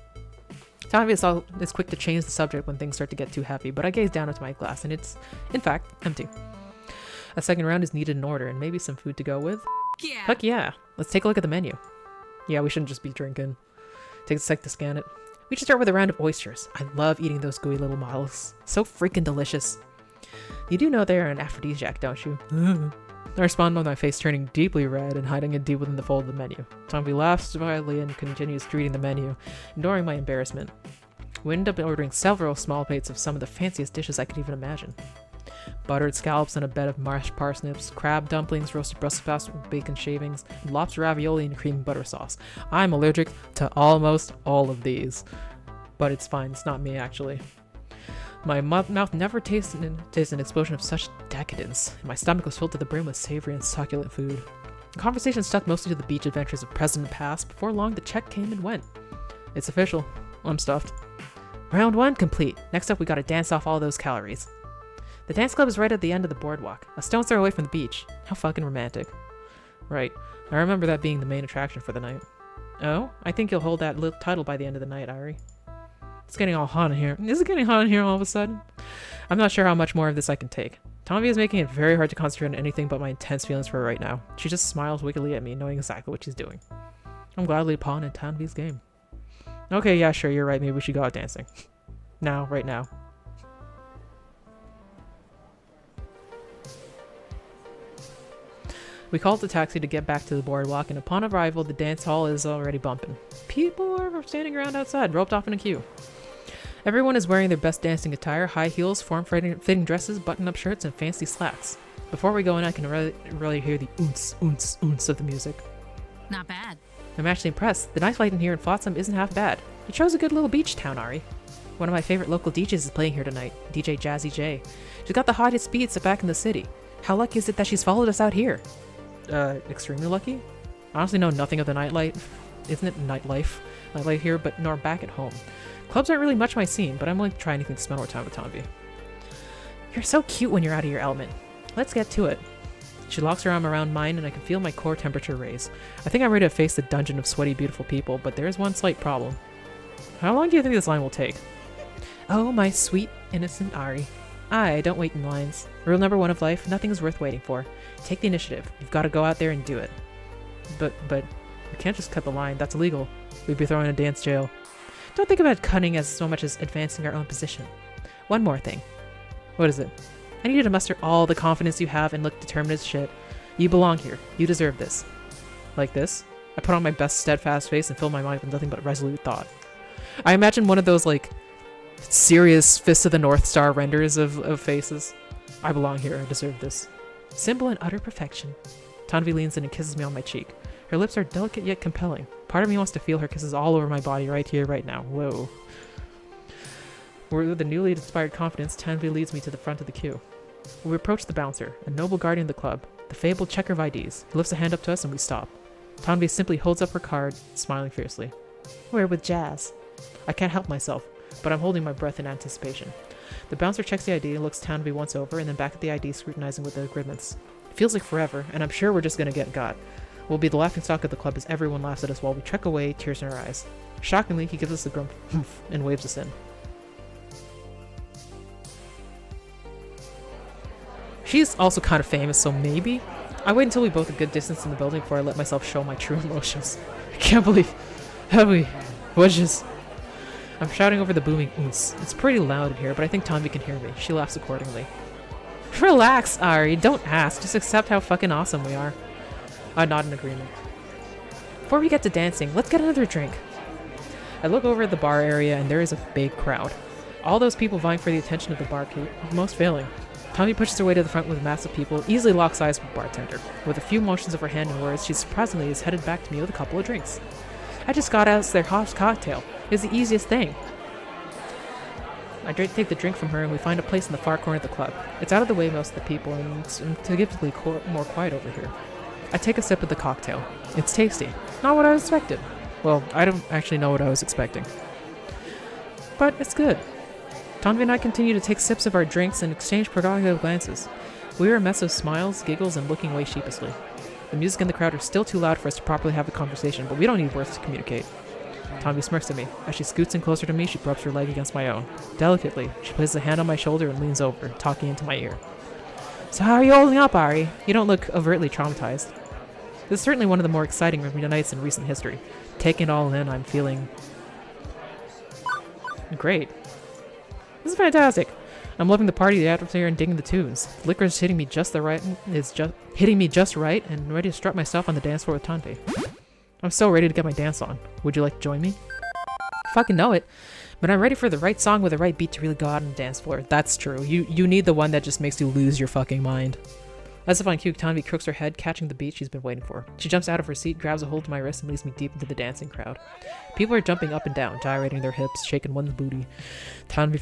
Tanvi is quick to change the subject when things start to get too heavy, but I gaze down into my glass, and it's, in fact, empty. A second round is needed in order, and maybe some food to go with. Yeah. Heck yeah. Let's take a look at the menu. Yeah, we shouldn't just be drinking. Take a sec to scan it. We should start with a round of oysters. I love eating those gooey little mollusks. So freaking delicious. You do know they're an aphrodisiac, don't you? I respond with my face turning deeply red and hiding it deep within the fold of the menu. Tanvi laughs wildly and continues reading the menu, ignoring my embarrassment. We end up ordering several small plates of some of the fanciest dishes I could even imagine. Buttered scallops on a bed of mashed parsnips, crab dumplings, roasted Brussels sprouts with bacon shavings, and lobster ravioli and cream butter sauce. I'm allergic to almost all of these. But it's fine, it's not me actually. My mouth never tasted an explosion of such decadence, and my stomach was filled to the brim with savory and succulent food. The conversation stuck mostly to the beach adventures of President Past. Before long, the check came and went. It's official. I'm stuffed. Round 1 complete. Next up, we gotta dance off all those calories. The dance club is right at the end of the boardwalk, a stone's throw away from the beach. How fucking romantic. Right. I remember that being the main attraction for the night. Oh? I think you'll hold that title by the end of the night, Ari. It's getting all hot in here. Is it getting hot in here all of a sudden? I'm not sure how much more of this I can take. Tanvi is making it very hard to concentrate on anything but my intense feelings for her right now. She just smiles wickedly at me, knowing exactly what she's doing. I'm gladly a pawn in Tanvi's game. Okay, yeah, sure, you're right. Maybe we should go out dancing. Now, right now. We called the taxi to get back to the boardwalk, and upon arrival, the dance hall is already bumping. People are standing around outside, roped off in a queue. Everyone is wearing their best dancing attire, high heels, form-fitting dresses, button-up shirts, and fancy slacks. Before we go in, I can really hear the oonce, oonce, oonce of the music. Not bad. I'm actually impressed. The nightlife in here in Flotsam isn't half bad. You chose a good little beach town, Ari. One of my favorite local DJs is playing here tonight, DJ Jazzy J. She's got the hottest beats back in the city. How lucky is it that she's followed us out here? Extremely lucky? I honestly know nothing of the nightlife. Isn't it nightlife here, but nor back at home. Clubs aren't really much my scene, but I'm willing to try anything to spend more time with Tanvi. You're so cute when you're out of your element. Let's get to it. She locks her arm around mine, and I can feel my core temperature raise. I think I'm ready to face the dungeon of sweaty, beautiful people, but there is one slight problem. How long do you think this line will take? Oh, my sweet, innocent Ari. I don't wait in lines. Rule number 1 of life, nothing is worth waiting for. Take the initiative. You've got to go out there and do it. But, you can't just cut the line. That's illegal. We'd be thrown in a dance jail. Don't think about cutting as so much as advancing our own position. One more thing. What is it? I need you to muster all the confidence you have and look determined as shit. You belong here. You deserve this. Like this? I put on my best steadfast face and fill my mind with nothing but resolute thought. I imagine one of those, serious Fist of the North Star renders of faces. I belong here. I deserve this. Simple and utter perfection. Tanvi leans in and kisses me on my cheek. Her lips are delicate yet compelling. Part of me wants to feel her kisses all over my body right here, right now. Whoa. With a newly inspired confidence, Tanvi leads me to the front of the queue. We approach the bouncer, a noble guardian of the club, the fabled checker of IDs. He lifts a hand up to us and we stop. Tanvi simply holds up her card, smiling fiercely. We're with Jazz. I can't help myself, but I'm holding my breath in anticipation. The bouncer checks the ID and looks Tanvi once over and then back at the ID, scrutinizing with the grimace. It feels like forever, and I'm sure we're just gonna get got. We'll be the laughingstock of the club as everyone laughs at us while we trek away, tears in our eyes. Shockingly, he gives us a grump and waves us in. She's also kind of famous, so maybe? I wait until we both a good distance in the building before I let myself show my true emotions. I can't believe... Heavy. Wedges. I'm shouting over the booming oons. It's pretty loud in here, but I think Tanvi can hear me. She laughs accordingly. Relax, Ari. Don't ask. Just accept how fucking awesome we are. I nod in agreement. Before we get to dancing, let's get another drink. I look over at the bar area and there is a big crowd. All those people vying for the attention of the barkeep, most failing. Tommy pushes her way to the front with a mass of people, easily locks eyes with the bartender. With a few motions of her hand and words, she surprisingly is headed back to me with a couple of drinks. I just got us their hot cocktail. It's the easiest thing. I take the drink from her and we find a place in the far corner of the club. It's out of the way of most of the people and it's typically more quiet over here. I take a sip of the cocktail. It's tasty. Not what I expected. Well, I don't actually know what I was expecting. But it's good. Tanvi and I continue to take sips of our drinks and exchange provocative glances. We are a mess of smiles, giggles, and looking away sheepishly. The music and the crowd are still too loud for us to properly have a conversation, but we don't need words to communicate. Tanvi smirks at me. As she scoots in closer to me, she rubs her leg against my own. Delicately, she places a hand on my shoulder and leans over, talking into my ear. So how are you holding up, Ari? You don't look overtly traumatized. This is certainly one of the more exciting nights in recent history. Taking it all in, I'm feeling great. This is fantastic. I'm loving the party, the atmosphere, and digging the tunes. Liquor is hitting me just right, and ready to strut myself on the dance floor with Tanvi. I'm so ready to get my dance on. Would you like to join me? Fucking know it. But I'm ready for the right song with the right beat to really go out on the dance floor. That's true. You need the one that just makes you lose your fucking mind. As if on cue, Tanvi crooks her head, catching the beat she's been waiting for. She jumps out of her seat, grabs a hold of my wrist, and leads me deep into the dancing crowd. People are jumping up and down, gyrating their hips, shaking one's booty. Tanvi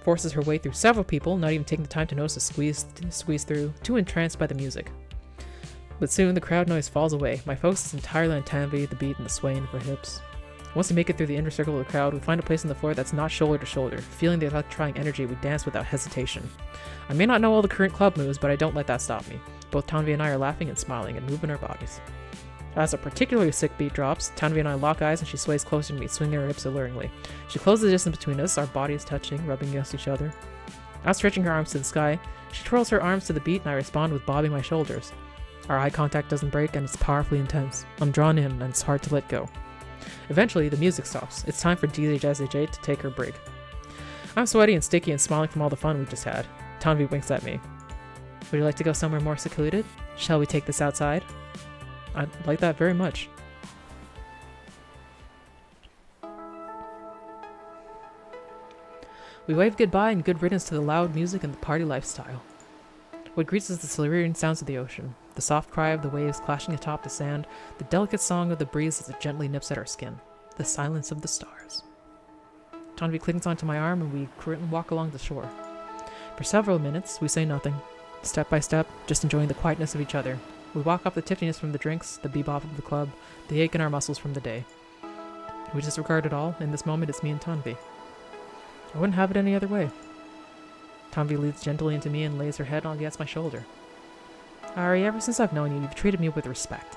forces her way through several people, not even taking the time to notice the squeeze through, too entranced by the music. But soon the crowd noise falls away. My focus is entirely on Tanvi, the beat, and the swaying of her hips. Once we make it through the inner circle of the crowd, we find a place on the floor that's not shoulder to shoulder. Feeling the electrifying energy, we dance without hesitation. I may not know all the current club moves, but I don't let that stop me. Both Tanvi and I are laughing and smiling and moving our bodies. As a particularly sick beat drops, Tanvi and I lock eyes and she sways closer to me, swinging her hips alluringly. She closes the distance between us, our bodies touching, rubbing against each other. Outstretching her arms to the sky, she twirls her arms to the beat and I respond with bobbing my shoulders. Our eye contact doesn't break and it's powerfully intense. I'm drawn in and it's hard to let go. Eventually, the music stops. It's time for DJ Jazzy J to take her break. I'm sweaty and sticky and smiling from all the fun we just had. Tanvi winks at me. Would you like to go somewhere more secluded? Shall we take this outside? I'd like that very much. We wave goodbye and good riddance to the loud music and the party lifestyle. What greets us is the Silurian sounds of the ocean, the soft cry of the waves clashing atop the sand, the delicate song of the breeze as it gently nips at our skin, the silence of the stars. Tanvi clings onto my arm and we currently walk along the shore. For several minutes, we say nothing, step by step, just enjoying the quietness of each other. We walk off the tipsiness from the drinks, the bebop of the club, the ache in our muscles from the day. We disregard it all. In this moment, it's me and Tanvi. I wouldn't have it any other way. Tanvi leads gently into me and lays her head against my shoulder. Ari, ever since I've known you, you've treated me with respect.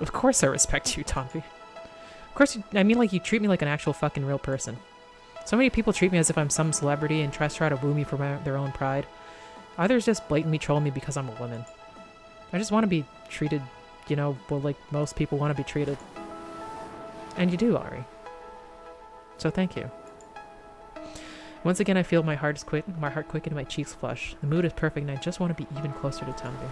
Of course I respect you, Tanvi. Of course, you treat me like an actual fucking real person. So many people treat me as if I'm some celebrity and try to woo me for their own pride. Others just blatantly troll me because I'm a woman. I just want to be treated, like most people want to be treated. And you do, Ari. So thank you. Once again, I feel my heart quicken and my cheeks flush. The mood is perfect and I just want to be even closer to Tanvi.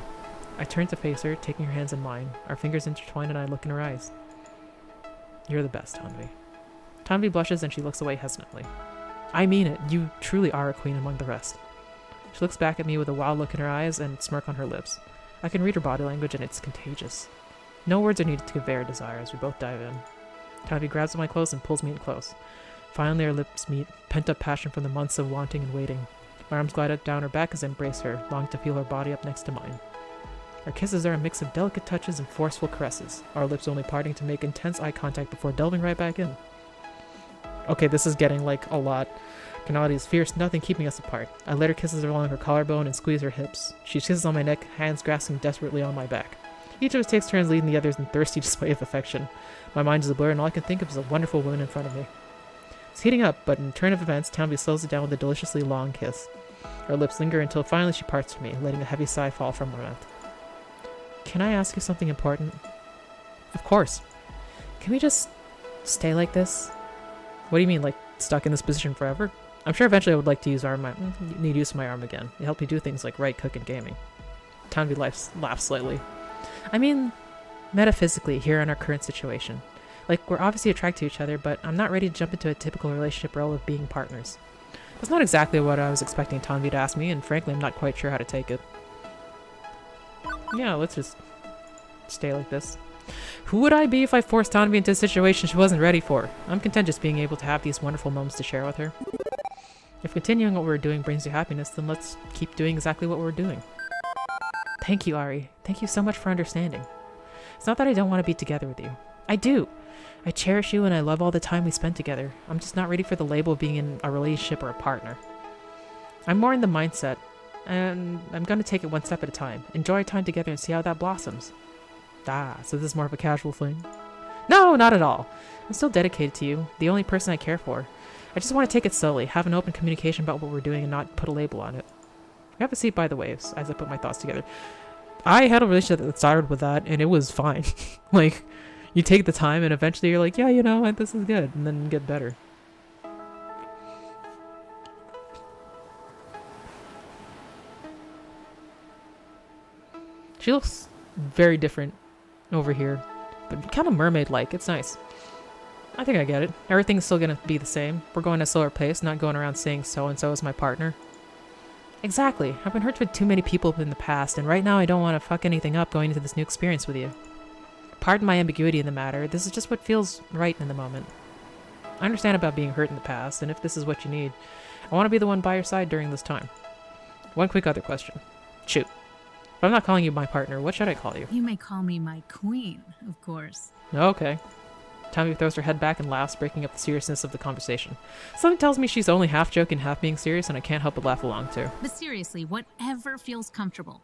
I turn to face her, taking her hands in mine. Our fingers intertwine and I look in her eyes. You're the best, Tanvi. Tanvi blushes and she looks away hesitantly. I mean it. You truly are a queen among the rest. She looks back at me with a wild look in her eyes and a smirk on her lips. I can read her body language and it's contagious. No words are needed to convey our desire as we both dive in. Tanvi grabs at my clothes and pulls me in close. Finally our lips meet, pent-up passion from the months of wanting and waiting. My arms glide down her back as I embrace her, longing to feel her body up next to mine. Our kisses are a mix of delicate touches and forceful caresses, our lips only parting to make intense eye contact before delving right back in. Okay, this is getting like a lot. Carnality is fierce, nothing keeping us apart. I let her kisses along her collarbone and squeeze her hips. She kisses on my neck, hands grasping desperately on my back. Each of us takes turns leading the others in thirsty display of affection. My mind is a blur and all I can think of is a wonderful woman in front of me. It's heating up, but in turn of events, Tanvi slows it down with a deliciously long kiss. Our lips linger until finally she parts from me, letting a heavy sigh fall from her mouth. Can I ask you something important? Of course. Can we just stay like this? What do you mean, like stuck in this position forever? I'm sure eventually I would like to need use of my arm again. It helped me do things like write, cook, and gaming. Tanvi laughs slightly. I mean, metaphysically here in our current situation. Like, we're obviously attracted to each other, but I'm not ready to jump into a typical relationship role of being partners. That's not exactly what I was expecting Tanvi to ask me, and frankly, I'm not quite sure how to take it. Yeah, let's just stay like this. Who would I be if I forced Tanvi into a situation she wasn't ready for? I'm content just being able to have these wonderful moments to share with her. If continuing what we're doing brings you happiness, then let's keep doing exactly what we're doing. Thank you, Ari. Thank you so much for understanding. It's not that I don't want to be together with you. I do. I cherish you and I love all the time we spent together. I'm just not ready for the label of being in a relationship or a partner. I'm more in the mindset, and I'm going to take it one step at a time. Enjoy our time together and see how that blossoms. Ah, so this is more of a casual thing? No, not at all. I'm still dedicated to you, the only person I care for. I just want to take it slowly, have an open communication about what we're doing and not put a label on it. Have a seat by the waves as I put my thoughts together. I had a relationship that started with that and it was fine. Like, you take the time and eventually you're like, yeah, you know what, this is good, and then get better. She looks very different over here, but kind of mermaid-like. It's nice. I think I get it. Everything's still gonna be the same. We're going at a slower pace, not going around saying so-and-so is my partner. Exactly. I've been hurt with too many people in the past, and right now I don't want to fuck anything up going into this new experience with you. Pardon my ambiguity in the matter. This is just what feels right in the moment. I understand about being hurt in the past, and if this is what you need, I want to be the one by your side during this time. One quick other question. Shoot. If I'm not calling you my partner, what should I call you? You may call me my queen, of course. Okay. Tanvi throws her head back and laughs, breaking up the seriousness of the conversation. Something tells me she's only half joking, half being serious, and I can't help but laugh along too. But seriously, whatever feels comfortable.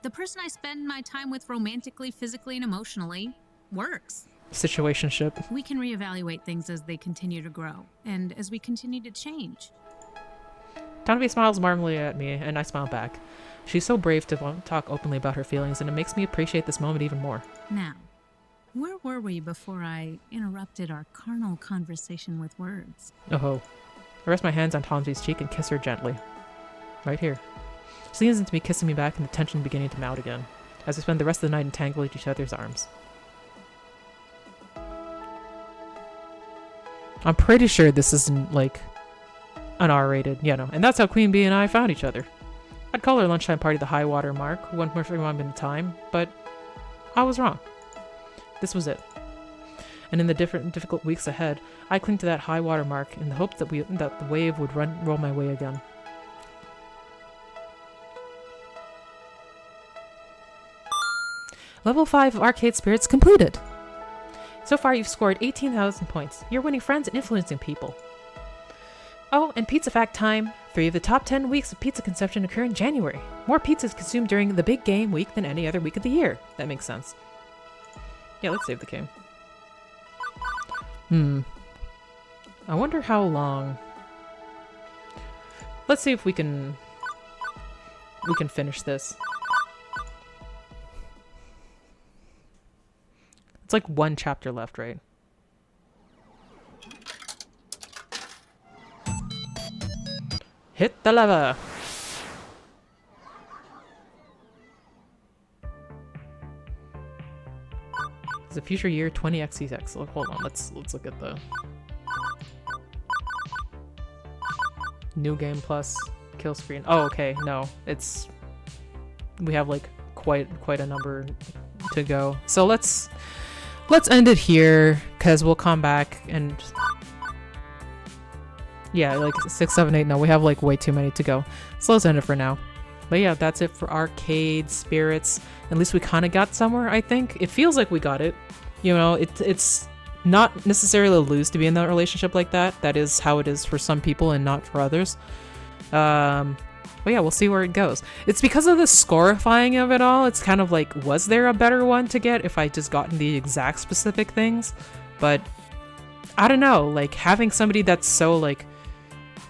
The person I spend my time with romantically, physically, and emotionally works. Situationship. We can reevaluate things as they continue to grow, and as we continue to change. Tanvi smiles warmly at me, and I smile back. She's so brave to want to talk openly about her feelings, and it makes me appreciate this moment even more. Now, where were we before I interrupted our carnal conversation with words? Oh. I rest my hands on Tanvi's cheek and kiss her gently. Right here. She leans into me, kissing me back, and the tension beginning to mount again, as we spend the rest of the night entangled in each other's arms. I'm pretty sure this isn't, like, an R-rated, and that's how Queen Bee and I found each other. I'd call our lunchtime party the high water mark, one more for one time, but I was wrong. This was it. And in the difficult weeks ahead, I cling to that high water mark in the hope that the wave would roll my way again. Level 5 of Arcade Spirits completed! So far you've scored 18,000 points. You're winning friends and influencing people. Oh, and pizza fact time. 3 of the top 10 weeks of pizza consumption occur in January. More pizza is consumed during the big game week than any other week of the year. That makes sense. Yeah, let's save the game. I wonder how long... Let's see if we can finish this. It's like one chapter left, right? Hit the lever! It's a future year 20xx. Look, hold on, let's look at the new game plus kill screen. Oh, okay, no, it's we have like quite a number to go. So let's end it here because we'll come back and yeah, like 6, 7, 8. No, we have like way too many to go. So let's end it for now. But yeah, that's it for Arcade Spirits. At least we kind of got somewhere, I think. It feels like we got it. It's not necessarily a lose to be in that relationship like that. That is how it is for some people and not for others. But yeah, we'll see where it goes. It's because of the scorifying of it all. It's kind of like, was there a better one to get if I just gotten the exact specific things? But I don't know, like having somebody that's so like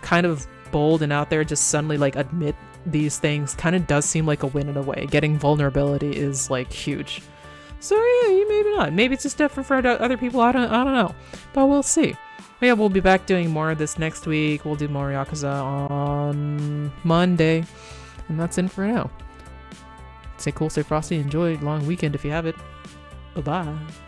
kind of bold and out there just suddenly like admit these things kind of does seem like a win in a way. Getting vulnerability is like huge. So yeah, maybe not. Maybe it's just different for other people. I don't know. But we'll see. But yeah, we'll be back doing more of this next week. We'll do more Yakuza on Monday. And that's it for now. Stay cool, stay frosty, enjoy a long weekend if you have it. Bye-bye.